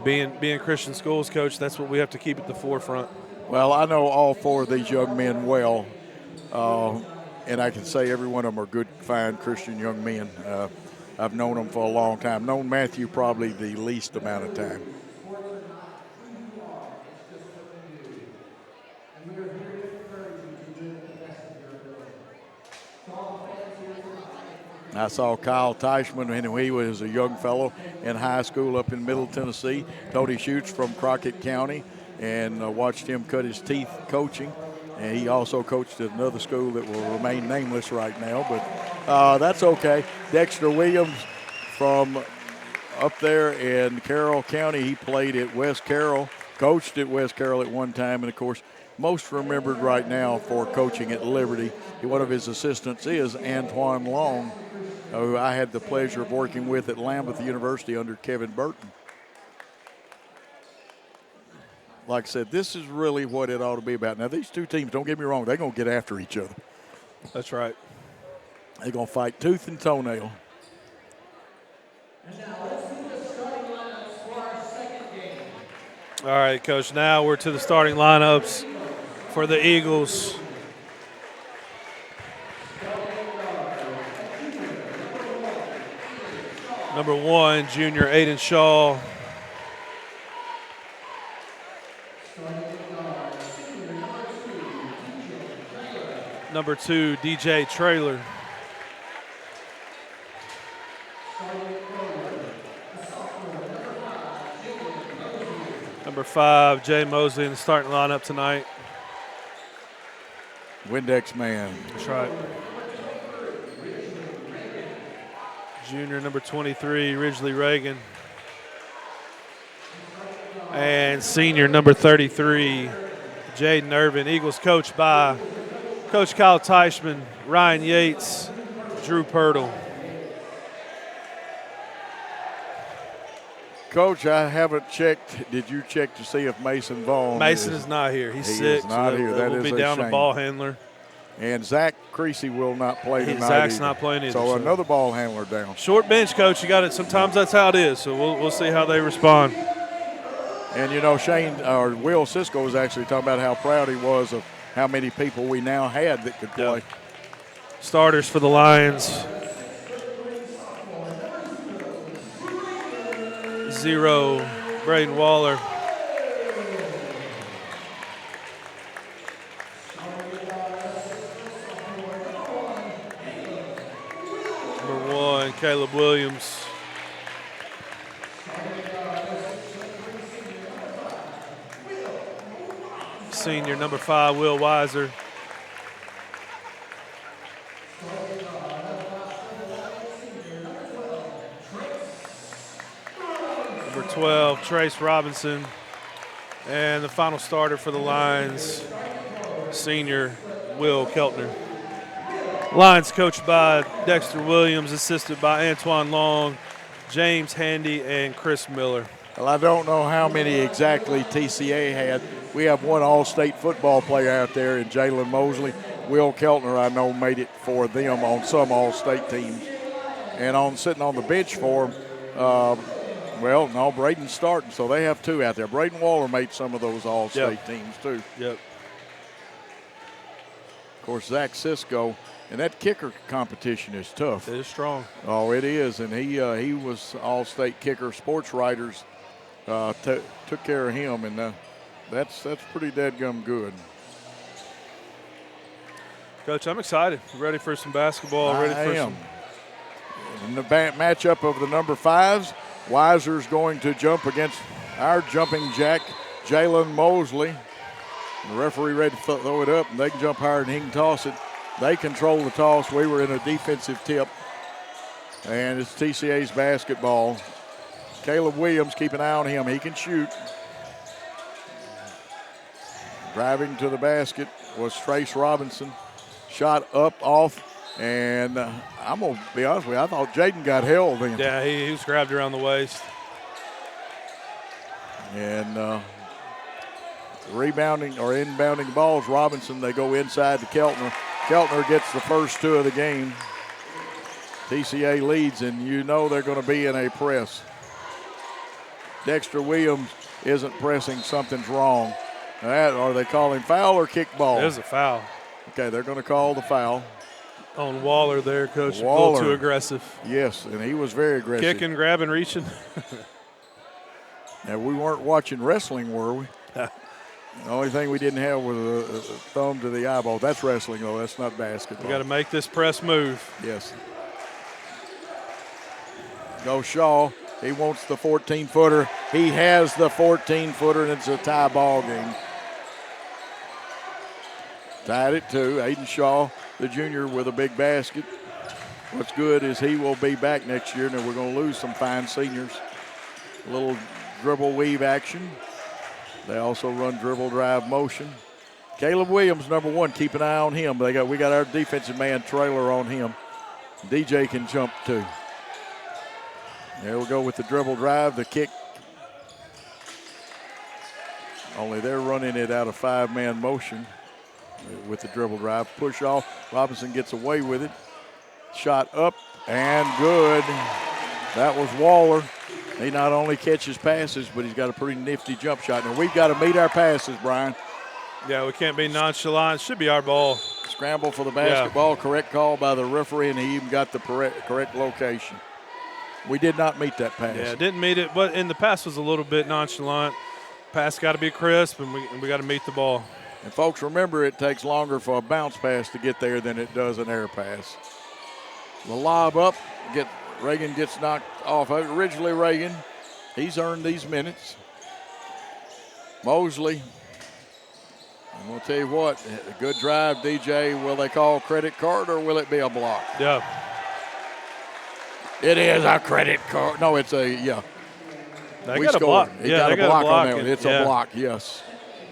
Speaker 2: being Christian schools, Coach, that's what we have to keep at the forefront.
Speaker 1: Well, I know all four of these young men well, and I can say every one of them are good, fine Christian young men. I've known them for a long time. Known Matthew probably the least amount of time. I saw Kyle Teichman when he was a young fellow in high school up in Middle Tennessee. Tony Schutz from Crockett County, and watched him cut his teeth coaching. And he also coached at another school that will remain nameless right now, but that's okay. Dexter Williams from up there in Carroll County. He played at West Carroll, coached at West Carroll at one time, and, of course, most remembered right now for coaching at Liberty. One of his assistants is Antoine Long, who I had the pleasure of working with at Lambeth University under Kevin Burton. Like I said, this is really what it ought to be about. Now, these two teams, don't get me wrong, they're going to get after each other.
Speaker 2: That's right.
Speaker 1: They're going to fight tooth and toenail.
Speaker 6: And now let's do the starting lineups for our second game.
Speaker 2: All right, Coach, now we're to the starting lineups for the Eagles. Number 1, junior Aiden Shaw. Number 2, DJ Trailer. Number 5, Jay Mosley in the starting lineup tonight.
Speaker 1: Windex man.
Speaker 2: That's right. Junior number 23, Ridgely Reagan. And senior number 33, Jaden Irvin. Eagles coached by Coach Kyle Teichman, Ryan Yates, Drew Pirtle.
Speaker 1: Coach, I haven't checked. Did you check to see if Mason Vaughn
Speaker 2: Mason is not here. He's sick.
Speaker 1: Is not here. That
Speaker 2: will
Speaker 1: is
Speaker 2: be down
Speaker 1: a
Speaker 2: a
Speaker 1: shame.
Speaker 2: ball handler.
Speaker 1: And Zach Creasy will not play tonight.
Speaker 2: Zach's
Speaker 1: either.
Speaker 2: not playing either.
Speaker 1: So another ball handler down.
Speaker 2: Short bench, Coach. You got it. Sometimes that's how it is. So we'll see how they respond.
Speaker 1: And you know, Will Cisco was actually talking about how proud he was of how many people we now had that could play.
Speaker 2: Starters for the Lions. 0, Braden Waller. Number 1, Caleb Williams. Senior, number 5, Will Weiser. Number 12, Trace Robinson. And the final starter for the Lions, senior, Will Keltner. Lions coached by Dexter Williams, assisted by Antoine Long, James Handy, and Chris Miller.
Speaker 1: Well, I don't know how many exactly TCA had. We have one All-State football player out there in Jalen Mosley. Will Keltner, I know, made it for them on some All-State teams. And sitting on the bench for them, Braden's starting, so they have 2 out there. Braden Waller made some of those All-State teams, too.
Speaker 2: Yep.
Speaker 1: Of course, Zach Cisco, and that kicker competition is tough.
Speaker 2: It is strong.
Speaker 1: Oh, it is, and he was All-State kicker. Sports writers took care of him, and that's pretty dadgum good.
Speaker 2: Coach, I'm excited. Ready for some basketball.
Speaker 1: I am. In the matchup of the number 5s, Weiser's going to jump against our jumping jack, Jalen Mosley. The referee ready to throw it up, and they can jump higher and he can toss it. They control the toss. We were in a defensive tip, and it's TCA's basketball. Caleb Williams, keep an eye on him. He can shoot. Driving to the basket was Trace Robinson. Shot up, off, and I'm going to be honest with you, I thought Jaden got held then.
Speaker 2: Yeah, he was grabbed around the waist.
Speaker 1: And rebounding or inbounding balls, Robinson, they go inside to Keltner. Keltner gets the first 2 of the game. TCA leads, and you know they're going to be in a press. Dexter Williams isn't pressing, something's wrong. Are they calling foul or kick ball?
Speaker 2: It is a foul.
Speaker 1: Okay, they're going to call the foul.
Speaker 2: On Waller there, Coach.
Speaker 1: Waller.
Speaker 2: A little too aggressive.
Speaker 1: Yes, and he was very aggressive.
Speaker 2: Kicking, grabbing, reaching.
Speaker 1: Now, we weren't watching wrestling, were we? The only thing we didn't have was a thumb to the eyeball. That's wrestling, though. That's not basketball.
Speaker 2: We got to make this press move.
Speaker 1: Yes. Go Shaw. He wants the 14-footer. He has the 14-footer, and it's a tie ball game. Tied it 2. Aiden Shaw, the junior, with a big basket. What's good is he will be back next year, and we're going to lose some fine seniors. A little dribble weave action. They also run dribble drive motion. Caleb Williams, number 1, keep an eye on him. We got our defensive man trailer on him. DJ can jump too. There we go with the dribble drive, the kick. Only they're running it out of 5-man motion with the dribble drive. Push off. Robinson gets away with it. Shot up and good. That was Waller. He not only catches passes, but he's got a pretty nifty jump shot. Now, we've got to meet our passes, Brian.
Speaker 2: Yeah, we can't be nonchalant. It should be our ball.
Speaker 1: Scramble for the basketball. Yeah. Correct call by the referee, and he even got the correct location. We did not meet that pass.
Speaker 2: Yeah, didn't meet it, but in the pass was a little bit nonchalant. Pass got to be crisp, and we got to meet the ball.
Speaker 1: And, folks, remember it takes longer for a bounce pass to get there than it does an air pass. The lob up, Reagan gets knocked off. Originally, Reagan, he's earned these minutes. Mosley, I'm going to tell you what, a good drive, DJ. Will they call credit card or will it be a block?
Speaker 2: Yeah.
Speaker 1: It is a credit card. No, it's a, yeah.
Speaker 2: They
Speaker 1: we
Speaker 2: got
Speaker 1: scored.
Speaker 2: a block.
Speaker 1: It
Speaker 2: Yeah,
Speaker 1: got
Speaker 2: they
Speaker 1: a
Speaker 2: got
Speaker 1: block
Speaker 2: a block.
Speaker 1: on that one. It's a block, yes.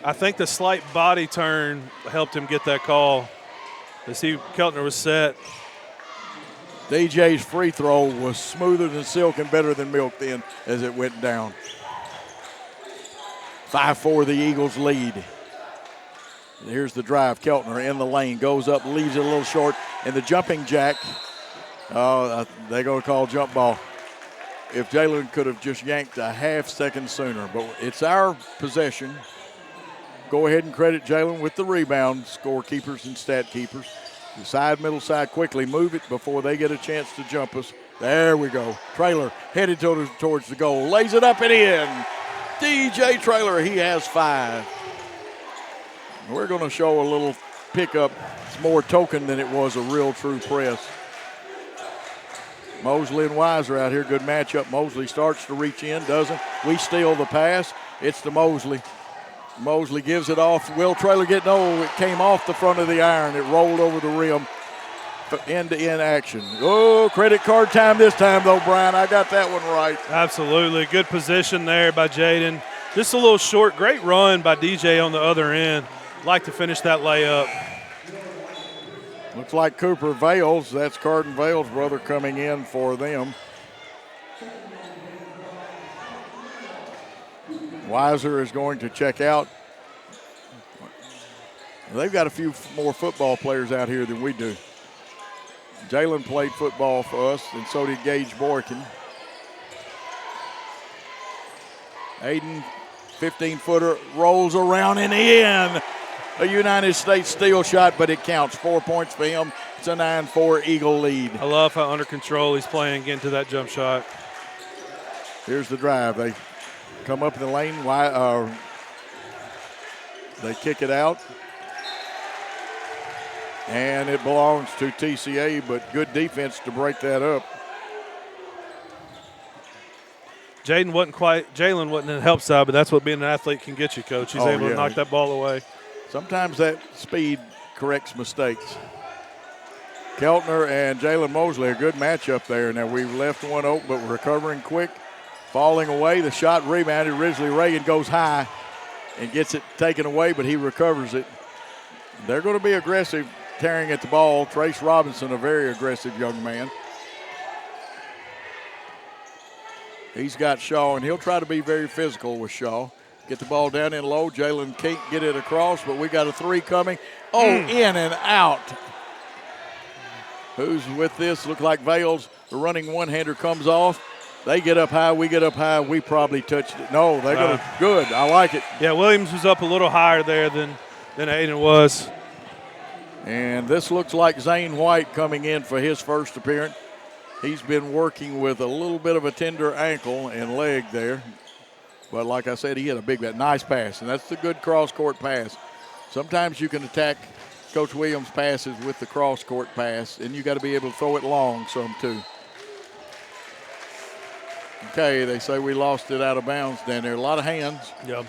Speaker 2: I think the slight body turn helped him get that call. As Keltner was set.
Speaker 1: DJ's free throw was smoother than silk and better than milk then as it went down. 5-4 the Eagles lead. Here's the drive. Keltner in the lane, goes up, leaves it a little short, and the jumping jack. They're going to call jump ball. If Jalen could have just yanked a half second sooner, but it's our possession. Go ahead and credit Jalen with the rebound, scorekeepers and stat keepers. The side, middle side, quickly move it before they get a chance to jump us. There we go. Traylor headed towards the goal, lays it up and in. DJ Traylor, he has 5. We're going to show a little pickup. It's more token than it was a real true press. Mosley and Weiser out here, good matchup. Mosley starts to reach in, doesn't. We steal the pass. It's to Mosley. Mosley gives it off. Will Traylor get no? It came off the front of the iron. It rolled over the rim. End-to-end action. Oh, credit card time this time, though, Brian. I got that one right.
Speaker 2: Absolutely. Good position there by Jaden. Just a little short. Great run by DJ on the other end. Like to finish that layup.
Speaker 1: Looks like Cooper Vales. That's Carden Vales' brother coming in for them. Weiser is going to check out. They've got a few more football players out here than we do. Jalen played football for us, and so did Gage Boykin. Aiden, 15-footer, rolls around and in. A United States steal shot, but it counts. 4 points for him. It's a 9-4 Eagle lead.
Speaker 2: I love how under control he's playing, getting to that jump shot.
Speaker 1: Here's the drive. They come up in the lane. They kick it out. And it belongs to TCA, but good defense to break that up.
Speaker 2: Jalen wasn't in the help side, but that's what being an athlete can get you, Coach. He's able to knock that ball away.
Speaker 1: Sometimes that speed corrects mistakes. Keltner and Jalen Mosley, a good matchup there. Now we've left one open, but we're recovering quick. Falling away, the shot rebounded. Ridgely Reagan goes high and gets it taken away, but he recovers it. They're going to be aggressive, tearing at the ball. Trace Robinson, a very aggressive young man. He's got Shaw, and he'll try to be very physical with Shaw. Get the ball down in low. Jalen can't get it across, but we got a 3 coming. Oh, in and out. Who's with this? Look like Vales. The running one-hander comes off. They get up high. We get up high. We probably touched it. No, they got it. Good. I like it.
Speaker 2: Yeah, Williams was up a little higher there than Aiden was.
Speaker 1: And this looks like Zane White coming in for his first appearance. He's been working with a little bit of a tender ankle and leg there. But like I said, he had a nice pass, and that's the good cross-court pass. Sometimes you can attack Coach Williams' passes with the cross-court pass, and you got to be able to throw it long some too. Okay, they say we lost it out of bounds down there. A lot of hands.
Speaker 2: Yep.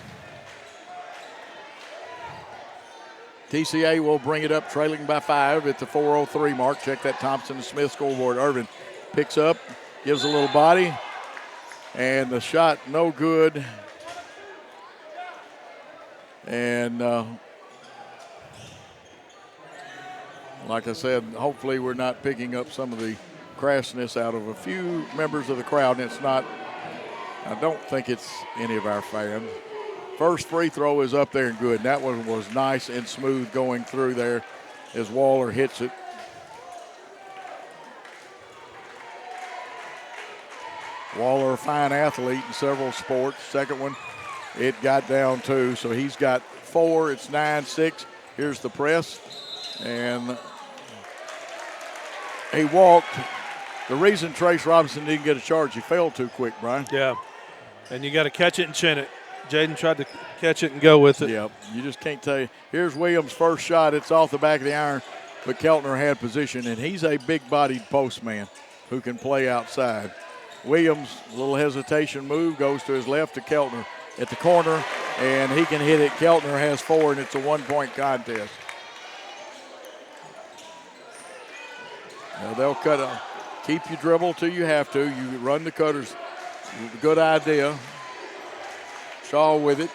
Speaker 1: TCA will bring it up, trailing by 5 at the 4:03 mark. Check that Thompson and Smith scoreboard. Irvin picks up, gives a little body, and the shot no good. And like I said, hopefully we're not picking up some of the crassness out of a few members of the crowd, and it's not, I don't think it's any of our fans. First free throw is up there and good. That one was nice and smooth going through there as Waller hits it. Waller, a fine athlete in several sports. Second one, it got down 2, so he's got 4. It's 9-6. Here's the press, and he walked. The reason Trace Robinson didn't get a charge, he fell too quick, Brian.
Speaker 2: Yeah, and you got to catch it and chin it. Jaden tried to catch it and go with it.
Speaker 1: Yeah, you just can't tell you. Here's Williams' first shot. It's off the back of the iron, but Keltner had position, and he's a big-bodied post man who can play outside. Williams, a little hesitation move, goes to his left to Keltner at the corner, and he can hit it. Keltner has 4, and it's a 1-point contest. Now they'll keep your dribble till you have to. You run the cutters. Good idea. Shaw with it.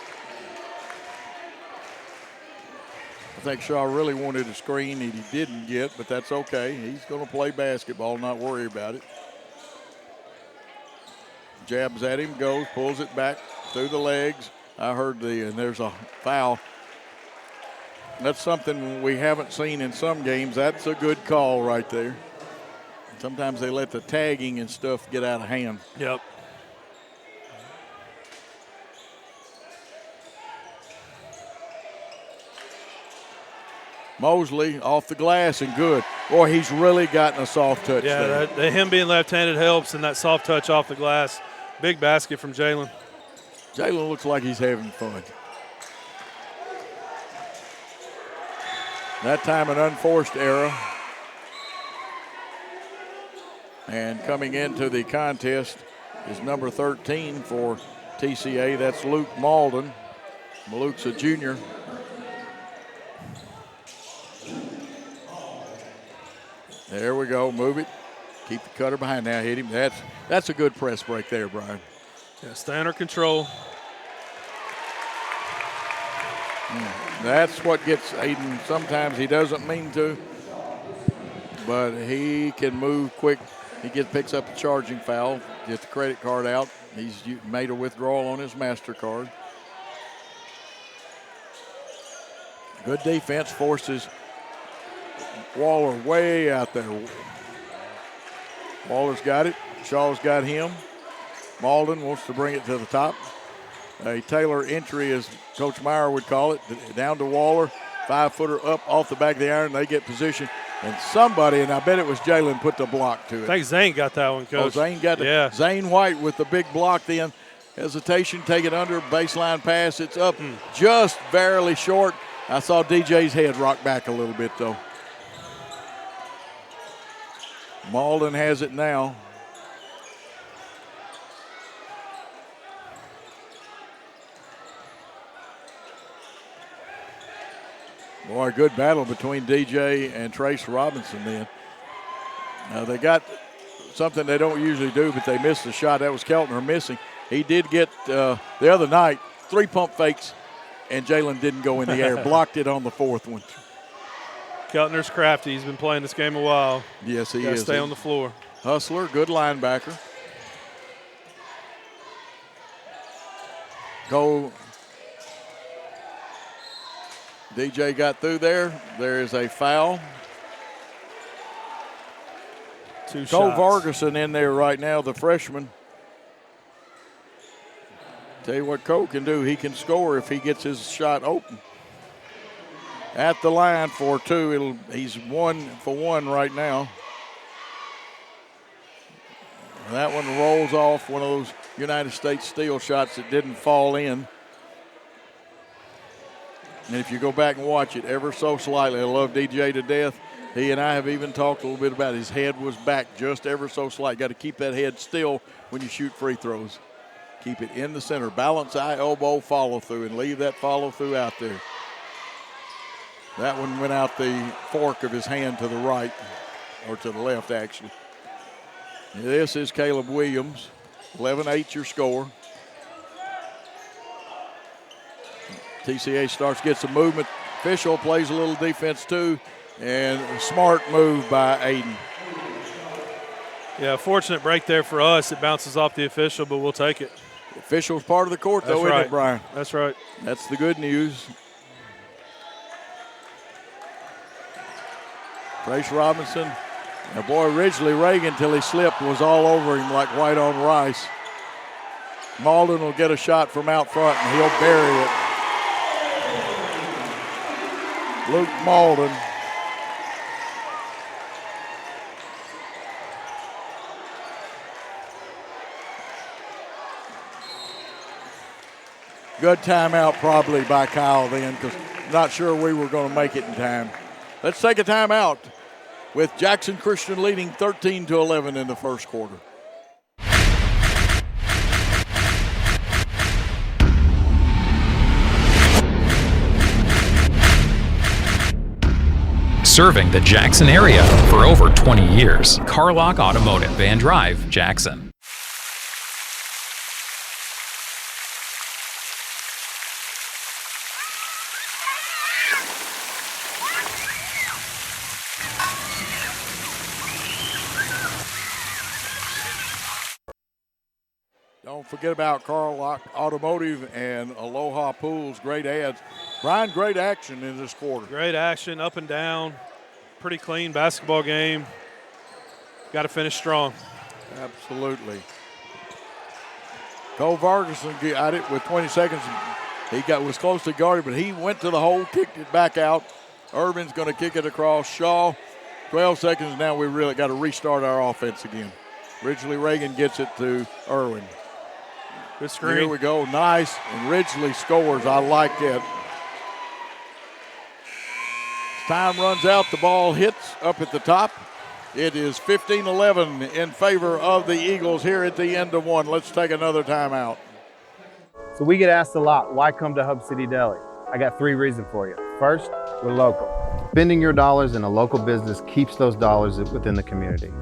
Speaker 1: I think Shaw really wanted a screen that he didn't get, but that's okay. He's going to play basketball, not worry about it. Jabs at him, goes, pulls it back through the legs. I heard and there's a foul. That's something we haven't seen in some games. That's a good call right there. Sometimes they let the tagging and stuff get out of hand.
Speaker 2: Yep.
Speaker 1: Mosley off the glass and good. Boy, he's really gotten a soft touch there.
Speaker 2: Yeah, him being left-handed helps, and that soft touch off the glass. Big basket from Jalen.
Speaker 1: Jalen looks like he's having fun. That time an unforced error. And coming into the contest is number 13 for TCA. That's Luke Malden. Luke's a junior. There we go. Move it. Keep the cutter behind now. Hit him. That's a good press break there, Brian.
Speaker 2: Yeah, stay under control.
Speaker 1: That's what gets Aiden. Sometimes he doesn't mean to, but he can move quick. He picks up a charging foul, gets the credit card out. He's made a withdrawal on his MasterCard. Good defense, forces Waller way out there. Waller's got it. Shaw's got him. Malden wants to bring it to the top. A Taylor entry, as Coach Meyer would call it, down to Waller. 5-footer up off the back of the iron. They get position. And somebody, and I bet it was Jalen, put the block to it.
Speaker 2: I think Zane got that one, Coach.
Speaker 1: Oh, Zane got it. Yeah. Zane White with the big block then. Hesitation, take it under, baseline pass. It's up just barely short. I saw DJ's head rock back a little bit, though. Malden has it now. Boy, good battle between DJ and Trace Robinson then. They got something they don't usually do, but they missed the shot. That was Keltner missing. He did get, the other night, 3 pump fakes, and Jalen didn't go in the air. Blocked it on the 4th one.
Speaker 2: Keltner's crafty. He's been playing this game a while.
Speaker 1: Yes, he
Speaker 2: Gotta
Speaker 1: is.
Speaker 2: Stay on the floor.
Speaker 1: Hustler, good linebacker. Go. DJ got through there. There is a foul.
Speaker 2: Two
Speaker 1: Cole
Speaker 2: shots.
Speaker 1: Vargason in there right now, the freshman. Tell you what Cole can do. He can score if he gets his shot open. At the line for 2. He's 1 for 1 right now. That one rolls off, one of those United States steel shots that didn't fall in. And if you go back and watch it ever so slightly, I love DJ to death. He and I have even talked a little bit about his head was back just ever so slight. Got to keep that head still when you shoot free throws. Keep it in the center. Balance eye, elbow, follow through, and leave that follow through out there. That one went out the fork of his hand to the right, or to the left, actually. This is Caleb Williams. 11-8 your score. TCA starts, gets some movement. Official plays a little defense too, and a smart move by Aiden.
Speaker 2: Yeah, fortunate break there for us. It bounces off the official, but we'll take it.
Speaker 1: The official's part of the court, though, isn't it, Brian?
Speaker 2: That's right.
Speaker 1: That's the good news. Trace Robinson. Now, boy, originally Reagan, till he slipped, was all over him like white on rice. Malden will get a shot from out front, and he'll bury it. Luke Malden. Good timeout probably by Kyle then, because not sure we were going to make it in time. Let's take a timeout with Jackson Christian leading 13-11 in the first quarter.
Speaker 10: serving the Jackson area for over 20 years. Carlock Automotive, Van Drive, Jackson.
Speaker 1: Don't forget about Carlock Automotive and Aloha Pools. Great ads. Brian, great action in this quarter.
Speaker 2: Great action, up and down. Pretty clean basketball game. Got to finish strong.
Speaker 1: Absolutely. Cole Vargason got it with 20 seconds. He was close to guarded, but he went to the hole, kicked it back out. Irvin's going to kick it across. Shaw, 12 seconds. Now we really got to restart our offense again. Ridgely Reagan gets it to Irwin.
Speaker 2: Good screen.
Speaker 1: Here we go. Nice. And Ridgely scores. I like that. As time runs out, the ball hits up at the top. It is 15-11 in favor of the Eagles here at the end of one. Let's take another timeout.
Speaker 7: So we get asked a lot, why come to Hub City Deli? I got 3 reasons for you. First, we're local. Spending your dollars in a local business keeps those dollars within the community.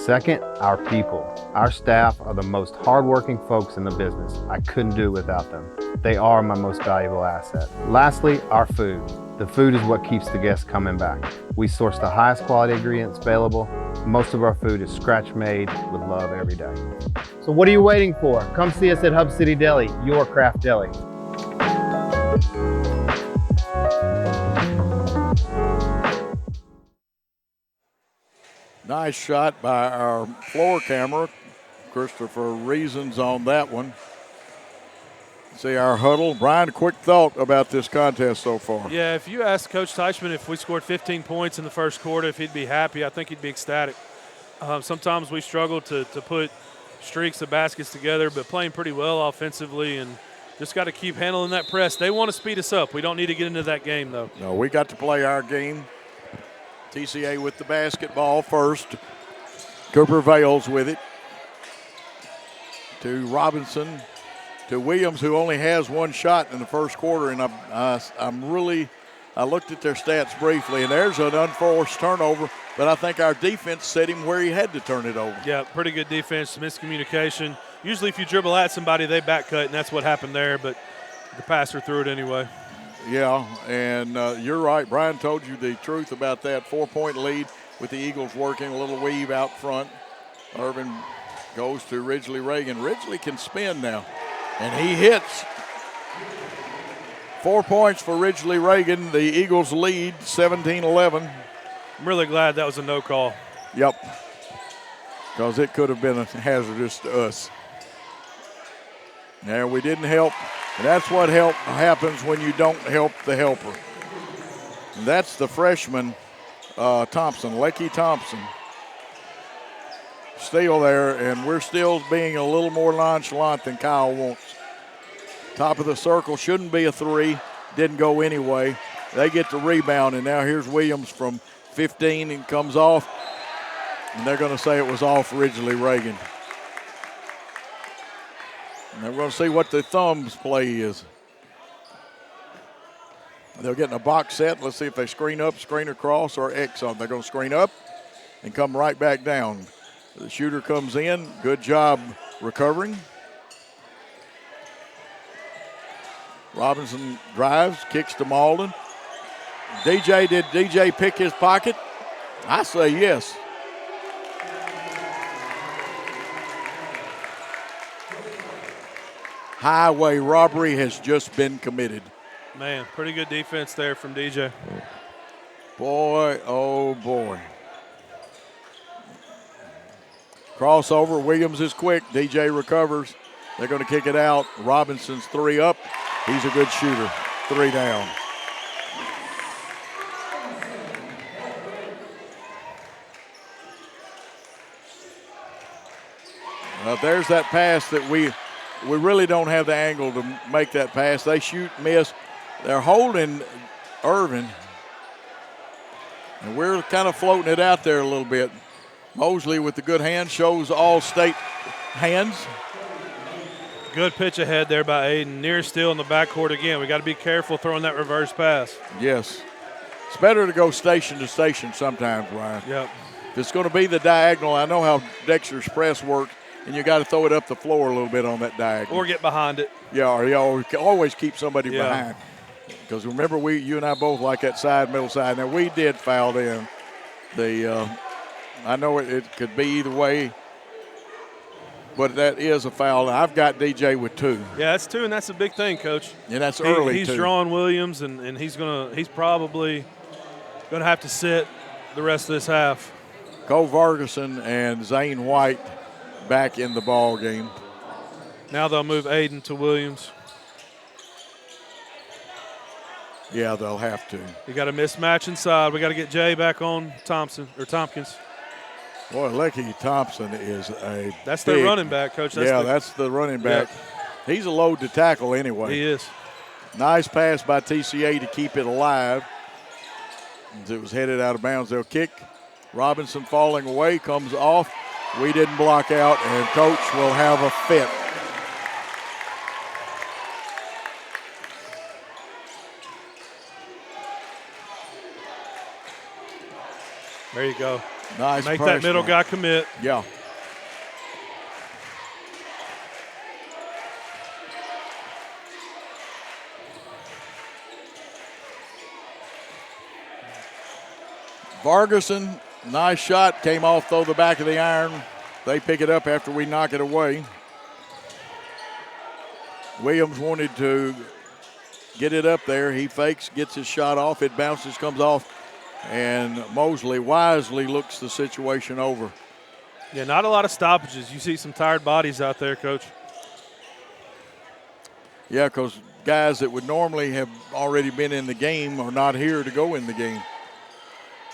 Speaker 7: Second, our people. Our staff are the most hardworking folks in the business. I couldn't do it without them. They are my most valuable asset. Lastly, our food. The food is what keeps the guests coming back. We source the highest quality ingredients available. Most of our food is scratch made with love every day. So what are you waiting for? Come see us at Hub City Deli, your craft deli.
Speaker 1: Nice shot by our floor camera. Christopher Reasons on that one. See our huddle. Brian, a quick thought about this contest so far.
Speaker 2: Yeah, if you asked Coach Teichman if we scored 15 points in the first quarter, if he'd be happy, I think he'd be ecstatic. Sometimes we struggle to put streaks of baskets together, but playing pretty well offensively and just got to keep handling that press. They want to speed us up. We don't need to get into that game, though.
Speaker 1: No, we got to play our game. TCA with the basketball first. Cooper Vales with it. To Robinson. To Williams, who only has one shot in the first quarter. And I looked at their stats briefly, and there's an unforced turnover. But I think our defense set him where he had to turn it over.
Speaker 2: Yeah, pretty good defense, miscommunication. Usually if you dribble at somebody, they back cut, and that's what happened there. But the passer threw it anyway.
Speaker 1: Yeah, and you're right. Brian told you the truth about that 4-point lead with the Eagles working a little weave out front. Irvin goes to Ridgely Reagan. Ridgely can spin now, and he hits. 4 points for Ridgely Reagan. The Eagles lead 17-11.
Speaker 2: I'm really glad that was a no call.
Speaker 1: Yep, because it could have been hazardous to us. There, we didn't help. And that's what happens when you don't help the helper. And that's the freshman, Thompson, Lecky Thompson. Still there, and we're still being a little more nonchalant than Kyle wants. Top of the circle, shouldn't be a 3. Didn't go anyway. They get the rebound, and now here's Williams from 15 and comes off. And they're going to say it was off Ridgely Reagan. And we're going to see what the thumbs play is. They're getting a box set. Let's see if they screen up, screen across, or X on. They're going to screen up and come right back down. The shooter comes in. Good job recovering. Robinson drives, kicks to Malden. Did DJ pick his pocket? I say yes. Highway robbery has just been committed.
Speaker 2: Man, pretty good defense there from DJ.
Speaker 1: Boy, oh boy. Crossover, Williams is quick. DJ recovers. They're going to kick it out. Robinson's 3 up. He's a good shooter. 3 down. There's that pass that we really don't have the angle to make that pass. They shoot, miss. They're holding Irvin. And we're kind of floating it out there a little bit. Mosley with the good hand shows all state hands.
Speaker 2: Good pitch ahead there by Aiden. Near still in the backcourt again. We got to be careful throwing that reverse pass.
Speaker 1: Yes. It's better to go station to station sometimes, Brian.
Speaker 2: Yep.
Speaker 1: If it's going to be the diagonal, I know how Dexter's press works, and you got to throw it up the floor a little bit on that diagonal.
Speaker 2: Or get behind it.
Speaker 1: Yeah, or you always keep somebody behind. Because remember, you and I both like that middle side. Now, we did foul them. I know it could be either way, but that is a foul. I've got DJ with 2.
Speaker 2: Yeah, that's 2, and that's a big thing, Coach.
Speaker 1: And that's early,
Speaker 2: He's
Speaker 1: too.
Speaker 2: drawing Williams, and he's probably going to have to sit the rest of this half.
Speaker 1: Cole Vargason and Zane White back in the ball game.
Speaker 2: Now they'll move Aiden to Williams.
Speaker 1: Yeah, they'll have to.
Speaker 2: You got a mismatch inside. We got to get Jay back on Tompkins.
Speaker 1: Boy, Lecky Thompson is
Speaker 2: That's their running back, Coach.
Speaker 1: That's the running back.
Speaker 2: Yep.
Speaker 1: He's a load to tackle anyway.
Speaker 2: He is.
Speaker 1: Nice pass by TCA to keep it alive. As it was headed out of bounds, they'll kick. Robinson falling away, comes off. We didn't block out, and Coach will have a fit.
Speaker 2: There you go.
Speaker 1: Nice.
Speaker 2: Make that middle guy commit.
Speaker 1: Yeah. Vargason, nice shot, came off though the back of the iron. They pick it up after we knock it away. Williams wanted to get it up there. He fakes, gets his shot off. It bounces, comes off, and Mosley wisely looks the situation over.
Speaker 2: Yeah, not a lot of stoppages. You see some tired bodies out there, Coach.
Speaker 1: Yeah, because guys that would normally have already been in the game are not here to go in the game.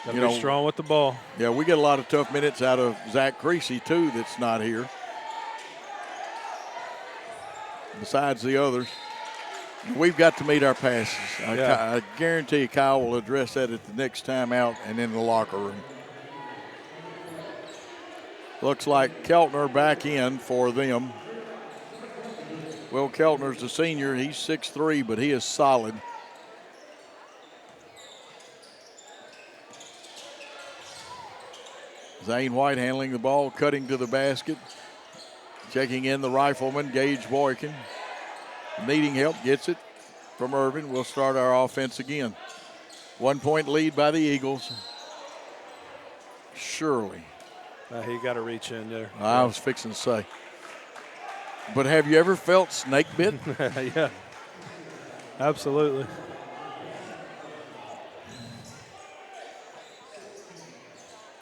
Speaker 2: Gotta be strong with the ball.
Speaker 1: Yeah, we get a lot of tough minutes out of Zach Creasy, too, that's not here. Besides the others. We've got to meet our passes. I guarantee you Kyle will address that at the next time out and in the locker room. Looks like Keltner back in for them. Will Keltner's the senior. He's 6'3", but he is solid. Zane White handling the ball, cutting to the basket. Checking in the rifleman, Gage Boykin. Needing help, gets it from Irvin. We'll start our offense again. 1 point lead by the Eagles. Surely.
Speaker 2: He got to reach in there.
Speaker 1: I was fixing to say. But have you ever felt snake bit?
Speaker 2: Yeah, absolutely.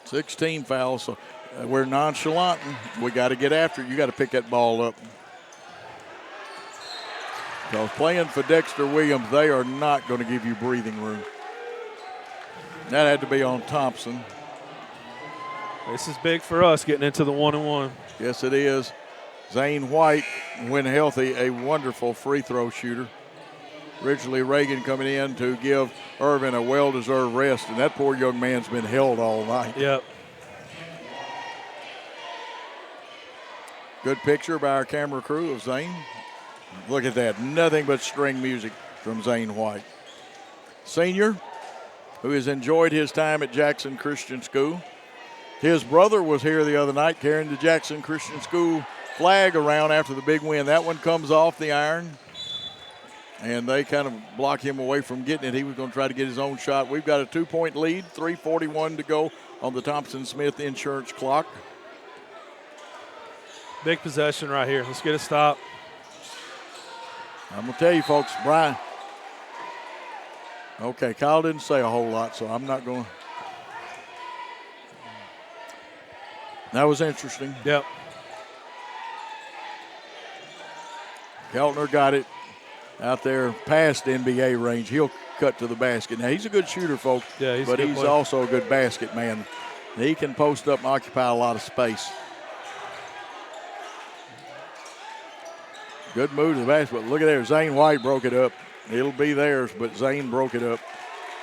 Speaker 1: $16 fouls, so we're nonchalant. We got to get after it. You got to pick that ball up. Because playing for Dexter Williams, they are not going to give you breathing room. That had to be on Thompson.
Speaker 2: This is big for us getting into the 1-and-1.
Speaker 1: Yes, it is. Zane White, when healthy, a wonderful free throw shooter. Originally, Reagan coming in to give Irvin a well-deserved rest, and that poor young man's been held all night.
Speaker 2: Yep.
Speaker 1: Good picture by our camera crew of Zane. Look at that. Nothing but string music from Zane White. Senior, who has enjoyed his time at Jackson Christian School. His brother was here the other night carrying the Jackson Christian School flag around after the big win. That one comes off the iron, and they kind of block him away from getting it. He was going to try to get his own shot. We've got a 2-point lead, 3:41 to go on the Thompson-Smith insurance clock.
Speaker 2: Big possession right here. Let's get a stop.
Speaker 1: I'm going to tell you, folks, Brian. Okay, Kyle didn't say a whole lot, so I'm not going to. That was interesting.
Speaker 2: Yep.
Speaker 1: Keltner got it out there past NBA range. He'll cut to the basket. Now, he's a good shooter, folks,
Speaker 2: yeah,
Speaker 1: but he's also a good basket man. He can post up and occupy a lot of space. Good move to the basket. Look at there. Zane White broke it up. It'll be theirs, but Zane broke it up.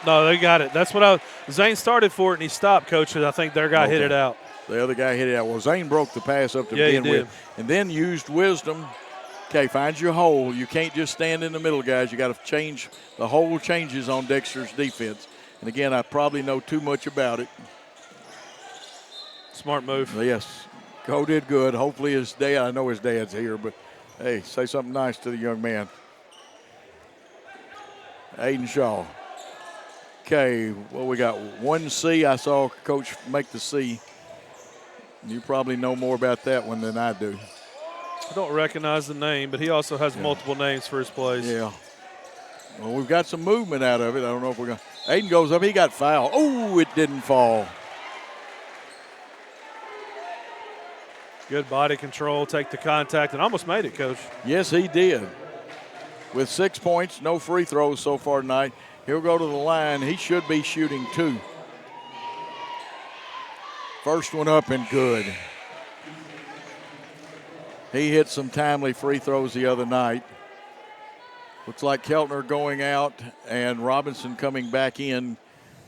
Speaker 2: No, they got it. That's what Zane started for it, and he stopped, Coach, and I think their guy hit it out.
Speaker 1: The other guy hit it out. Well, Zane broke the pass up to begin with, and then used wisdom. Okay, find your hole. You can't just stand in the middle, guys. You got to change. The hole changes on Dexter's defense. And again, I probably know too much about it.
Speaker 2: Smart move.
Speaker 1: Yes, Cole did good. Hopefully his dad, I know his dad's here, but hey, say something nice to the young man. Aiden Shaw. Okay, well, we got 1C. I saw Coach make the C. You probably know more about that one than I do.
Speaker 2: I don't recognize the name, but he also has multiple names for his plays.
Speaker 1: Yeah. Well, we've got some movement out of it. I don't know if we're going to. Aiden goes up. He got fouled. Oh, it didn't fall.
Speaker 2: Good body control, take the contact, and almost made it, Coach.
Speaker 1: Yes, he did. With 6 points, no free throws so far tonight. He'll go to the line. He should be shooting 2. First one up and good. He hit some timely free throws the other night. Looks like Keltner going out and Robinson coming back in.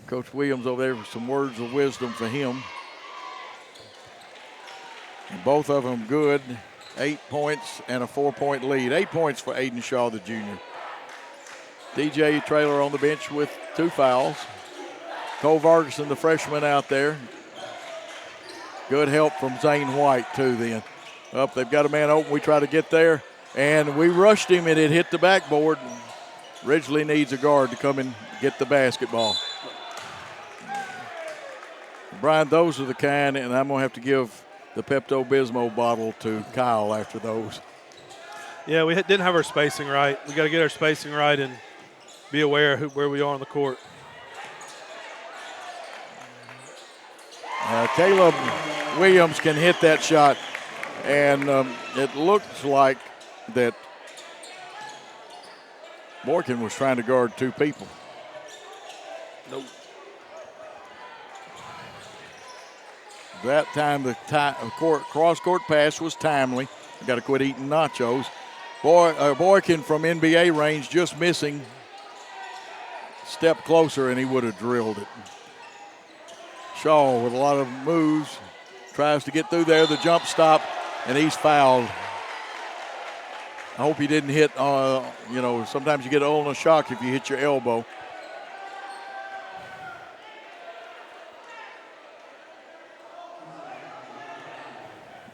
Speaker 1: Coach Williams over there with some words of wisdom for him. And both of them good. 8 points and a 4-point lead. 8 points for Aiden Shaw, the junior. DJ Traylor on the bench with 2 fouls. Cole Vargason, the freshman, out there. Good help from Zane White, too, then. Up, they've got a man open. We try to get there, and we rushed him, and it hit the backboard. Ridgely needs a guard to come and get the basketball. Brian, those are the kind, and I'm going to have to give the Pepto-Bismol bottle to Kyle after those.
Speaker 2: Yeah, we didn't have our spacing right. We got to get our spacing right and be aware of where we are on the court.
Speaker 1: Caleb Williams can hit that shot, and it looks like that Boykin was trying to guard 2 people.
Speaker 2: Nope.
Speaker 1: That time the cross-court pass was timely. Got to quit eating nachos. Boykin from NBA range just missing. Step closer and he would have drilled it. Shaw with a lot of moves. Tries to get through there, the jump stop, and he's fouled. I hope he didn't hit, sometimes you get on a shock if you hit your elbow.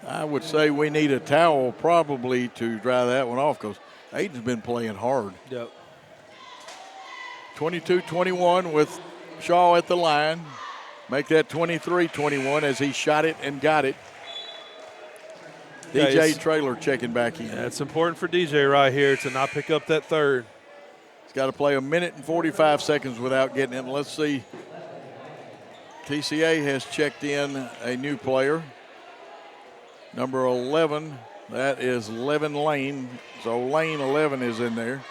Speaker 1: I would say we need a towel probably to dry that one off because Aiden's been playing hard.
Speaker 2: Yep.
Speaker 1: 22-21 with Shaw at the line. Make that 23-21 as he shot it and got it. DJ Traylor checking back in.
Speaker 2: Yeah, it's important for DJ right here to not pick up that third.
Speaker 1: He's got to play 1 minute and 45 seconds without getting it. Let's see. TCA has checked in a new player. Number 11, that is Levin Lane. So Lane 11 is in there.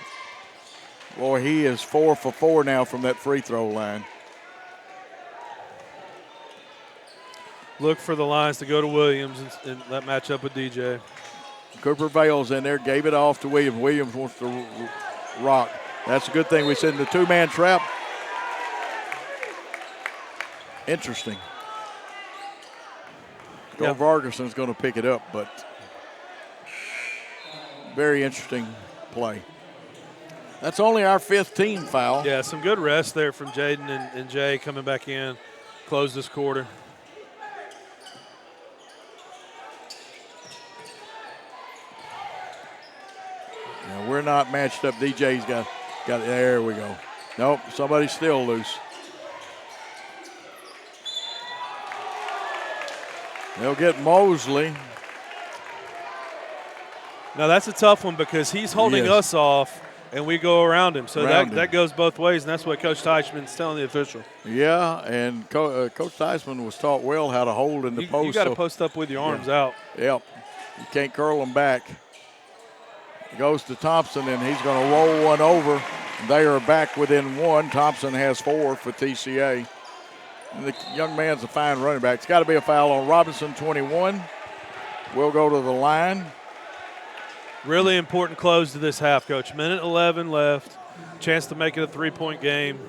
Speaker 1: Boy, he is 4 for 4 now from that free throw line.
Speaker 2: Look for the lines to go to Williams and that matchup with DJ.
Speaker 1: Cooper Vale's in there, gave it off to Williams. Williams wants to rock. That's a good thing. We sit in the 2-man trap. Interesting. Cole Vargason's going to pick it up, but very interesting play. That's only our 5th team foul.
Speaker 2: Yeah, some good rest there from Jaden and Jay coming back in, close this quarter.
Speaker 1: Now, we're not matched up. DJ's got it. There we go. Nope, somebody's still loose. They'll get Mosley.
Speaker 2: Now, that's a tough one because he's holding us off, and we go around him. So that goes both ways, and that's what Coach Teichman's telling the official.
Speaker 1: Yeah, and Coach Teichman was taught well how to hold in the post.
Speaker 2: You got to post up with your arms out.
Speaker 1: Yep. You can't curl them back. It goes to Thompson, and he's going to roll one over. They are back within 1. Thompson has 4 for TCA. And the young man's a fine running back. It's got to be a foul on Robinson, 21. We'll go to the line.
Speaker 2: Really important close to this half, Coach. Minute 11 left. Chance to make it a 3-point game.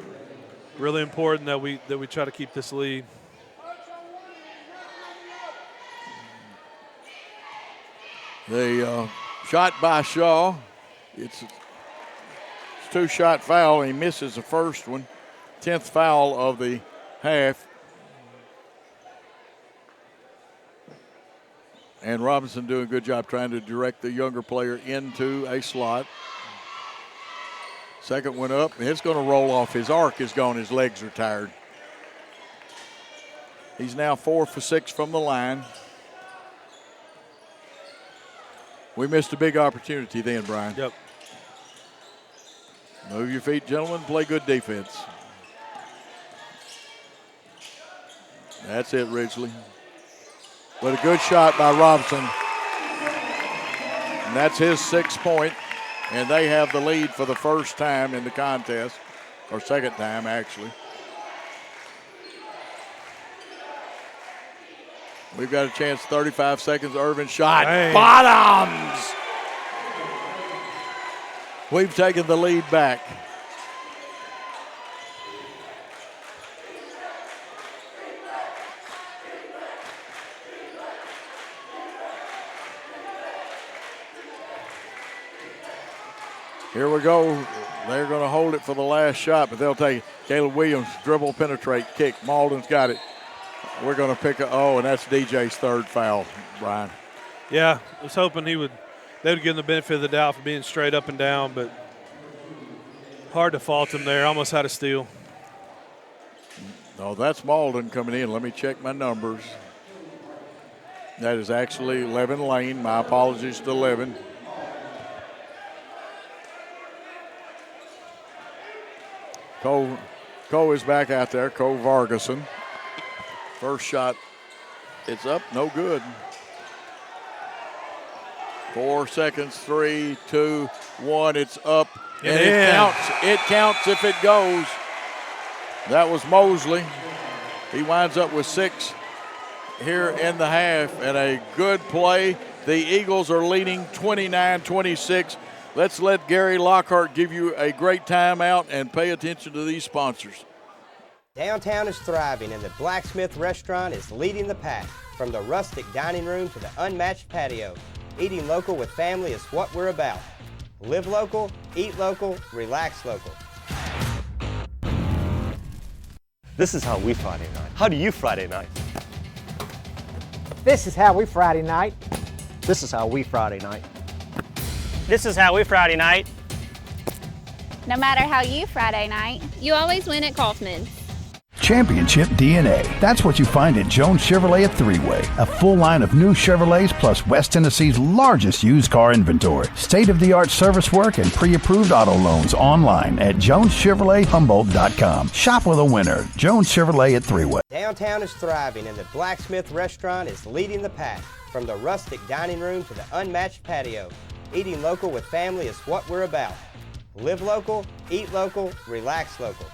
Speaker 2: Really important that we try to keep this lead.
Speaker 1: The shot by Shaw. It's a 2-shot foul. He misses the first one. 10th foul of the half. And Robinson doing a good job trying to direct the younger player into a slot. Second one up, and it's going to roll off. His arc is gone. His legs are tired. He's now 4 for 6 from the line. We missed a big opportunity then, Brian.
Speaker 2: Yep.
Speaker 1: Move your feet, gentlemen. Play good defense. That's it, Ridgely. But a good shot by Robinson. And that's his 6th point. And they have the lead for the first time in the contest, or second time, actually. We've got a chance, 35 seconds. Irvin shot.
Speaker 2: Hey.
Speaker 1: Bottoms! We've taken the lead back. Here we go. They're going to hold it for the last shot, but they'll take it. Caleb Williams, dribble, penetrate, kick. Malden's got it. We're going to pick and that's DJ's 3rd foul, Brian.
Speaker 2: Yeah, I was hoping they would give him the benefit of the doubt for being straight up and down, but hard to fault him there. Almost had a steal.
Speaker 1: No, that's Malden coming in. Let me check my numbers. That is actually Levin Lane. My apologies to Levin. Cole is back out there, Cole Vargason. First shot, it's up, no good. 4 seconds, 3, 2, 1, it's up. And it counts. It counts if it goes. That was Mosley. He winds up with 6 here in the half, and a good play. The Eagles are leading 29-26. Let's let Gary Lockhart give you a great timeout and pay attention to these sponsors.
Speaker 22: Downtown is thriving, and the Blacksmith Restaurant is leading the pack. From the rustic dining room to the unmatched patio, eating local with family is what we're about. Live local, eat local, relax local.
Speaker 11: This is how we Friday night. How do you Friday night?
Speaker 12: This is how we Friday night.
Speaker 11: This is how we Friday night.
Speaker 16: This is how we Friday night.
Speaker 20: No matter how you Friday night, you always win at Kaufman's.
Speaker 3: Championship DNA. That's what you find at Jones Chevrolet at Three-Way. A full line of new Chevrolets plus West Tennessee's largest used car inventory. State-of-the-art service work and pre-approved auto loans online at JonesChevroletHumboldt.com. Shop with a winner. Jones Chevrolet at Three-Way.
Speaker 22: Downtown is thriving, and the Blacksmith Restaurant is leading the pack. From the rustic dining room to the unmatched patio, eating local with family is what we're about. Live local, eat local, relax local.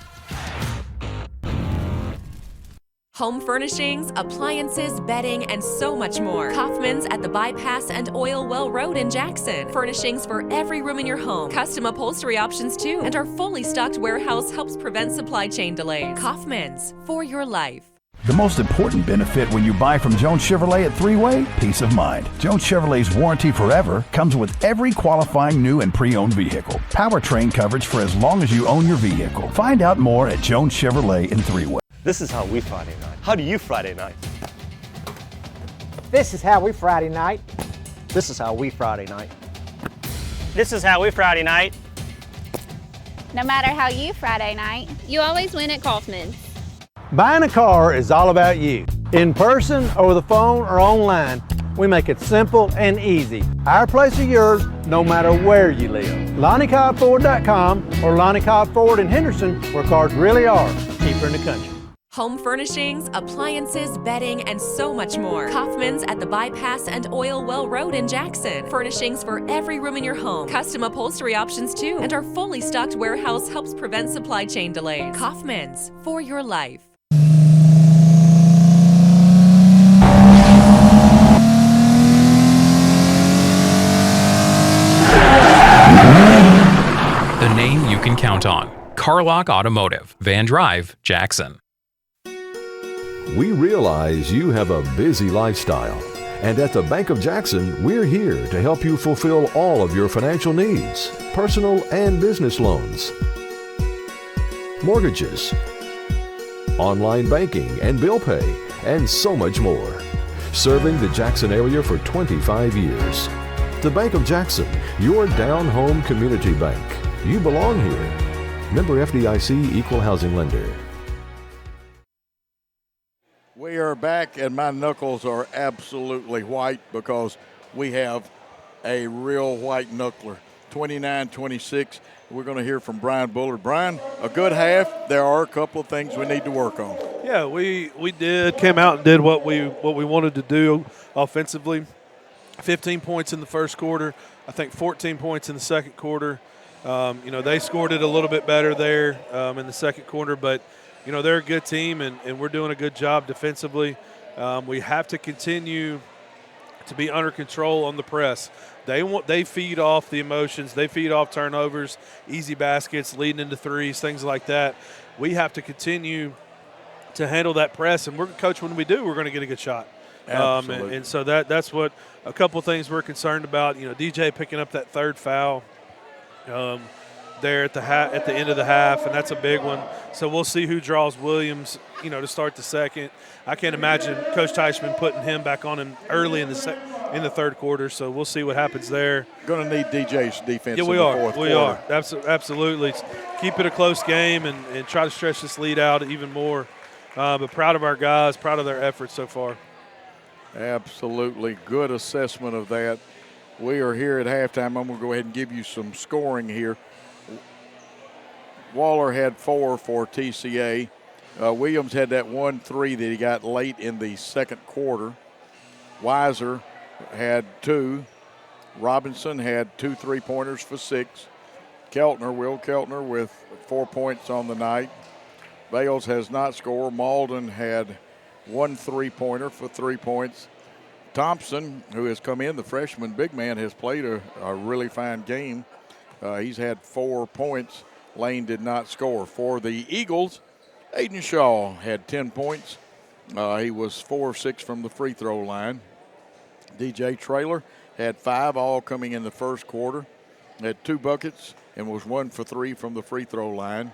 Speaker 8: Home furnishings, appliances, bedding, and so much more. Kaufman's at the Bypass and Oil Well Road in Jackson. Furnishings for every room in your home. Custom upholstery options too. And our fully stocked warehouse helps prevent supply chain delays. Kaufman's, for your life.
Speaker 3: The most important benefit when you buy from Jones Chevrolet at Three-Way, peace of mind. Jones Chevrolet's warranty forever comes with every qualifying new and pre-owned vehicle. Powertrain coverage for as long as you own your vehicle. Find out more at Jones Chevrolet in Three-Way.
Speaker 11: This is how we Friday night. How do you Friday night?
Speaker 12: This is how we Friday night.
Speaker 11: This is how we Friday night.
Speaker 16: This is how we Friday night.
Speaker 20: No matter how you Friday night, you always win at Kaufman's.
Speaker 17: Buying a car is all about you. In person, over the phone, or online, we make it simple and easy. Our place or yours, no matter where you live. LonnieCobbFord.com or Lonnie Cobb Ford in Henderson, where cars really are cheaper in the country.
Speaker 8: Home furnishings, appliances, bedding, and so much more. Kaufman's at the Bypass and Oil Well Road in Jackson. Furnishings for every room in your home. Custom upholstery options too. And our fully stocked warehouse helps prevent supply chain delays. Kaufman's, for your life.
Speaker 10: The name you can count on. Carlock Automotive, Van Drive, Jackson.
Speaker 21: We realize you have a busy lifestyle, and at the Bank of Jackson, we're here to help you fulfill all of your financial needs, personal and business loans, mortgages, online banking and bill pay, and so much more. Serving the Jackson area for 25 years. The Bank of Jackson, your down-home community bank. You belong here. Member FDIC, Equal Housing Lender.
Speaker 1: We are back, and my knuckles are absolutely white because we have a real white knuckler. 29-26. We're going to hear from Brian Bullard. Brian, a good half. There are a couple of things we need to work on.
Speaker 2: Yeah, we came out and did what we wanted to do offensively. 15 points in the first quarter. I think 14 points in the second quarter. They scored it a little bit better there in the second quarter, but they're a good team, and we're doing a good job defensively. We have to continue to be under control on the press. They feed off the emotions. They feed off turnovers, easy baskets, leading into threes, things like that. We have to continue to handle that press, and Coach, when we do, we're going to get a good shot. And so that's what a couple of things we're concerned about. DJ picking up that third foul there at the end of the half, and that's a big one. So we'll see who draws Williams, to start the second. I can't imagine Coach Teichman putting him back on him early in the third quarter. So we'll see what happens there.
Speaker 1: Going to need DJ's defense.
Speaker 2: Yeah, we
Speaker 1: in the
Speaker 2: are.
Speaker 1: fourth
Speaker 2: We
Speaker 1: quarter.
Speaker 2: are absolutely keep it a close game and try to stretch this lead out even more. But proud of our guys, proud of their efforts so far.
Speaker 1: Absolutely good assessment of that. We are here at halftime. I'm going to go ahead and give you some scoring here. Waller had 4 for TCA. Williams had that 1-3 that he got late in the second quarter. Weiser had 2. Robinson had 2 3-pointers for 6. Will Keltner with 4 points on the night. Bales has not scored. Malden had 1 3-pointer for 3 points. Thompson, who has come in, the freshman big man, has played a really fine game. He's had 4 points. Lane did not score. For the Eagles, Aiden Shaw had 10 points. He was 4 of 6 from the free throw line. DJ Traylor had 5, all coming in the first quarter. Had 2 buckets and was 1 for 3 from the free throw line.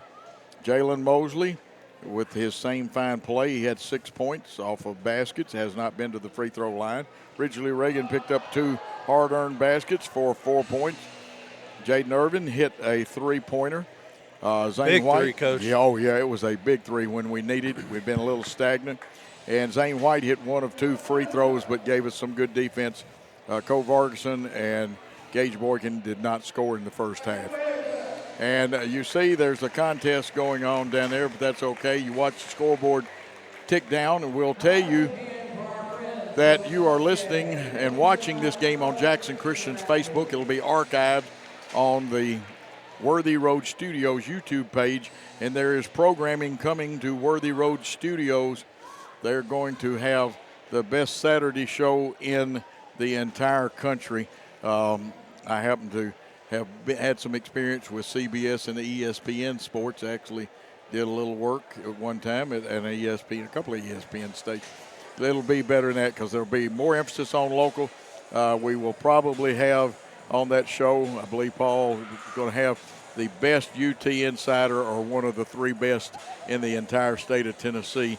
Speaker 1: Jalen Mosley, with his same fine play, he had 6 points off of baskets, has not been to the free throw line. Ridgely Reagan picked up 2 hard-earned baskets for 4 points. Jaden Irvin hit a 3-pointer. Zane
Speaker 2: big
Speaker 1: White,
Speaker 2: 3, Coach.
Speaker 1: Yeah, it was a big 3 when we needed it. We've been a little stagnant. And Zane White hit 1 of 2 free throws, but gave us some good defense. Cole Vargason and Gage Boykin did not score in the first half. And you see there's a contest going on down there, but that's okay. You watch the scoreboard tick down, and we'll tell you that you are listening and watching this game on Jackson Christian's Facebook. It'll be archived on the Worthy Road Studios YouTube page, and there is programming coming to Worthy Road Studios. They're going to have the best Saturday show in the entire country. I happen to have had some experience with CBS and ESPN Sports. Actually did a little work at one time at an ESPN, a couple of ESPN stations. It'll be better than that because there'll be more emphasis on local. We will probably have on that show, I believe Paul is going to have the best UT insider or one of the 3 best in the entire state of Tennessee,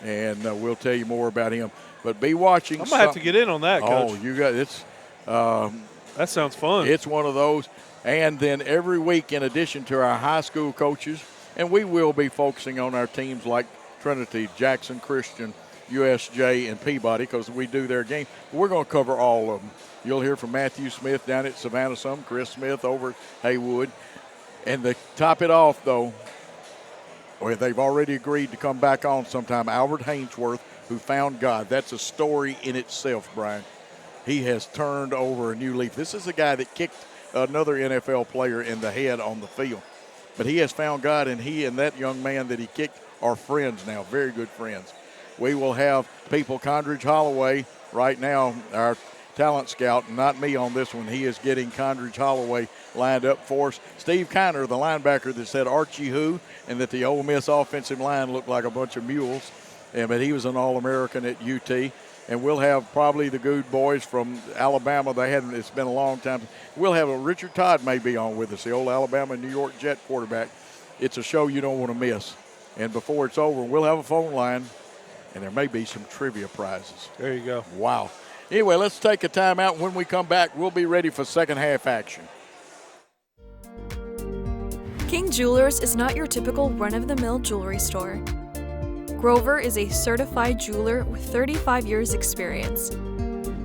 Speaker 1: and we'll tell you more about him. But be watching.
Speaker 2: I'm going to have to get in on that, Coach.
Speaker 1: Oh, you got it's.
Speaker 2: That sounds fun.
Speaker 1: It's one of those. And then every week, in addition to our high school coaches, and we will be focusing on our teams like Trinity, Jackson Christian, USJ, and Peabody because we do their game. We're going to cover all of them. You'll hear from Matthew Smith down at Savannah some, Chris Smith over at Haywood. And to top it off, though, well, they've already agreed to come back on sometime. Albert Hainsworth, who found God. That's a story in itself, Brian. He has turned over a new leaf. This is a guy that kicked another NFL player in the head on the field. But he has found God, and he and that young man that he kicked are friends now, very good friends. We will have people, Condridge Holloway, right now, our talent scout, not me on this one. He is getting Condridge Holloway lined up for us. Steve Kiner, the linebacker that said Archie who, and that the Ole Miss offensive line looked like a bunch of mules. But he was an All-American at UT. And we'll have probably the good boys from Alabama. It's been a long time. We'll have Richard Todd may be on with us, the old Alabama New York Jet quarterback. It's a show you don't want to miss. And before it's over, we'll have a phone line, and there may be some trivia prizes.
Speaker 2: There you go.
Speaker 1: Wow. Anyway, let's take a timeout. When we come back, we'll be ready for second half action.
Speaker 5: King Jewelers is not your typical run-of-the-mill jewelry store. Grover is a certified jeweler with 35 years experience.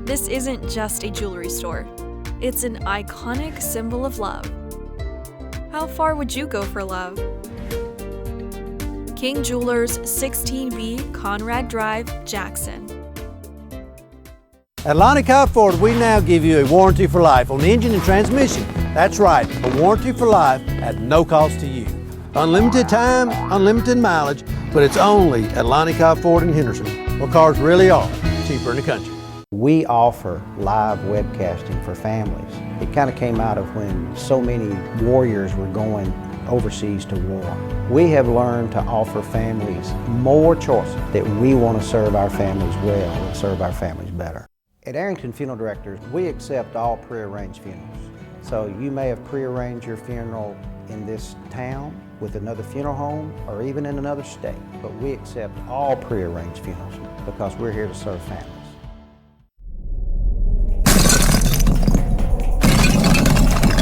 Speaker 5: This isn't just a jewelry store. It's an iconic symbol of love. How far would you go for love? King Jewelers, 16B Conrad Drive, Jackson.
Speaker 17: At Lonnie Cobb Ford, we now give you a warranty for life on engine and transmission. That's right, a warranty for life at no cost to you. Unlimited time, unlimited mileage, but it's only at Lonnie Cobb Ford in Henderson, where cars really are cheaper in the country.
Speaker 12: We offer live webcasting for families. It kind of came out of when so many warriors were going overseas to war. We have learned to offer families more choices, that we want to serve our families well and serve our families better. At Arrington Funeral Directors, we accept all pre-arranged funerals. So you may have pre-arranged your funeral in this town with another funeral home or even in another state, but we accept all pre-arranged funerals because we're here to serve families.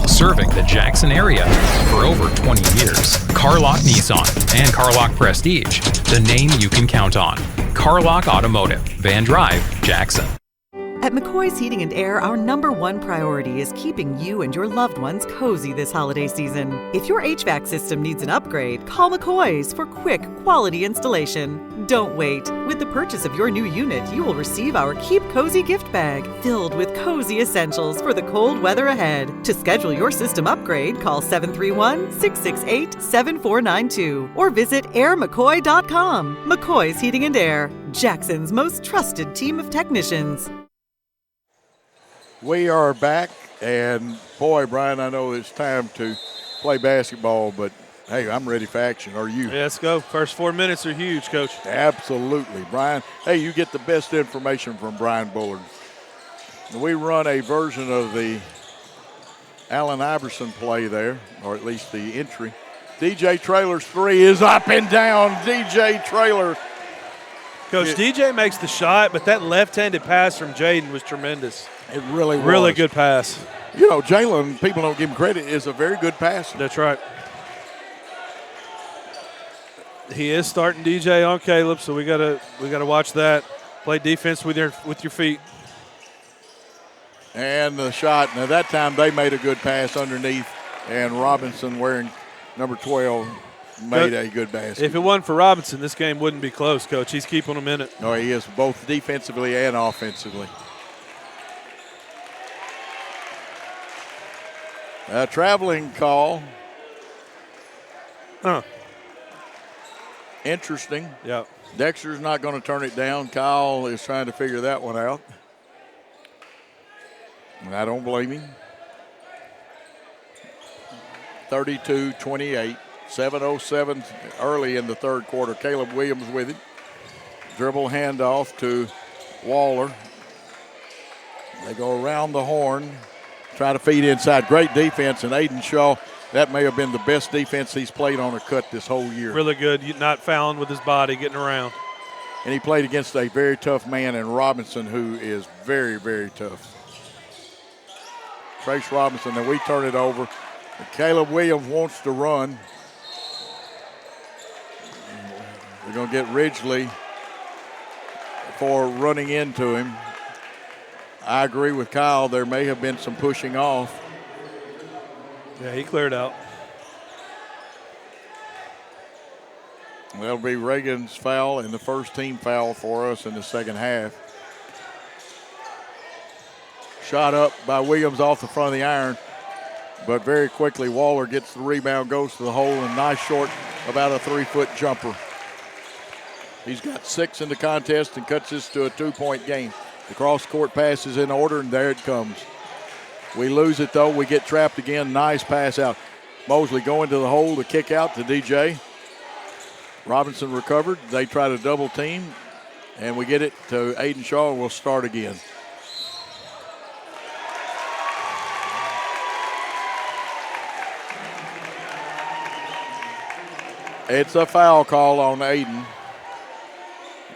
Speaker 10: Serving the Jackson area for over 20 years. Carlock Nissan and Carlock Prestige, the name you can count on. Carlock Automotive, Van Drive, Jackson.
Speaker 15: At McCoy's Heating and Air, our #1 priority is keeping you and your loved ones cozy this holiday season. If your HVAC system needs an upgrade, call McCoy's for quick, quality installation. Don't wait. With the purchase of your new unit, you will receive our Keep Cozy gift bag, filled with cozy essentials for the cold weather ahead. To schedule your system upgrade, call 731-668-7492 or visit airmccoy.com. McCoy's Heating and Air, Jackson's most trusted team of technicians.
Speaker 1: We are back, and boy, Brian, I know it's time to play basketball, but hey, I'm ready for action. Are you?
Speaker 2: Yeah, let's go. First 4 minutes are huge, Coach.
Speaker 1: Absolutely, Brian. Hey, you get the best information from Brian Bullard. We run a version of the Allen Iverson play there, or at least the entry. DJ Traylor's three is up and down. DJ Traylor.
Speaker 2: Coach, DJ makes the shot, but that left-handed pass from Jaden was tremendous.
Speaker 1: It really was.
Speaker 2: Really good pass.
Speaker 1: You know, Jalen, people don't give him credit, is a very good passer.
Speaker 2: That's right. He is starting DJ on Caleb, so we gotta watch that. Play defense with your feet.
Speaker 1: And the shot. Now that time they made a good pass underneath, and Robinson, wearing number 12, made a good basket.
Speaker 2: If it wasn't for Robinson, this game wouldn't be close, Coach. He's keeping them in it.
Speaker 1: No, he is, both defensively and offensively. A traveling call. Interesting.
Speaker 2: Yeah.
Speaker 1: Dexter's not going to turn it down. Kyle is trying to figure that one out. And I don't blame him. 32-28. 7:07 early in the third quarter. Caleb Williams with it. Dribble handoff to Waller. They go around the horn. Try to feed inside. Great defense, and Aiden Shaw, that may have been the best defense he's played on a cut this whole year.
Speaker 2: Really good. Not fouling with his body, getting around.
Speaker 1: And he played against a very tough man in Robinson, who is very, very tough. Trace Robinson, and we turn it over. And Caleb Williams wants to run. We're going to get Ridgely for running into him. I agree with Kyle. There may have been some pushing off.
Speaker 2: Yeah, he cleared out.
Speaker 1: That'll be Reagan's foul and the first team foul for us in the second half. Shot up by Williams off the front of the iron, but very quickly Waller gets the rebound, goes to the hole, and nice short, about a 3-foot jumper. He's got 6 in the contest and cuts this to a 2-point game. The cross-court pass is in order, and there it comes. We lose it, though. We get trapped again. Nice pass out. Mosley going to the hole to kick out to DJ. Robinson recovered. They try to double team, and we get it to Aiden Shaw. We'll start again. It's a foul call on Aiden.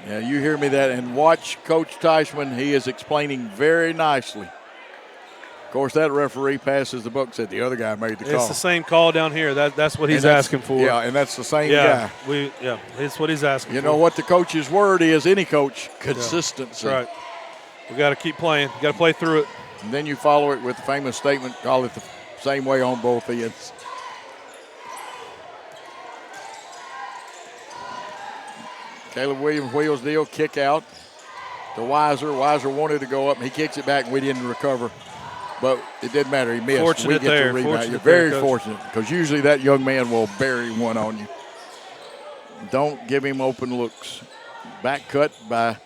Speaker 1: Yeah, you hear me that, and watch Coach Teichman. He is explaining very nicely. Of course, that referee passes the buck, said the other guy made the call.
Speaker 2: It's the same call down here. That's what he's asking for.
Speaker 1: Yeah, and that's the same guy.
Speaker 2: It's what he's asking for.
Speaker 1: You know what the coach's word is, any coach, consistency.
Speaker 2: That's right. We got to keep playing. We got to play through it.
Speaker 1: And then you follow it with the famous statement, call it the same way on both ends. Caleb Williams, wheels deal, kick out to Weiser. Weiser wanted to go up, and he kicks it back, and we didn't recover. But it didn't matter. He missed.
Speaker 2: Fortunate
Speaker 1: we get
Speaker 2: there.
Speaker 1: the rebound.
Speaker 2: Fortunate
Speaker 1: You're very
Speaker 2: there,
Speaker 1: fortunate, because usually that young man will bury one on you. Don't give him open looks. Back cut by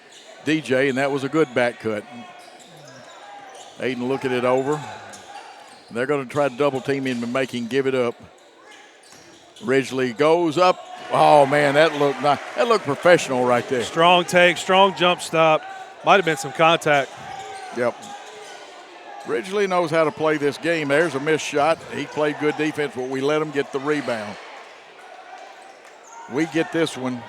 Speaker 1: DJ, and that was a good back cut. Aiden looking it over. They're going to try to double team him and make him give it up. Ridgely goes up. Oh, man, that looked nice. That looked professional right there.
Speaker 2: Strong take, strong jump stop. Might have been some contact.
Speaker 1: Yep. Ridgely knows how to play this game. There's a missed shot. He played good defense, but we let him get the rebound. We get this one.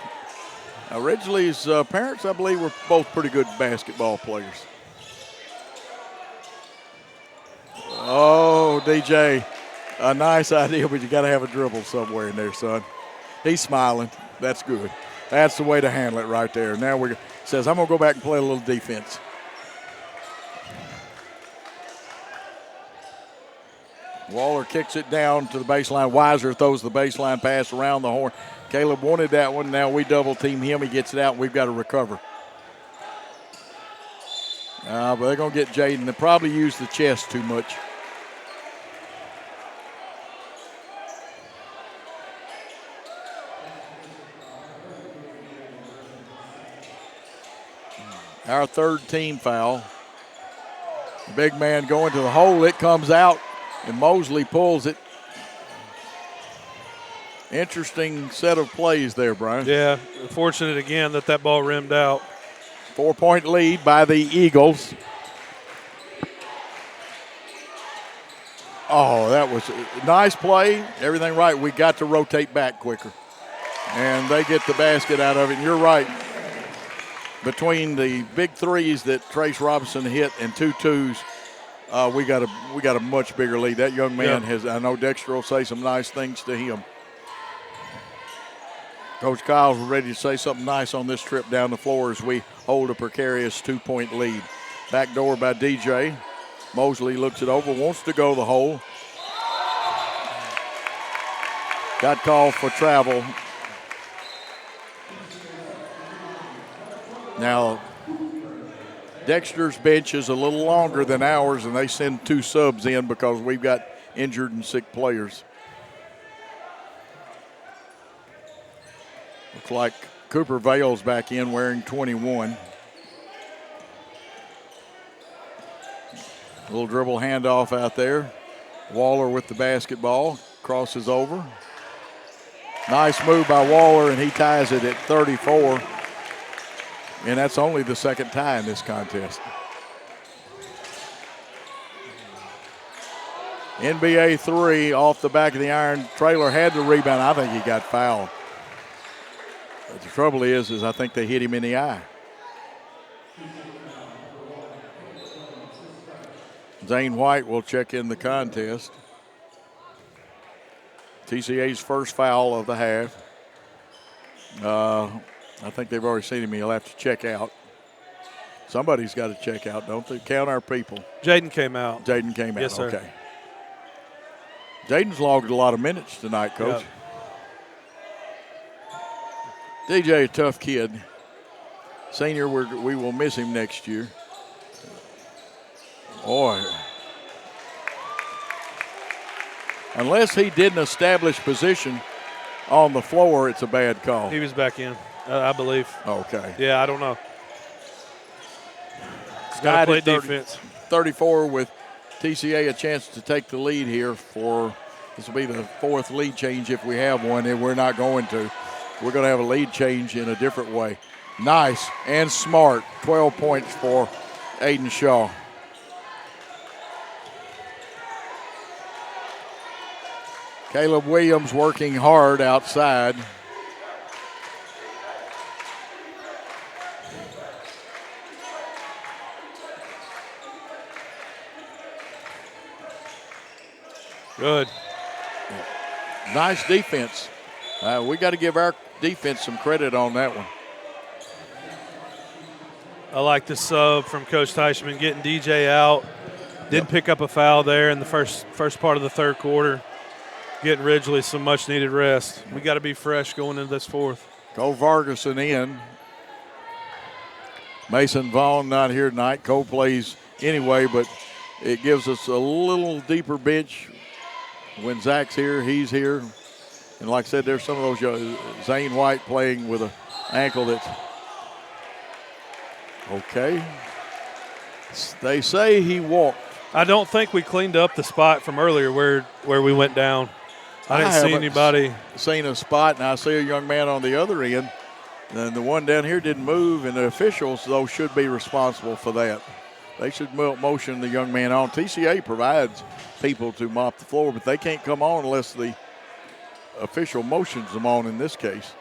Speaker 1: Now, Ridgely's parents, I believe, were both pretty good basketball players. Oh, DJ, a nice idea, but you got to have a dribble somewhere in there, son. He's smiling. That's good. That's the way to handle it right there. Now he says, I'm going to go back and play a little defense. Waller kicks it down to the baseline. Weiser throws the baseline pass around the horn. Caleb wanted that one. Now we double team him. He gets it out, and we've got to recover. But they're going to get Jaden. They probably use the chest too much. Our third team foul. The big man going to the hole. It comes out, and Mosley pulls it. Interesting set of plays there, Brian.
Speaker 2: Yeah, fortunate again that ball rimmed out.
Speaker 1: 4-point lead by the Eagles. Oh, that was a nice play. Everything right. We got to rotate back quicker. And they get the basket out of it. And you're right. Between the big threes that Trace Robinson hit and 2 twos, we got a much bigger lead. That young man has, I know Dexter will say some nice things to him. Coach Kyle's ready to say something nice on this trip down the floor as we hold a precarious 2-point lead. Back door by DJ. Mosley looks it over, wants to go the hole. Got called for travel. Now, Dexter's bench is a little longer than ours, and they send 2 subs in because we've got injured and sick players. Looks like Cooper Vale's back in wearing 21. A little dribble handoff out there. Waller with the basketball, crosses over. Nice move by Waller, and he ties it at 34. And that's only the second tie in this contest. NBA 3 off the back of the iron. Traylor had the rebound. I think he got fouled. But the trouble is I think they hit him in the eye. Zane White will check in the contest. TCA's first foul of the half. I think they've already seen him. He'll have to check out. Somebody's got to check out, don't they? Count our people.
Speaker 2: Jaden came out.
Speaker 1: Jaden came out,
Speaker 2: yes, sir.
Speaker 1: Okay. Jaden's logged a lot of minutes tonight, Coach. Yep. DJ, a tough kid. Senior, we will miss him next year. Boy. Unless he didn't establish position on the floor, it's a bad call.
Speaker 2: He was back in, I believe.
Speaker 1: Okay.
Speaker 2: Yeah, I don't know. He's got to play defense.
Speaker 1: 34 with TCA a chance to take the lead here for, this will be the 4th lead change if we have one, and we're not going to. We're going to have a lead change in a different way. Nice and smart. 12 points for Aiden Shaw. Caleb Williams working hard outside.
Speaker 2: Good.
Speaker 1: Nice defense. We got to give our defense some credit on that one.
Speaker 2: I like the sub from Coach Teichman, getting DJ out. Didn't pick up a foul there in the first part of the third quarter. Getting Ridgely some much-needed rest. We got to be fresh going into this fourth.
Speaker 1: Cole Vargason in. Mason Vaughn not here tonight. Cole plays anyway, but it gives us a little deeper bench. When Zach's here, he's here. And like I said, there's some of those Zane White playing with an ankle that's okay. They say he walked.
Speaker 2: I don't think we cleaned up the spot from earlier where we went down. I didn't see anybody.
Speaker 1: Seen a spot, and I see a young man on the other end. And the one down here didn't move, and the officials, though, should be responsible for that. They should motion the young man on. TCA provides people to mop the floor, but they can't come on unless the official motions them on in this case.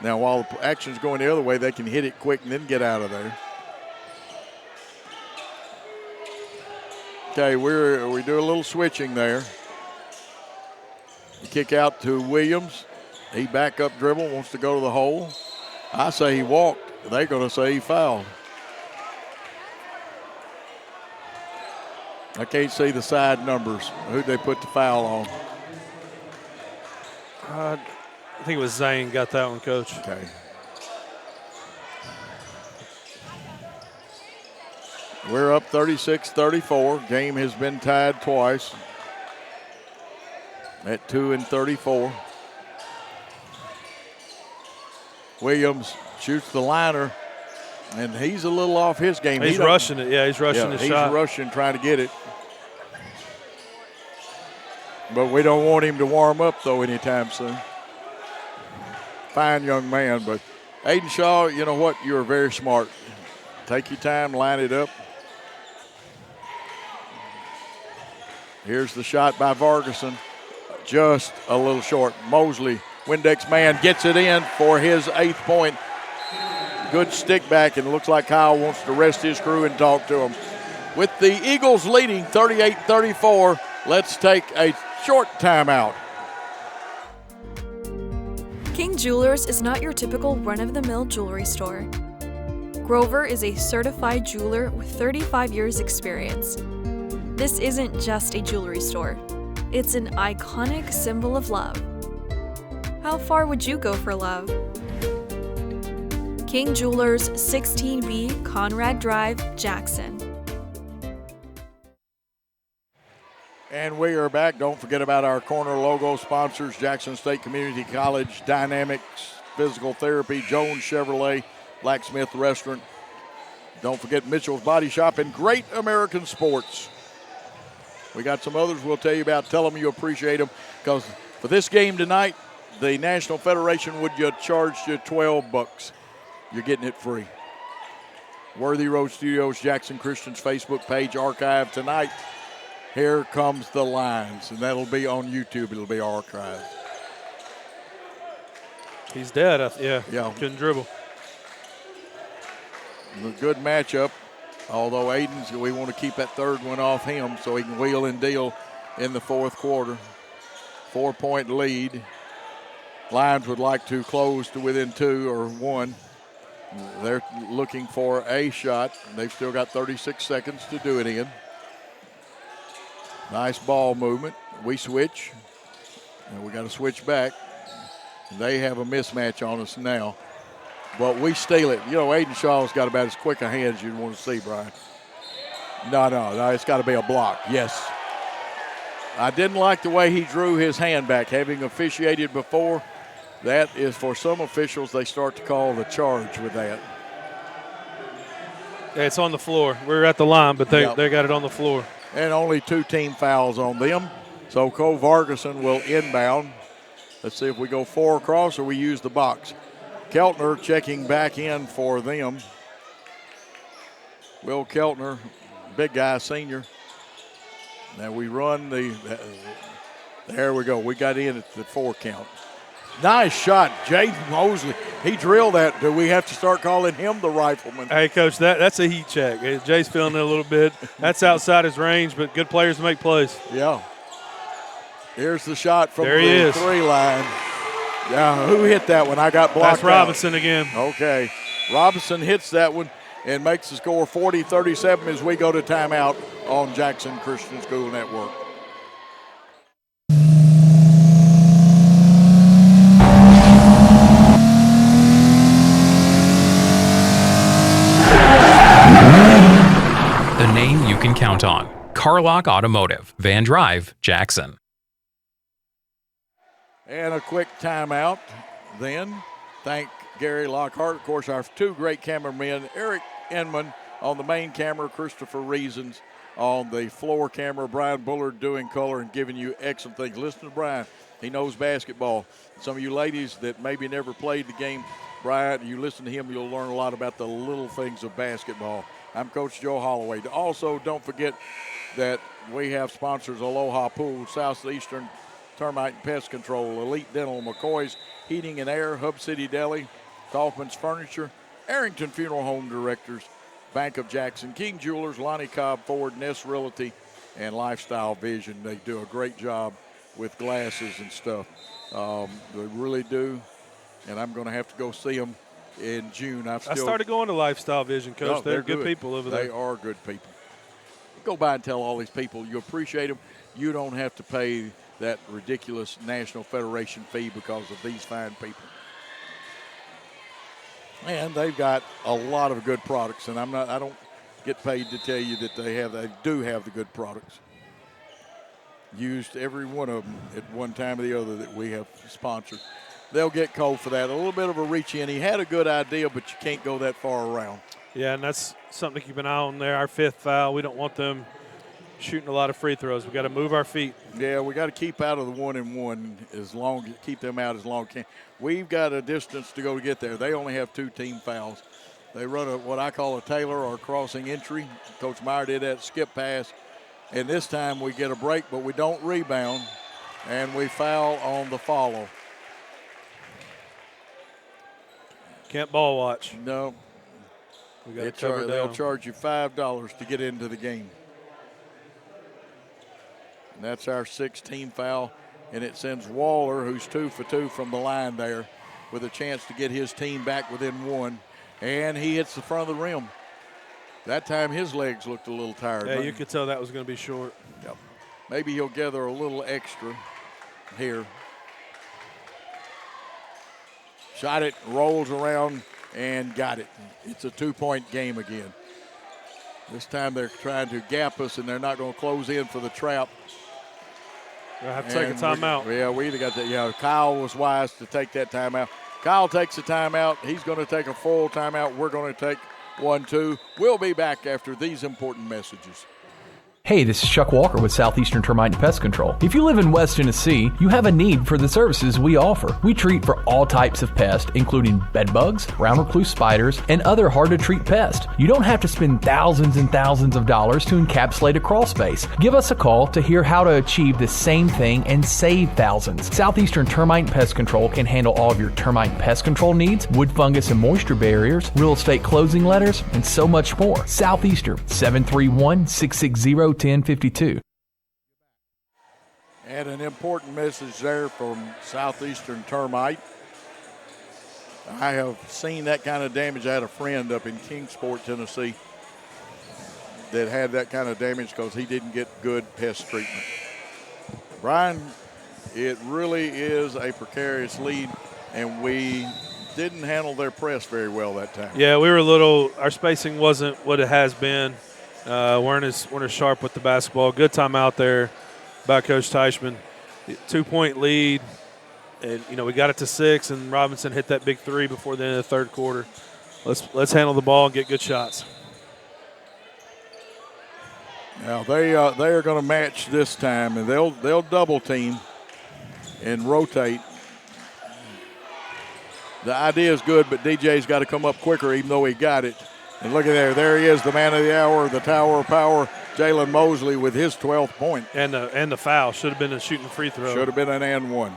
Speaker 1: Now, while the action's going the other way, they can hit it quick and then get out of there. Okay, we do a little switching there. Kick out to Williams. He back up dribble, wants to go to the hole. I say he walked. They're going to say he fouled. I can't see the side numbers. Who'd they put the foul on?
Speaker 2: I think it was Zane got that one, Coach.
Speaker 1: Okay. We're up 36-34. Game has been tied twice at 2-34. Williams shoots the liner, and he's a little off his game.
Speaker 2: He's rushing it. Yeah, he's rushing the shot.
Speaker 1: He's rushing, trying to get it. But we don't want him to warm up, though, anytime soon. Fine young man, but Aiden Shaw, you know what? You're very smart. Take your time, line it up. Here's the shot by Vargason. Just a little short. Mosley, Windex man, gets it in for his 8th point. Good stick back, and it looks like Kyle wants to rest his crew and talk to him. With the Eagles leading 38-34, let's take a short timeout.
Speaker 5: King Jewelers is not your typical run-of-the-mill jewelry store. Grover is a certified jeweler with 35 years experience. This isn't just a jewelry store. It's an iconic symbol of love. How far would you go for love? King Jewelers, 16B Conrad Drive, Jackson.
Speaker 1: And we are back. Don't forget about our corner logo sponsors, Jackson State Community College, Dynamics Physical Therapy, Jones Chevrolet, Blacksmith Restaurant. Don't forget Mitchell's Body Shop and Great American Sports. We got some others we'll tell you about. Tell them you appreciate them, because for this game tonight, the National Federation would charge you $12. You're getting it free. Worthy Road Studios, Jackson Christian's Facebook page, archive tonight. Here comes the lines, and that'll be on YouTube. It'll be archived.
Speaker 2: He's dead. Yeah. Couldn't dribble.
Speaker 1: A good matchup. Although Aiden's, we want to keep that third one off him so he can wheel and deal in the fourth quarter. 4-point lead. Lions would like to close to within 2 or 1. They're looking for a shot. They've still got 36 seconds to do it in. Nice ball movement. We switch. And we got to switch back. They have a mismatch on us now. But we steal it. You know, Aiden Shaw's got about as quick a hand as you'd want to see, Brian. No, it's got to be a block. Yes. I didn't like the way he drew his hand back, having officiated before. That is, for some officials, they start to call the charge with that.
Speaker 2: Yeah, it's on the floor. We're at the line, but they got it on the floor.
Speaker 1: And only 2 team fouls on them. So Cole Vargason will inbound. Let's see if we go 4 across or we use the box. Keltner checking back in for them. Will Keltner, big guy, senior. Now we run there we go. We got in at the 4 count. Nice shot, Jaden Mosley. He drilled that. Do we have to start calling him the rifleman?
Speaker 2: Hey, Coach, that's a heat check. Jay's feeling it a little bit. That's outside his range, but good players make plays.
Speaker 1: Yeah. Here's the shot from
Speaker 2: there he
Speaker 1: the
Speaker 2: is.
Speaker 1: 3 line. Yeah, who hit that one? I got blocked.
Speaker 2: That's Robinson again.
Speaker 1: Okay. Robinson hits that one and makes the score 40-37 as we go to timeout on Jackson Christian School Network.
Speaker 10: The name you can count on. Carlock Automotive, Van Drive, Jackson.
Speaker 1: And a quick timeout then. Thank Gary Lockhart. Of course, our 2 great cameramen, Eric Inman on the main camera, Christopher Reasons on the floor camera, Brian Bullard doing color and giving you excellent things. Listen to Brian. He knows basketball. Some of you ladies that maybe never played the game, Brian, you listen to him, you'll learn a lot about the little things of basketball. I'm Coach Joe Holloway. Also, don't forget that we have sponsors Aloha Pool, Southeastern Termite and Pest Control, Elite Dental, McCoy's Heating and Air, Hub City Deli, Kaufman's Furniture, Arrington Funeral Home Directors, Bank of Jackson, King Jewelers, Lonnie Cobb Ford, Nest Realty, and Lifestyle Vision. They do a great job with glasses and stuff. They really do, and I'm going to have to go see them in June.
Speaker 2: I started going to Lifestyle Vision, Coach.
Speaker 1: No,
Speaker 2: they're good people over there.
Speaker 1: They are good people. Go by and tell all these people you appreciate them. You don't have to pay that ridiculous National Federation fee because of these fine people. And they've got a lot of good products, and I don't get paid to tell you that they do have the good products. Used every one of them at one time or the other that we have sponsored. They'll get cold for that. A little bit of a reach in. He had a good idea, but you can't go that far around.
Speaker 2: Yeah, and that's something to keep an eye on there. Our 5th foul, we don't want them shooting a lot of free throws. We got to move our feet.
Speaker 1: Yeah, we got to keep out of the 1-and-1 keep them out as long as we can. We've got a distance to go to get there. They only have 2 team fouls. They run what I call a Taylor or crossing entry. Coach Meyer did that skip pass. And this time we get a break, but we don't rebound, and we foul on the follow.
Speaker 2: Can't ball watch.
Speaker 1: No. They'll charge you $5 to get into the game. And that's our 6th foul, and it sends Waller, who's 2 for 2 from the line there, with a chance to get his team back within 1. And he hits the front of the rim. That time his legs looked a little tired.
Speaker 2: Yeah, you could tell that was going to be short.
Speaker 1: Yep. Maybe he'll gather a little extra here. Shot it, rolls around, and got it. It's a 2-point game again. This time they're trying to gap us, and they're not going to close in for the trap.
Speaker 2: They'll have to take a timeout.
Speaker 1: Yeah, we either got that. Yeah, Kyle was wise to take that timeout. Kyle takes a timeout. He's going to take a full timeout. We're going to take 1, 2. We'll be back after these important messages.
Speaker 13: Hey, this is Chuck Walker with Southeastern Termite and Pest Control. If you live in West Tennessee, you have a need for the services we offer. We treat for all types of pests, including bed bugs, brown recluse spiders, and other hard-to-treat pests. You don't have to spend thousands and thousands of dollars to encapsulate a crawl space. Give us a call to hear how to achieve the same thing and save thousands. Southeastern Termite and Pest Control can handle all of your termite and pest control needs, wood fungus and moisture barriers, real estate closing letters, and so much more. Southeastern, 731-660-1052.
Speaker 1: And an important message there from Southeastern Termite. I have seen that kind of damage. I had a friend up in Kingsport, Tennessee, that had that kind of damage because he didn't get good pest treatment. Brian, it really is a precarious lead, and we didn't handle their press very well that time.
Speaker 2: Yeah, our spacing wasn't what it has been. Weren't as sharp with the basketball. Good time out there by Coach Teichman. 2-point lead, and we got it to 6, and Robinson hit that big 3 before the end of the 3rd quarter. Let's handle the ball and get good shots.
Speaker 1: Now they are going to match this time, and they'll double team and rotate. The idea is good, but DJ's got to come up quicker, even though he got it. And look at there he is, the man of the hour, the tower of power, Jalen Mosley with his 12th point.
Speaker 2: And the foul should have been a shooting free throw.
Speaker 1: Should have been an and 1.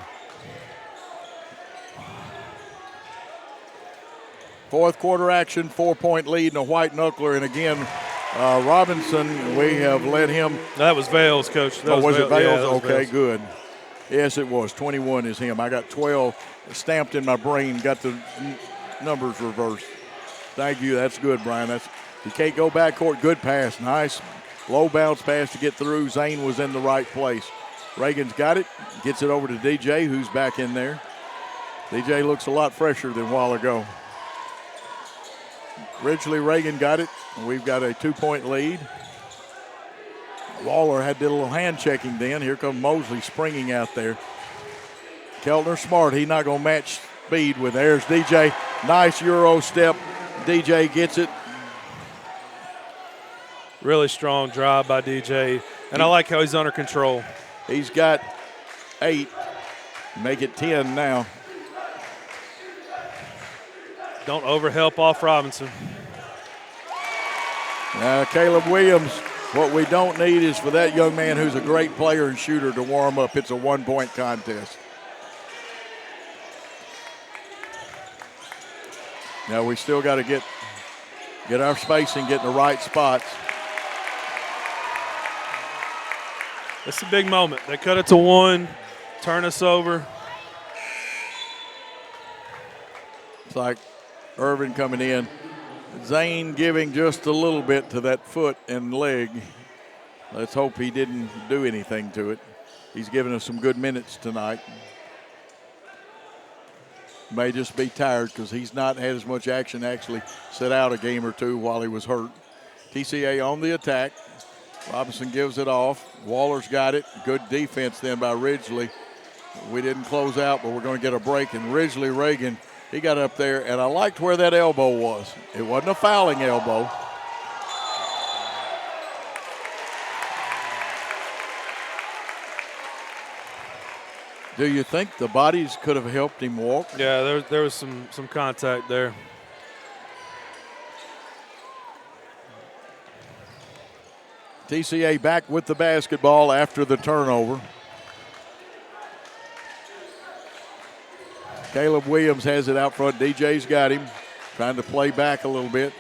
Speaker 1: 4th quarter action, 4-point lead and a white knuckler. And again, Robinson, we have let him.
Speaker 2: That was Vales, Coach.
Speaker 1: Was it Vales?
Speaker 2: Yeah,
Speaker 1: okay,
Speaker 2: Vales.
Speaker 1: good. Yes, it was. 21 is him. I got 12 stamped in my brain, got the numbers reversed. Thank you. That's good, Brian. You can't go backcourt. Good pass. Nice low bounce pass to get through. Zane was in the right place. Reagan's got it. Gets it over to DJ, who's back in there. DJ looks a lot fresher than a while ago. Ridgely Reagan got it. We've got a 2-point lead. Waller had a little hand checking then. Here comes Mosley springing out there. Keltner smart. He's not going to match speed with there's DJ. Nice Euro step. DJ gets it.
Speaker 2: Really strong drive by DJ. And I like how he's under control.
Speaker 1: He's got 8. Make it 10 now.
Speaker 2: Don't overhelp off Robinson.
Speaker 1: Now Caleb Williams, what we don't need is for that young man who's a great player and shooter to warm up. It's a 1-point contest. Now we still got to get our spacing, get in the right spots.
Speaker 2: It's a big moment. They cut it to 1, turn us over.
Speaker 1: It's like Irvin coming in. Zane giving just a little bit to that foot and leg. Let's hope he didn't do anything to it. He's given us some good minutes tonight. May just be tired because he's not had as much action, actually set out a game or two while he was hurt. TCA on the attack. Robinson gives it off. Waller's got it. Good defense then by Ridgely. We didn't close out, but we're going to get a break. And Ridgely Reagan, he got up there, and I liked where that elbow was. It wasn't a fouling elbow. Do you think the bodies could have helped him walk?
Speaker 2: Yeah, there was some contact there.
Speaker 1: TCA back with the basketball after the turnover. Caleb Williams has it out front. DJ's got him, trying to play back a little bit.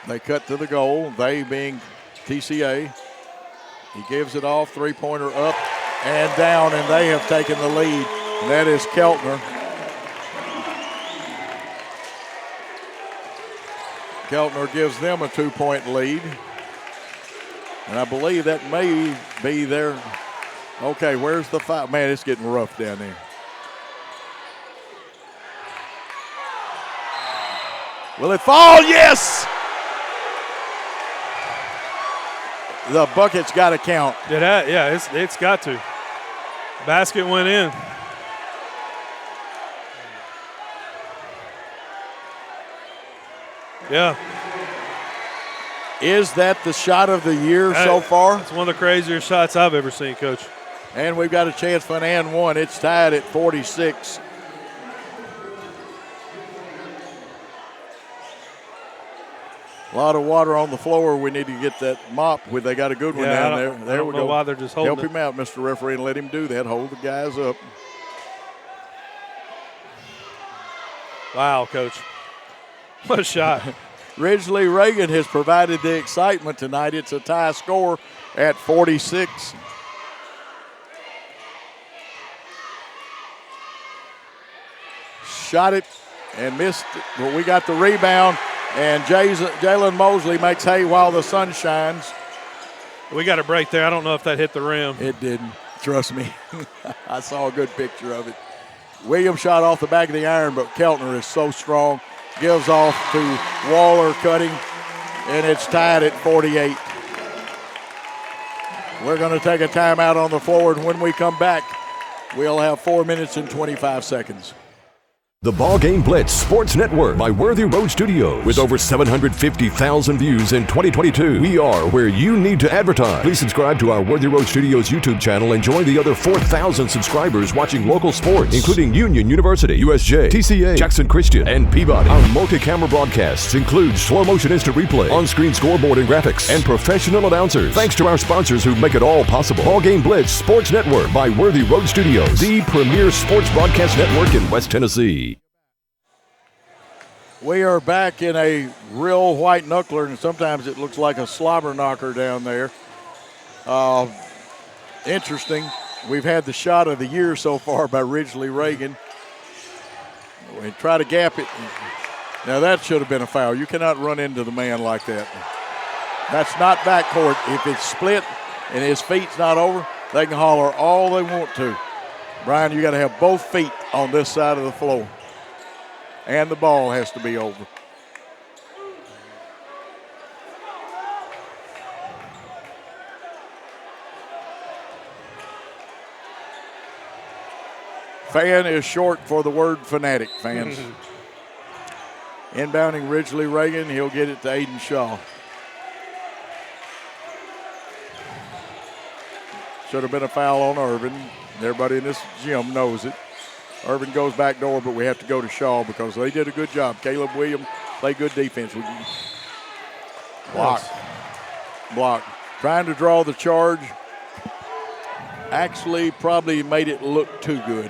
Speaker 1: They cut to the goal, they being TCA. He gives it off, three-pointer up and down, and they have taken the lead. And that is Keltner. Keltner gives them a 2-point lead. And I believe that may be their, okay, where's the foul? Man, it's getting rough down there. Will it fall? Yes! The bucket's got to count.
Speaker 2: Yeah, it's got to. Basket went in. Yeah.
Speaker 1: Is that the shot of the year so far?
Speaker 2: It's one of the crazier shots I've ever seen, Coach.
Speaker 1: And we've got a chance for an and one. It's tied at 46. A lot of water on the floor. We need to get that mop. They got a good one down there. There we go.
Speaker 2: Why they're just holding
Speaker 1: Help him out, Mr. Referee, and let him do that. Hold the guys up.
Speaker 2: Wow, Coach. What a shot.
Speaker 1: Ridgely Reagan has provided the excitement tonight. It's a tie score at 46. Shot it and missed it, but we got the rebound, and Jalen Mosley makes hay while the sun shines.
Speaker 2: We got a break there. I don't know if that hit the rim.
Speaker 1: It didn't. Trust me. I saw a good picture of it. Williams shot off the back of the iron, but Keltner is so strong. Gives off to Waller cutting, and it's tied at 48. We're going to take a timeout on the floor, and when we come back, we'll have 4 minutes and 25 seconds.
Speaker 21: The BallGame Blitz Sports Network by Worthy Road Studios. With over 750,000 views in 2022, we are where you need to advertise. Please subscribe to our Worthy Road Studios YouTube channel and join the other 4,000 subscribers watching local sports, including Union University, USJ, TCA, Jackson Christian, and Peabody. Our multi-camera broadcasts include slow-motion instant replay, on-screen scoreboard and graphics, and professional announcers. Thanks to our sponsors who make it all possible. BallGame Blitz Sports Network by Worthy Road Studios, the premier sports broadcast network in West Tennessee.
Speaker 1: We are back in a real white knuckler, and sometimes it looks like a slobber knocker down there. Interesting. We've had the shot of the year so far by Ridgely Reagan. We try to gap it. Now that should have been a foul. You cannot run into the man like that. That's not backcourt. If it's split and his feet's not over, they can holler all they want to. Brian, you got to have both feet on this side of the floor. And the ball has to be over. Fan is short for the word fanatic, fans. Inbounding Ridgely Reagan, he'll get it to Aiden Shaw. Should have been a foul on Irvin. Everybody in this gym knows it. Irvin goes back door, but we have to go to Shaw because they did a good job. Caleb Williams played good defense. Block. Block. Trying to draw the charge. Actually probably made it look too good.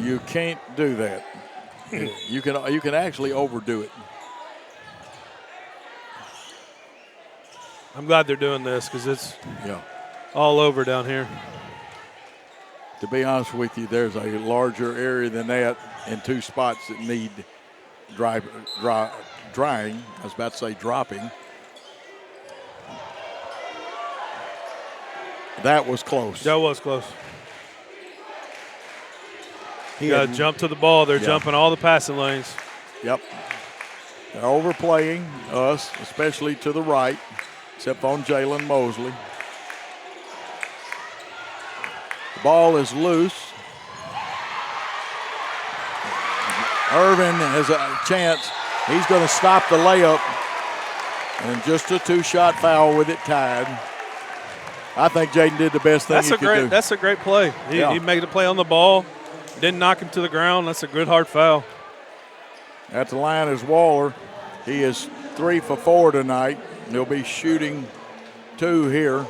Speaker 1: You can't do that. You can actually overdo it.
Speaker 2: I'm glad they're doing this because it's all over down here.
Speaker 1: To be honest with you, there's a larger area than that and two spots that need drying. I was about to say dropping. That was close.
Speaker 2: That was close. You got to jump to the ball. They're jumping all the passing lanes.
Speaker 1: Yep. They're overplaying us, especially to the right, except on Jalen Mosley. The ball is loose. Irvin has a chance. He's going to stop the layup. And just a two-shot foul with it tied. I think Jaden did the best thing he could do.
Speaker 2: That's a great play. He made a play on the ball. Didn't knock him to the ground. That's a good hard foul.
Speaker 1: At the line is Waller. He is 3 for 4 tonight. He'll be shooting 2 here.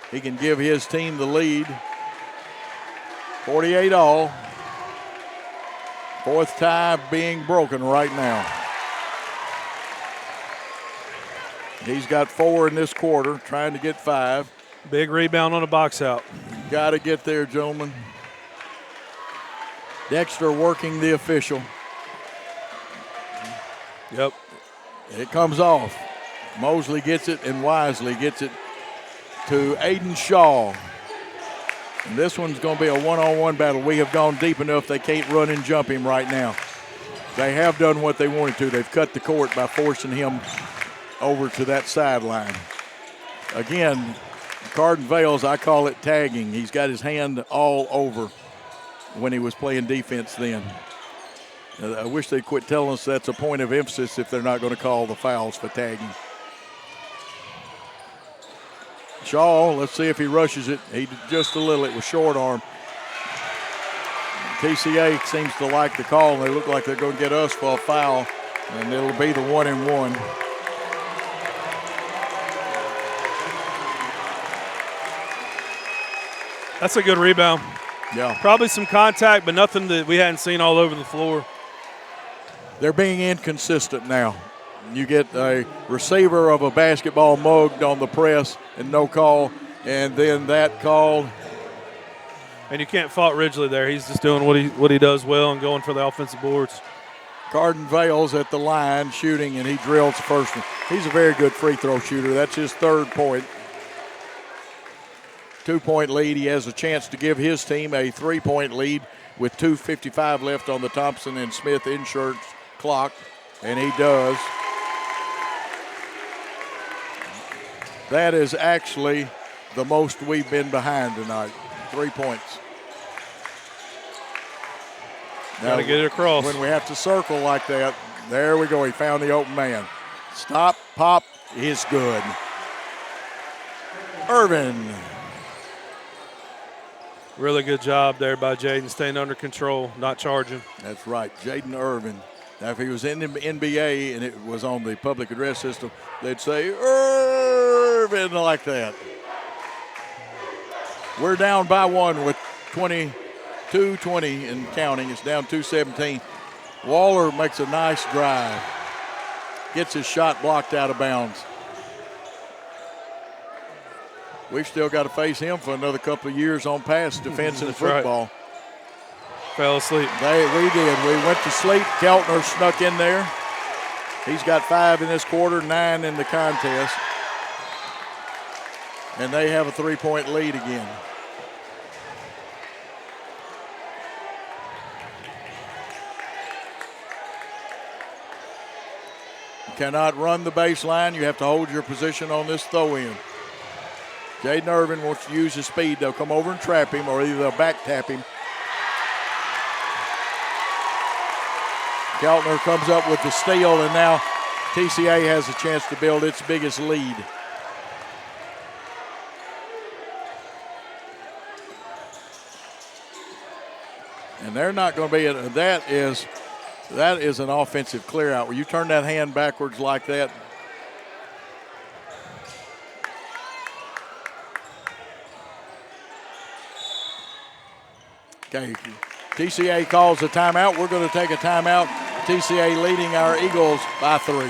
Speaker 1: He can give his team the lead. 48 all. Fourth tie being broken right now. He's got 4 in this quarter, trying to get 5.
Speaker 2: Big rebound on a box out.
Speaker 1: Got to get there, gentlemen. Dexter working the official.
Speaker 2: Yep.
Speaker 1: It comes off. Mosley gets it and wisely gets it to Aiden Shaw. And this one's going to be a one-on-one battle. We have gone deep enough they can't run and jump him right now. They have done what they wanted to. They've cut the court by forcing him over to that sideline. Again, Cardin Vales, I call it tagging. He's got his hand all over when he was playing defense then. I wish they'd quit telling us that's a point of emphasis if they're not going to call the fouls for tagging. Shaw, let's see if he rushes it. He did just a little. It was short arm. TCA seems to like the call, and they look like they're going to get us for a foul, and it'll be the 1-and-1.
Speaker 2: That's a good rebound.
Speaker 1: Yeah.
Speaker 2: Probably some contact, but nothing that we hadn't seen all over the floor.
Speaker 1: They're being inconsistent now. You get a receiver of a basketball mugged on the press and no call, and then that called.
Speaker 2: And you can't fault Ridgely there. He's just doing what he does well and going for the offensive boards.
Speaker 1: Cardin Vales at the line shooting, and he drills the first one. He's a very good free throw shooter. That's his 3rd point. 2-point lead. He has a chance to give his team a 3-point lead with 2:55 left on the Thompson and Smith insurance clock, and he does. That is actually the most we've been behind tonight. 3 points.
Speaker 2: Got to get it across.
Speaker 1: When we have to circle like that, there we go. He found the open man. Stop, pop is good. Irvin.
Speaker 2: Really good job there by Jaden, staying under control, not charging.
Speaker 1: That's right, Jaden Irvin. Now, if he was in the NBA and it was on the public address system, they'd say, Irvin, like that. We're down by 1 with 22-20 and counting. It's down 2-17. Waller makes a nice drive. Gets his shot blocked out of bounds. we've still got to face him for another couple of years on pass defense in football.
Speaker 2: Right. Fell asleep.
Speaker 1: We did. We went to sleep. Keltner snuck in there. He's got 5 in this quarter, 9 in the contest. And they have a 3-point lead again. You cannot run the baseline. You have to hold your position on this throw-in. Jaden Irvin wants to use his speed. They'll come over and trap him, or either they'll back tap him. Keltner comes up with the steal, and now TCA has a chance to build its biggest lead. And they're not going to be that is an offensive clear out where you turn that hand backwards like that. Okay, TCA calls a timeout. We're going to take a timeout. TCA leading our Eagles by 3.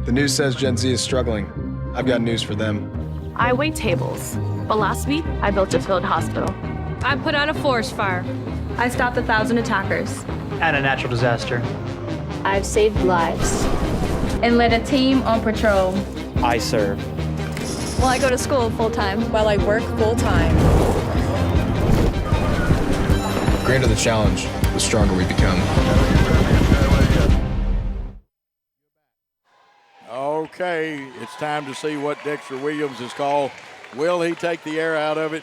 Speaker 14: The news says Gen Z is struggling. I've got news for them.
Speaker 18: I wait tables, but last week I built a field hospital.
Speaker 19: I put out a forest fire.
Speaker 18: I stopped 1,000 attackers.
Speaker 23: And a natural disaster.
Speaker 19: I've saved lives. And led a team on patrol.
Speaker 23: I serve.
Speaker 19: Well, I go to school full-time.
Speaker 24: While I work full-time.
Speaker 14: The greater the challenge, the stronger we become.
Speaker 1: Okay, it's time to see what Dexter Williams is called. Will he take the air out of it?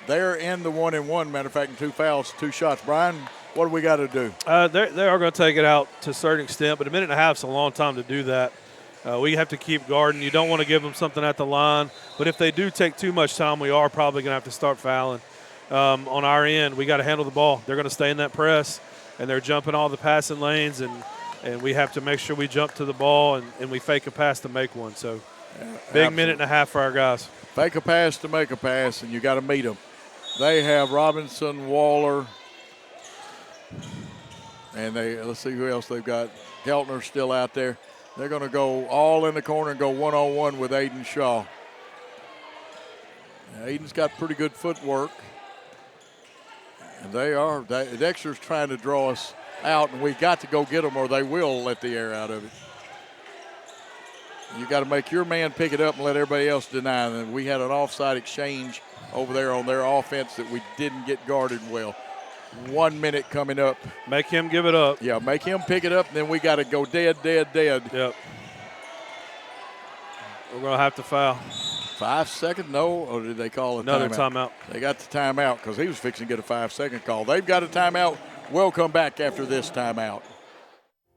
Speaker 1: They're in the 1-and-1, matter of fact, in 2 fouls, 2 shots. Brian, what do we got to do?
Speaker 2: They are going to take it out to a certain extent, but a minute and a half is a long time to do that. We have to keep guarding. You don't want to give them something at the line, but if they do take too much time, we are probably going to have to start fouling. On our end, we got to handle the ball. They're going to stay in that press, and they're jumping all the passing lanes, and we have to make sure we jump to the ball and we fake a pass to make one. So big minute and a half for our guys.
Speaker 1: Fake a pass to make a pass, and you got to meet them. They have Robinson, Waller, and let's see who else they've got. Keltner still out there. They're going to go all in the corner and go one-on-one with Aiden Shaw. Now, Aiden's got pretty good footwork. And Dexter's trying to draw us out, and we got to go get them or they will let the air out of it. You got to make your man pick it up and let everybody else deny. And we had an offside exchange over there on their offense that we didn't get guarded well. 1 minute coming up.
Speaker 2: Make him give it up.
Speaker 1: Yeah, make him pick it up, and then we got to go dead.
Speaker 2: Yep. We're going to have to foul.
Speaker 1: 5 seconds? No, or did they call
Speaker 2: another timeout?
Speaker 1: They got the timeout because he was fixing to get a 5-second call. They've got a timeout. We'll come back after this timeout.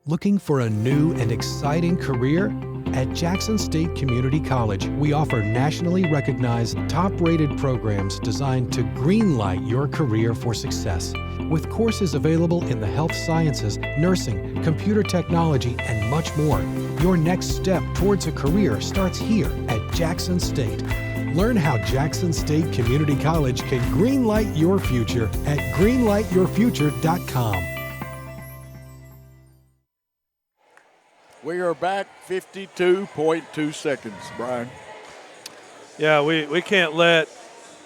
Speaker 26: Looking for a new and exciting career? At Jackson State Community College, we offer nationally recognized, top-rated programs designed to greenlight your career for success. With courses available in the health sciences, nursing, computer technology, and much more, your next step towards a career starts here at Jackson State. Learn how Jackson State Community College can greenlight your future at greenlightyourfuture.com.
Speaker 1: We are back 52.2 seconds, Brian.
Speaker 2: Yeah, we can't let,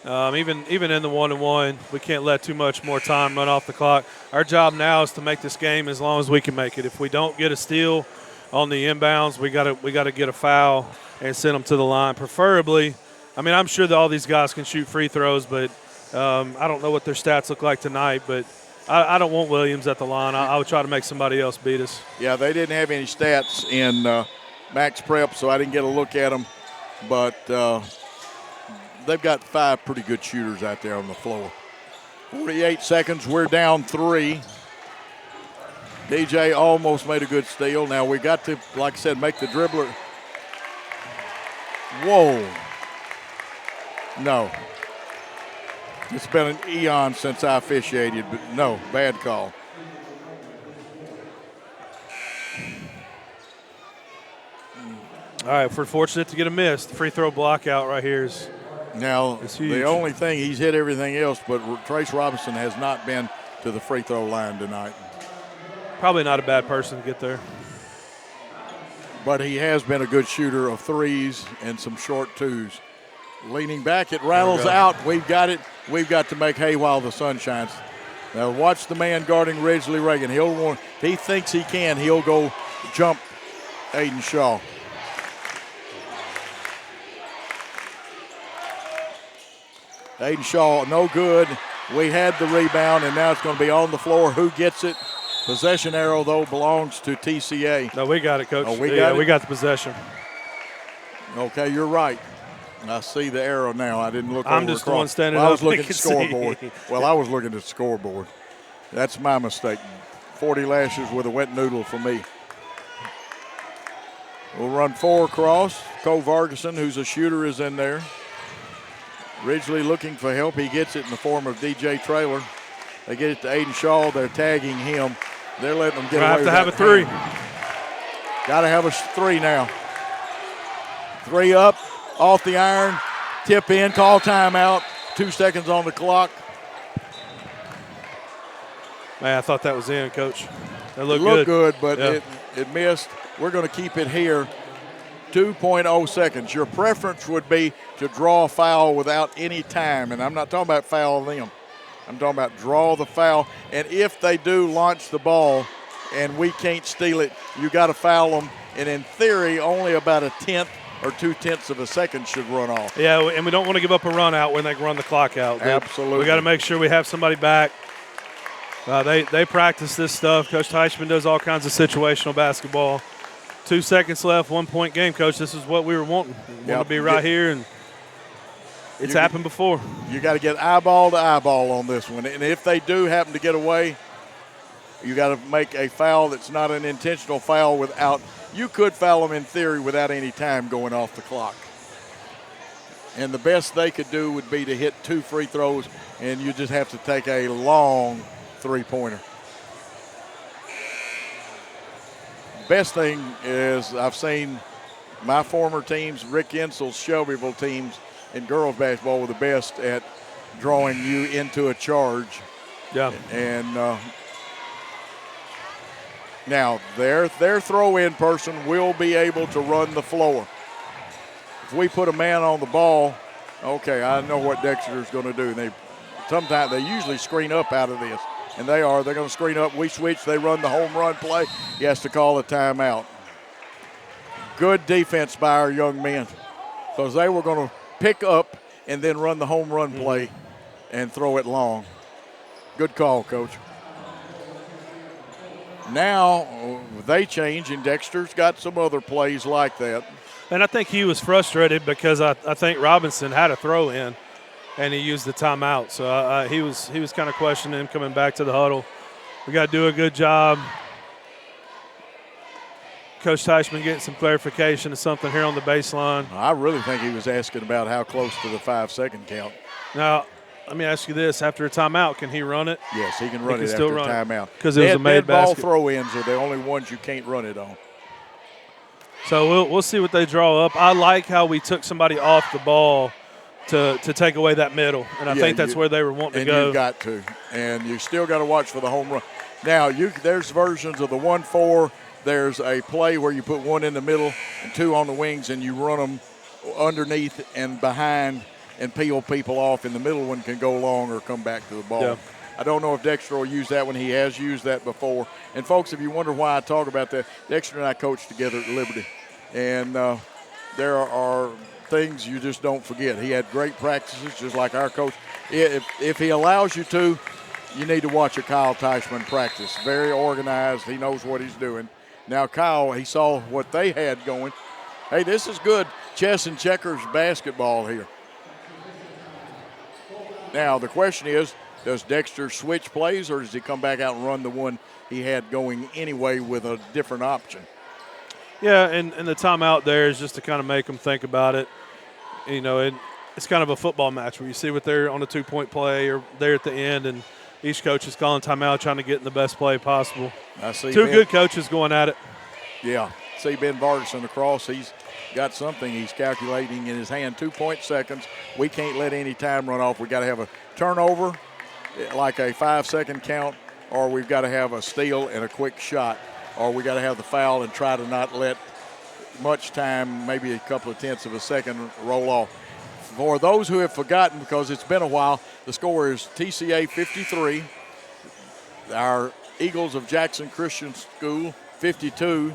Speaker 2: even in the 1-on-1, we can't let too much more time run off the clock. Our job now is to make this game as long as we can make it. If we don't get a steal on the inbounds, we got to get a foul and send them to the line. Preferably, I mean, I'm sure that all these guys can shoot free throws, but I don't know what their stats look like tonight, but I don't want Williams at the line. I would try to make somebody else beat us.
Speaker 1: Yeah, they didn't have any stats in Max Prep, so I didn't get a look at them. But they've got 5 pretty good shooters out there on the floor. 48 seconds, we're down 3. DJ almost made a good steal. Now we got to, like I said, make the dribbler. Whoa. No. It's been an eon since I officiated, but no, bad call.
Speaker 2: All right, if we're fortunate to get a miss, the free throw block out right here is
Speaker 1: now
Speaker 2: huge.
Speaker 1: The only thing, he's hit everything else, but Trace Robinson has not been to the free throw line tonight.
Speaker 2: Probably not a bad person to get there.
Speaker 1: but he has been a good shooter of threes and some short twos. Leaning back, it rattles out. We've got it. We've got to make hay while the sun shines. Now watch the man guarding Ridgely Reagan. If he thinks he can, he'll go jump Aiden Shaw. Aiden Shaw, no good. We had the rebound, and now it's going to be on the floor. Who gets it? Possession arrow, though, belongs to TCA.
Speaker 2: No, we got it, Coach.
Speaker 1: Oh, we got it?
Speaker 2: We got the possession.
Speaker 1: Okay, you're right. I see the arrow now. I didn't look over
Speaker 2: I'm just the one standing
Speaker 1: I
Speaker 2: up.
Speaker 1: was looking at the scoreboard. Well, I was looking at the scoreboard. That's my mistake. 40 lashes with a wet noodle for me. We'll run 4 across. Cole Vargason, who's a shooter, is in there. Ridgely looking for help. He gets it in the form of DJ Traylor. They get it to Aiden Shaw. They're tagging him. They're letting him get away with
Speaker 2: have
Speaker 1: that.
Speaker 2: to have a 3.
Speaker 1: Got to have a 3 now. 3 up, off the iron, tip in, call timeout. 2 seconds on the clock.
Speaker 2: Man, I thought that was in, Coach. That
Speaker 1: looked good, but it missed. We're going to keep it here. 2.0 seconds. Your preference would be to draw a foul without any time, and I'm not talking about foul them. I'm talking about draw the foul, and if they do launch the ball and we can't steal it, you got to foul them, and in theory, only about a 1/10 or 2/10 of a second should run off.
Speaker 2: Yeah, and we don't want to give up a run out when they run the clock out.
Speaker 1: Absolutely.
Speaker 2: We got to make sure we have somebody back. They practice this stuff. Coach Teichman does all kinds of situational basketball. 2 seconds left, 1-point game, Coach. This is what we were wanting. We want to be right here, and it's happened before.
Speaker 1: You got to get eyeball to eyeball on this one. And if they do happen to get away, you got to make a foul that's not an intentional foul without – you could foul them in theory without any time going off the clock. And the best they could do would be to hit 2 free throws, and you just have to take a long three-pointer. Best thing is I've seen my former teams, Rick Insel's Shelbyville teams in girls basketball, were the best at drawing you into a charge.
Speaker 2: Yeah.
Speaker 1: And now their throw-in person will be able to run the floor. If we put a man on the ball, okay, I know what Dexter's going to do. Sometimes they usually screen up out of this. And they're going to screen up. We switch. They run the home run play. He has to call a timeout. Good defense by our young men, because they were going to pick up and then run the home run play and throw it long. Good call, Coach. Now they change, and Dexter's got some other plays like that.
Speaker 2: And I think he was frustrated because I think Robinson had a throw in, and he used the timeout. So he was kind of questioning him coming back to the huddle. We got to do a good job. Coach Teichman getting some clarification of something here on the baseline.
Speaker 1: I really think he was asking about how close to the 5-second count.
Speaker 2: Now, let me ask you this. After a timeout, can he run it?
Speaker 1: Yes, he can run it after a timeout.
Speaker 2: Because it was a made basket.
Speaker 1: Ball throw-ins are the only ones you can't run it on.
Speaker 2: So we'll see what they draw up. I like how we took somebody off the ball to take away that middle, and I think that's where they were wanting to go.
Speaker 1: And you've got to. And you still got to watch for the home run. Now, there's versions of the 1-4. There's a play where you put 1 in the middle and 2 on the wings, and you run them underneath and behind and peel people off, and the middle one can go long or come back to the ball.
Speaker 2: Yeah.
Speaker 1: I don't know if Dexter will use that one. He has used that before. And, folks, if you wonder why I talk about that, Dexter and I coached together at Liberty. And there are things you just don't forget. He had great practices, just like our coach. If he allows you to, you need to watch a Kyle Teichman practice. Very organized. He knows what he's doing. Now, Kyle, he saw what they had going. Hey, this is good chess and checkers basketball here. Now, the question is, does Dexter switch plays, or does he come back out and run the one he had going anyway with a different option?
Speaker 2: Yeah, and the timeout there is just to kind of make them think about it. You know, it's kind of a football match where you see what they're on a 2-point play or they're at the end, and each coach is calling timeout, trying to get in the best play possible.
Speaker 1: I see
Speaker 2: Two good coaches going at it.
Speaker 1: Yeah. See Ben Vargason across. He's got something he's calculating in his hand. 2 seconds. We can't let any time run off. We got to have a turnover, like a 5-second count, or we've got to have a steal and a quick shot, or we got to have the foul and try to not let much time, maybe a couple of tenths of a second roll off. For those who have forgotten, because it's been a while, the score is TCA 53, our Eagles of Jackson Christian School 52.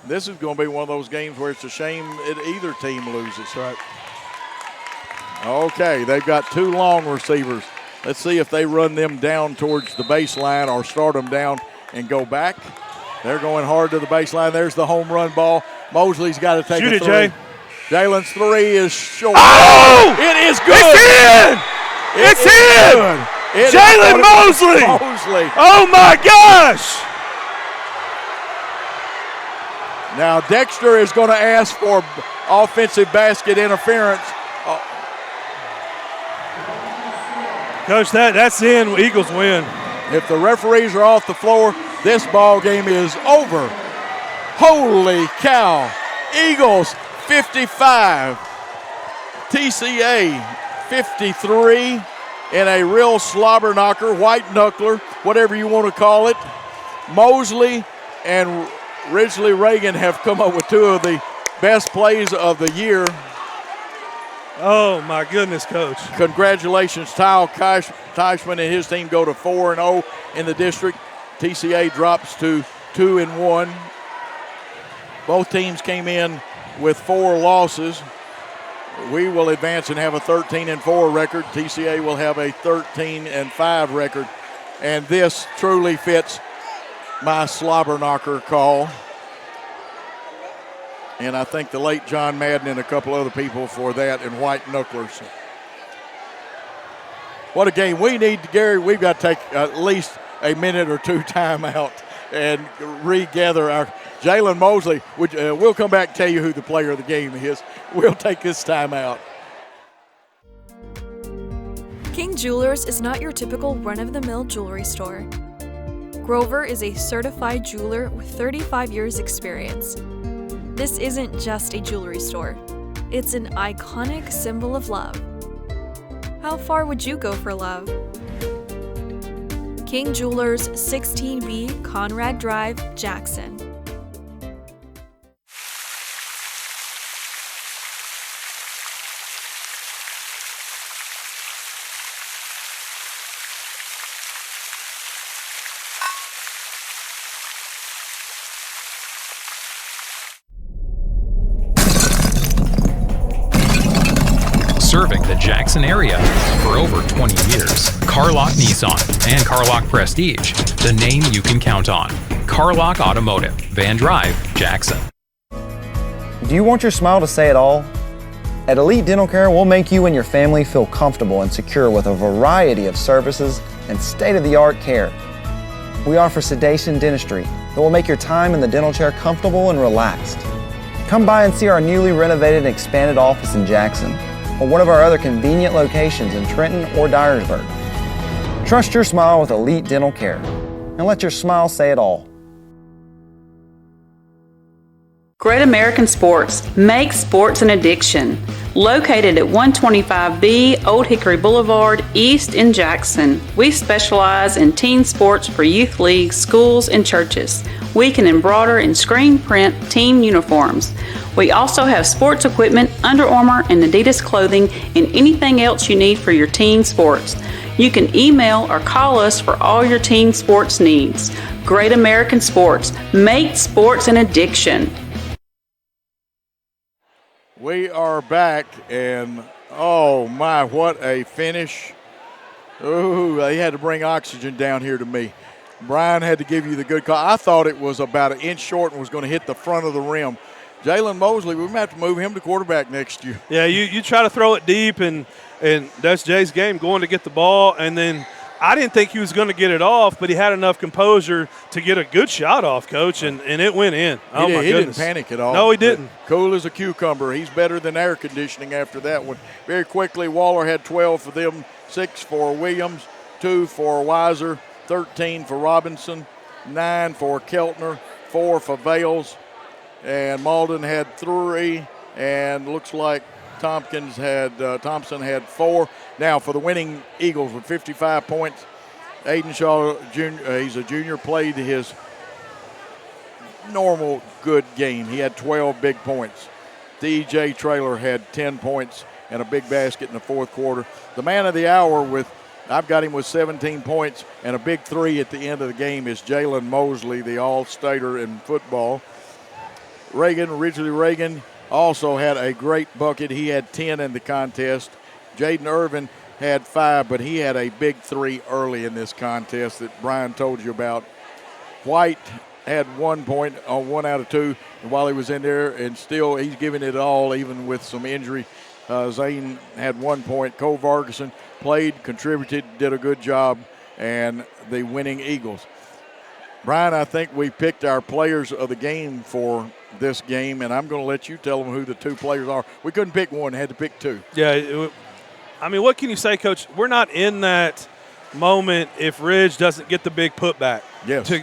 Speaker 1: This is going to be one of those games where it's a shame that either team loses.
Speaker 2: Right.
Speaker 1: Okay, they've got two long receivers. Let's see if they run them down towards the baseline or start them down and go back. They're going hard to the baseline. There's the home run ball. Mosley's got to take
Speaker 2: Shoot
Speaker 1: a
Speaker 2: it,
Speaker 1: three.
Speaker 2: Jay.
Speaker 1: Jalen's three is short.
Speaker 2: Oh!
Speaker 1: It is good.
Speaker 2: It's in! It's in! Jalen Mosley! Oh, my gosh!
Speaker 1: Now, Dexter is going to ask for offensive basket interference.
Speaker 2: Coach, that's in. Eagles win.
Speaker 1: If the referees are off the floor, this ball game is over. Holy cow. Eagles 55, TCA 53 in a real slobber knocker, white knuckler, whatever you want to call it. Mosley and Ridgely Reagan have come up with two of the best plays of the year.
Speaker 2: Oh, my goodness, Coach.
Speaker 1: Congratulations, Kyle Teichman and his team go to 4-0 in the district. TCA drops to 2-1. Both teams came in with 4 losses. We will advance and have a 13-4 record. TCA will have a 13-5 record. And this truly fits my slobber knocker call. And I thank the late John Madden and a couple other people for that, and white knucklers. What a game. We need, Gary, we've got to take at least a minute or two time out and regather our Jalen Mosley. We'll come back and tell you who the player of the game is. We'll take this time out.
Speaker 5: King Jewelers is not your typical run-of-the-mill jewelry store. Grover is a certified jeweler with 35 years experience. This isn't just a jewelry store. It's an iconic symbol of love. How far would you go for love? King Jewelers, 16B Conrad Drive, Jackson.
Speaker 10: Serving the Jackson area for over 20 years. Carlock Nissan and Carlock Prestige, the name you can count on. Carlock Automotive, Van Drive, Jackson.
Speaker 4: Do you want your smile to say it all? At Elite Dental Care, we'll make you and your family feel comfortable and secure with a variety of services and state-of-the-art care. We offer sedation dentistry that will make your time in the dental chair comfortable and relaxed. Come by and see our newly renovated and expanded office in Jackson, or one of our other convenient locations in Trenton or Dyersburg. Trust your smile with Elite Dental Care, and let your smile say it all.
Speaker 6: Great American Sports, make sports an addiction. Located at 125B Old Hickory Boulevard, East in Jackson. We specialize in teen sports for youth leagues, schools, and churches. We can embroider and screen print team uniforms. We also have sports equipment, Under Armour, and Adidas clothing, and anything else you need for your teen sports. You can email or call us for all your teen sports needs. Great American Sports, make sports an addiction.
Speaker 1: We are back, and oh my, what a finish. Ooh, they had to bring oxygen down here to me. Brian had to give you the good call. I thought it was about an inch short and was going to hit the front of the rim. Jalen Mosley, we might have to move him to quarterback next year.
Speaker 2: Yeah, you try to throw it deep, and that's Jay's game, going to get the ball, and then I didn't think he was going to get it off, but he had enough composure to get a good shot off, Coach, and it went in. Oh, my goodness.
Speaker 1: He didn't panic at all.
Speaker 2: No, he didn't.
Speaker 1: Cool as a cucumber. He's better than air conditioning after that one. Very quickly, Waller had 12 for them, 6 for Williams, 2 for Weiser, 13 for Robinson, 9 for Keltner, 4 for Vales, and Malden had 3, and looks like Thompson had 4. Now for the winning Eagles with 55 points, Aiden Shaw, Jr., he's a junior, played his normal good game. He had 12 big points. DJ Traylor had 10 points and a big basket in the fourth quarter. The man of the hour I've got him with 17 points and a big three at the end of the game is Jalen Mosley, the all-stater in football. Ridgely Reagan also had a great bucket. He had 10 in the contest. Jaden Irvin had 5, but he had a big three early in this contest that Brian told you about. White had 1 point on 1 out of 2 while he was in there, and still he's giving it all even with some injury. Zane had 1 point. Cole Vargason played, contributed, did a good job, and the winning Eagles. Brian, I think we picked our players of the game for this game, and I'm going to let you tell them who the 2 players are. We couldn't pick one, had to pick 2.
Speaker 2: Yeah, I mean, what can you say, Coach? We're not in that moment if Ridge doesn't get the big putback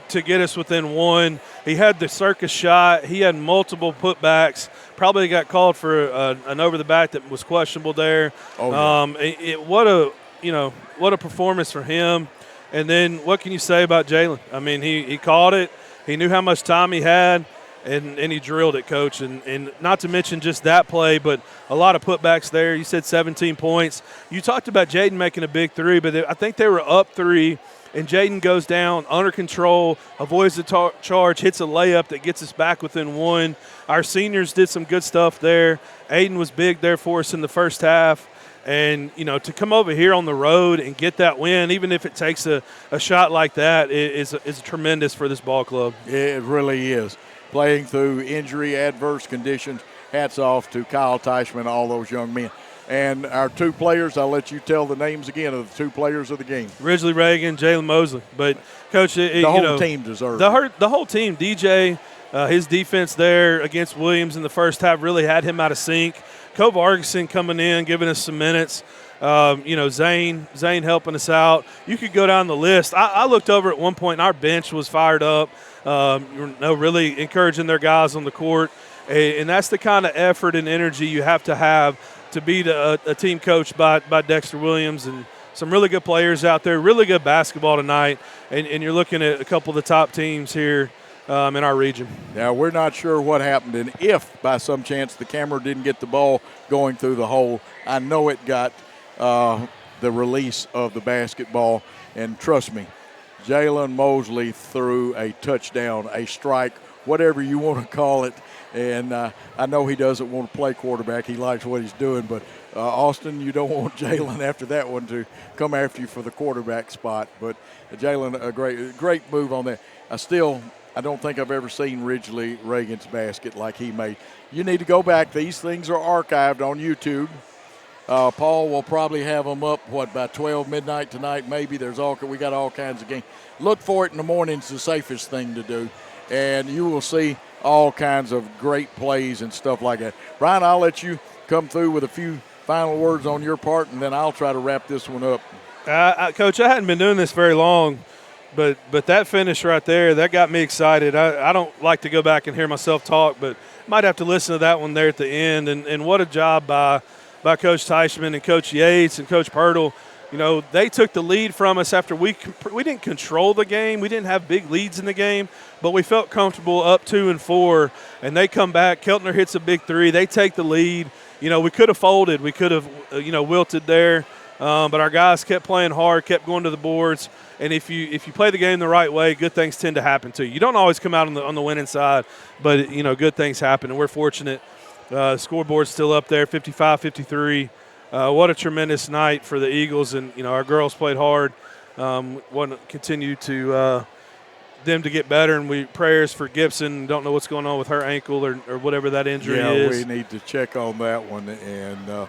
Speaker 2: to get us within 1. He had the circus shot. He had multiple putbacks. Probably got called for an over the back that was questionable there.
Speaker 1: Oh, yeah.
Speaker 2: What a performance for him. And then what can you say about Jalen? I mean, he caught it. He knew how much time he had, and he drilled it, Coach. And not to mention just that play, but a lot of putbacks there. You said 17 points. You talked about Jaden making a big three, but I think they were up 3, and Jaden goes down under control, avoids the charge, hits a layup that gets us back within 1. Our seniors did some good stuff there. Aiden was big there for us in the first half. And, to come over here on the road and get that win, even if it takes a shot like that, is tremendous for this ball club.
Speaker 1: It really is. Playing through injury, adverse conditions, hats off to Kyle Teichman and all those young men. And our 2 players, I'll let you tell the names again of the 2 players of the game.
Speaker 2: Ridgely Reagan, Jalen Mosley. But, Coach,
Speaker 1: the whole team deserves it.
Speaker 2: The whole team, DJ, his defense there against Williams in the first half really had him out of sync. Cove Argison coming in, giving us some minutes. Zane helping us out. You could go down the list. I looked over at one point, and our bench was fired up, really encouraging their guys on the court. And that's the kind of effort and energy you have to beat a team coached by Dexter Williams, and some really good players out there, really good basketball tonight. And you're looking at a couple of the top teams here in our region.
Speaker 1: Now, we're not sure what happened, and if by some chance the camera didn't get the ball going through the hole, I know it got the release of the basketball. And trust me, Jalen Mosley threw a touchdown, a strike, whatever you want to call it. And I know he doesn't want to play quarterback. He likes what he's doing. But, Austin, you don't want Jalen after that one to come after you for the quarterback spot. But Jalen, a great move on that. I don't think I've ever seen Ridgely Reagan's basket like he made. You need to go back. These things are archived on YouTube. Paul will probably have them up, by 12 midnight tonight maybe. We got all kinds of games. Look for it in the morning. It's the safest thing to do. And you will see all kinds of great plays and stuff like that. Brian, I'll let you come through with a few final words on your part, and then I'll try to wrap this one up.
Speaker 2: Coach, I hadn't been doing this very long. But that finish right there, that got me excited. I don't like to go back and hear myself talk, but might have to listen to that one there at the end. And what a job by Coach Teichman and Coach Yates and Coach Pirtle. They took the lead from us after we didn't control the game. We didn't have big leads in the game, but we felt comfortable up 2 and 4. And they come back. Keltner hits a big 3. They take the lead. We could have folded. We could have, wilted there. But our guys kept playing hard, kept going to the boards. And if you play the game the right way, good things tend to happen to you. You don't always come out on the winning side, but good things happen. And we're fortunate. Scoreboard's still up there, 55-53. What a tremendous night for the Eagles, and our girls played hard. Want to continue to them to get better, and prayers for Gibson. Don't know what's going on with her ankle or whatever that injury is.
Speaker 1: Yeah, we need to check on that one. And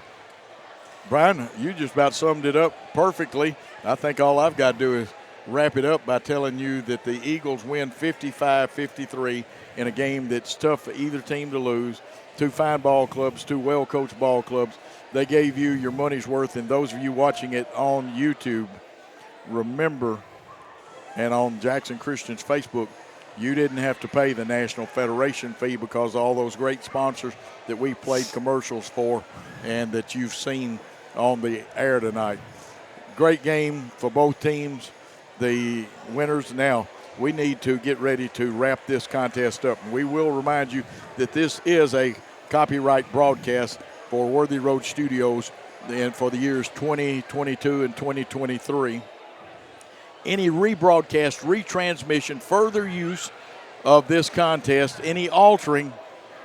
Speaker 1: Brian, you just about summed it up perfectly. I think all I've got to do is wrap it up by telling you that the Eagles win 55-53 in a game that's tough for either team to lose. 2 fine ball clubs, 2 well-coached ball clubs. They gave you your money's worth, and those of you watching it on YouTube, remember, and on Jackson Christian's Facebook, you didn't have to pay the National Federation fee because all those great sponsors that we played commercials for and that you've seen on the air tonight. Great game for both teams. The winners now, we need to get ready to wrap this contest up. And we will remind you that this is a copyright broadcast for Worthy Road Studios and for the years 2022 and 2023. Any rebroadcast, retransmission, further use of this contest, any altering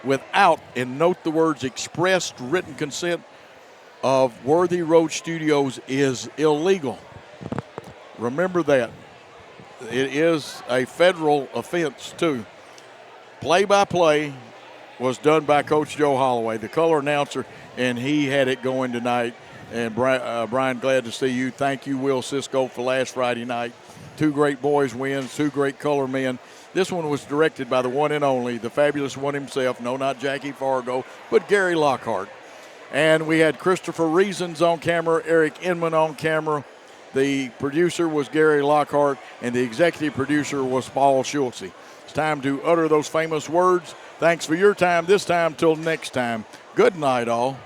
Speaker 1: without, and note the words expressed written consent of Worthy Road Studios is illegal. Remember that. It is a federal offense, too. Play-by-play was done by Coach Joe Holloway, the color announcer, and he had it going tonight. And Brian, glad to see you. Thank you, Will Cisco, for last Friday night. 2 great boys wins, 2 great color men. This one was directed by the one and only, the fabulous one himself. No, not Jackie Fargo, but Gary Lockhart. And we had Christopher Reasons on camera, Eric Inman on camera. The producer was Gary Lockhart, and the executive producer was Paul Schultze. It's time to utter those famous words. Thanks for your time this time. Till next time, good night, all.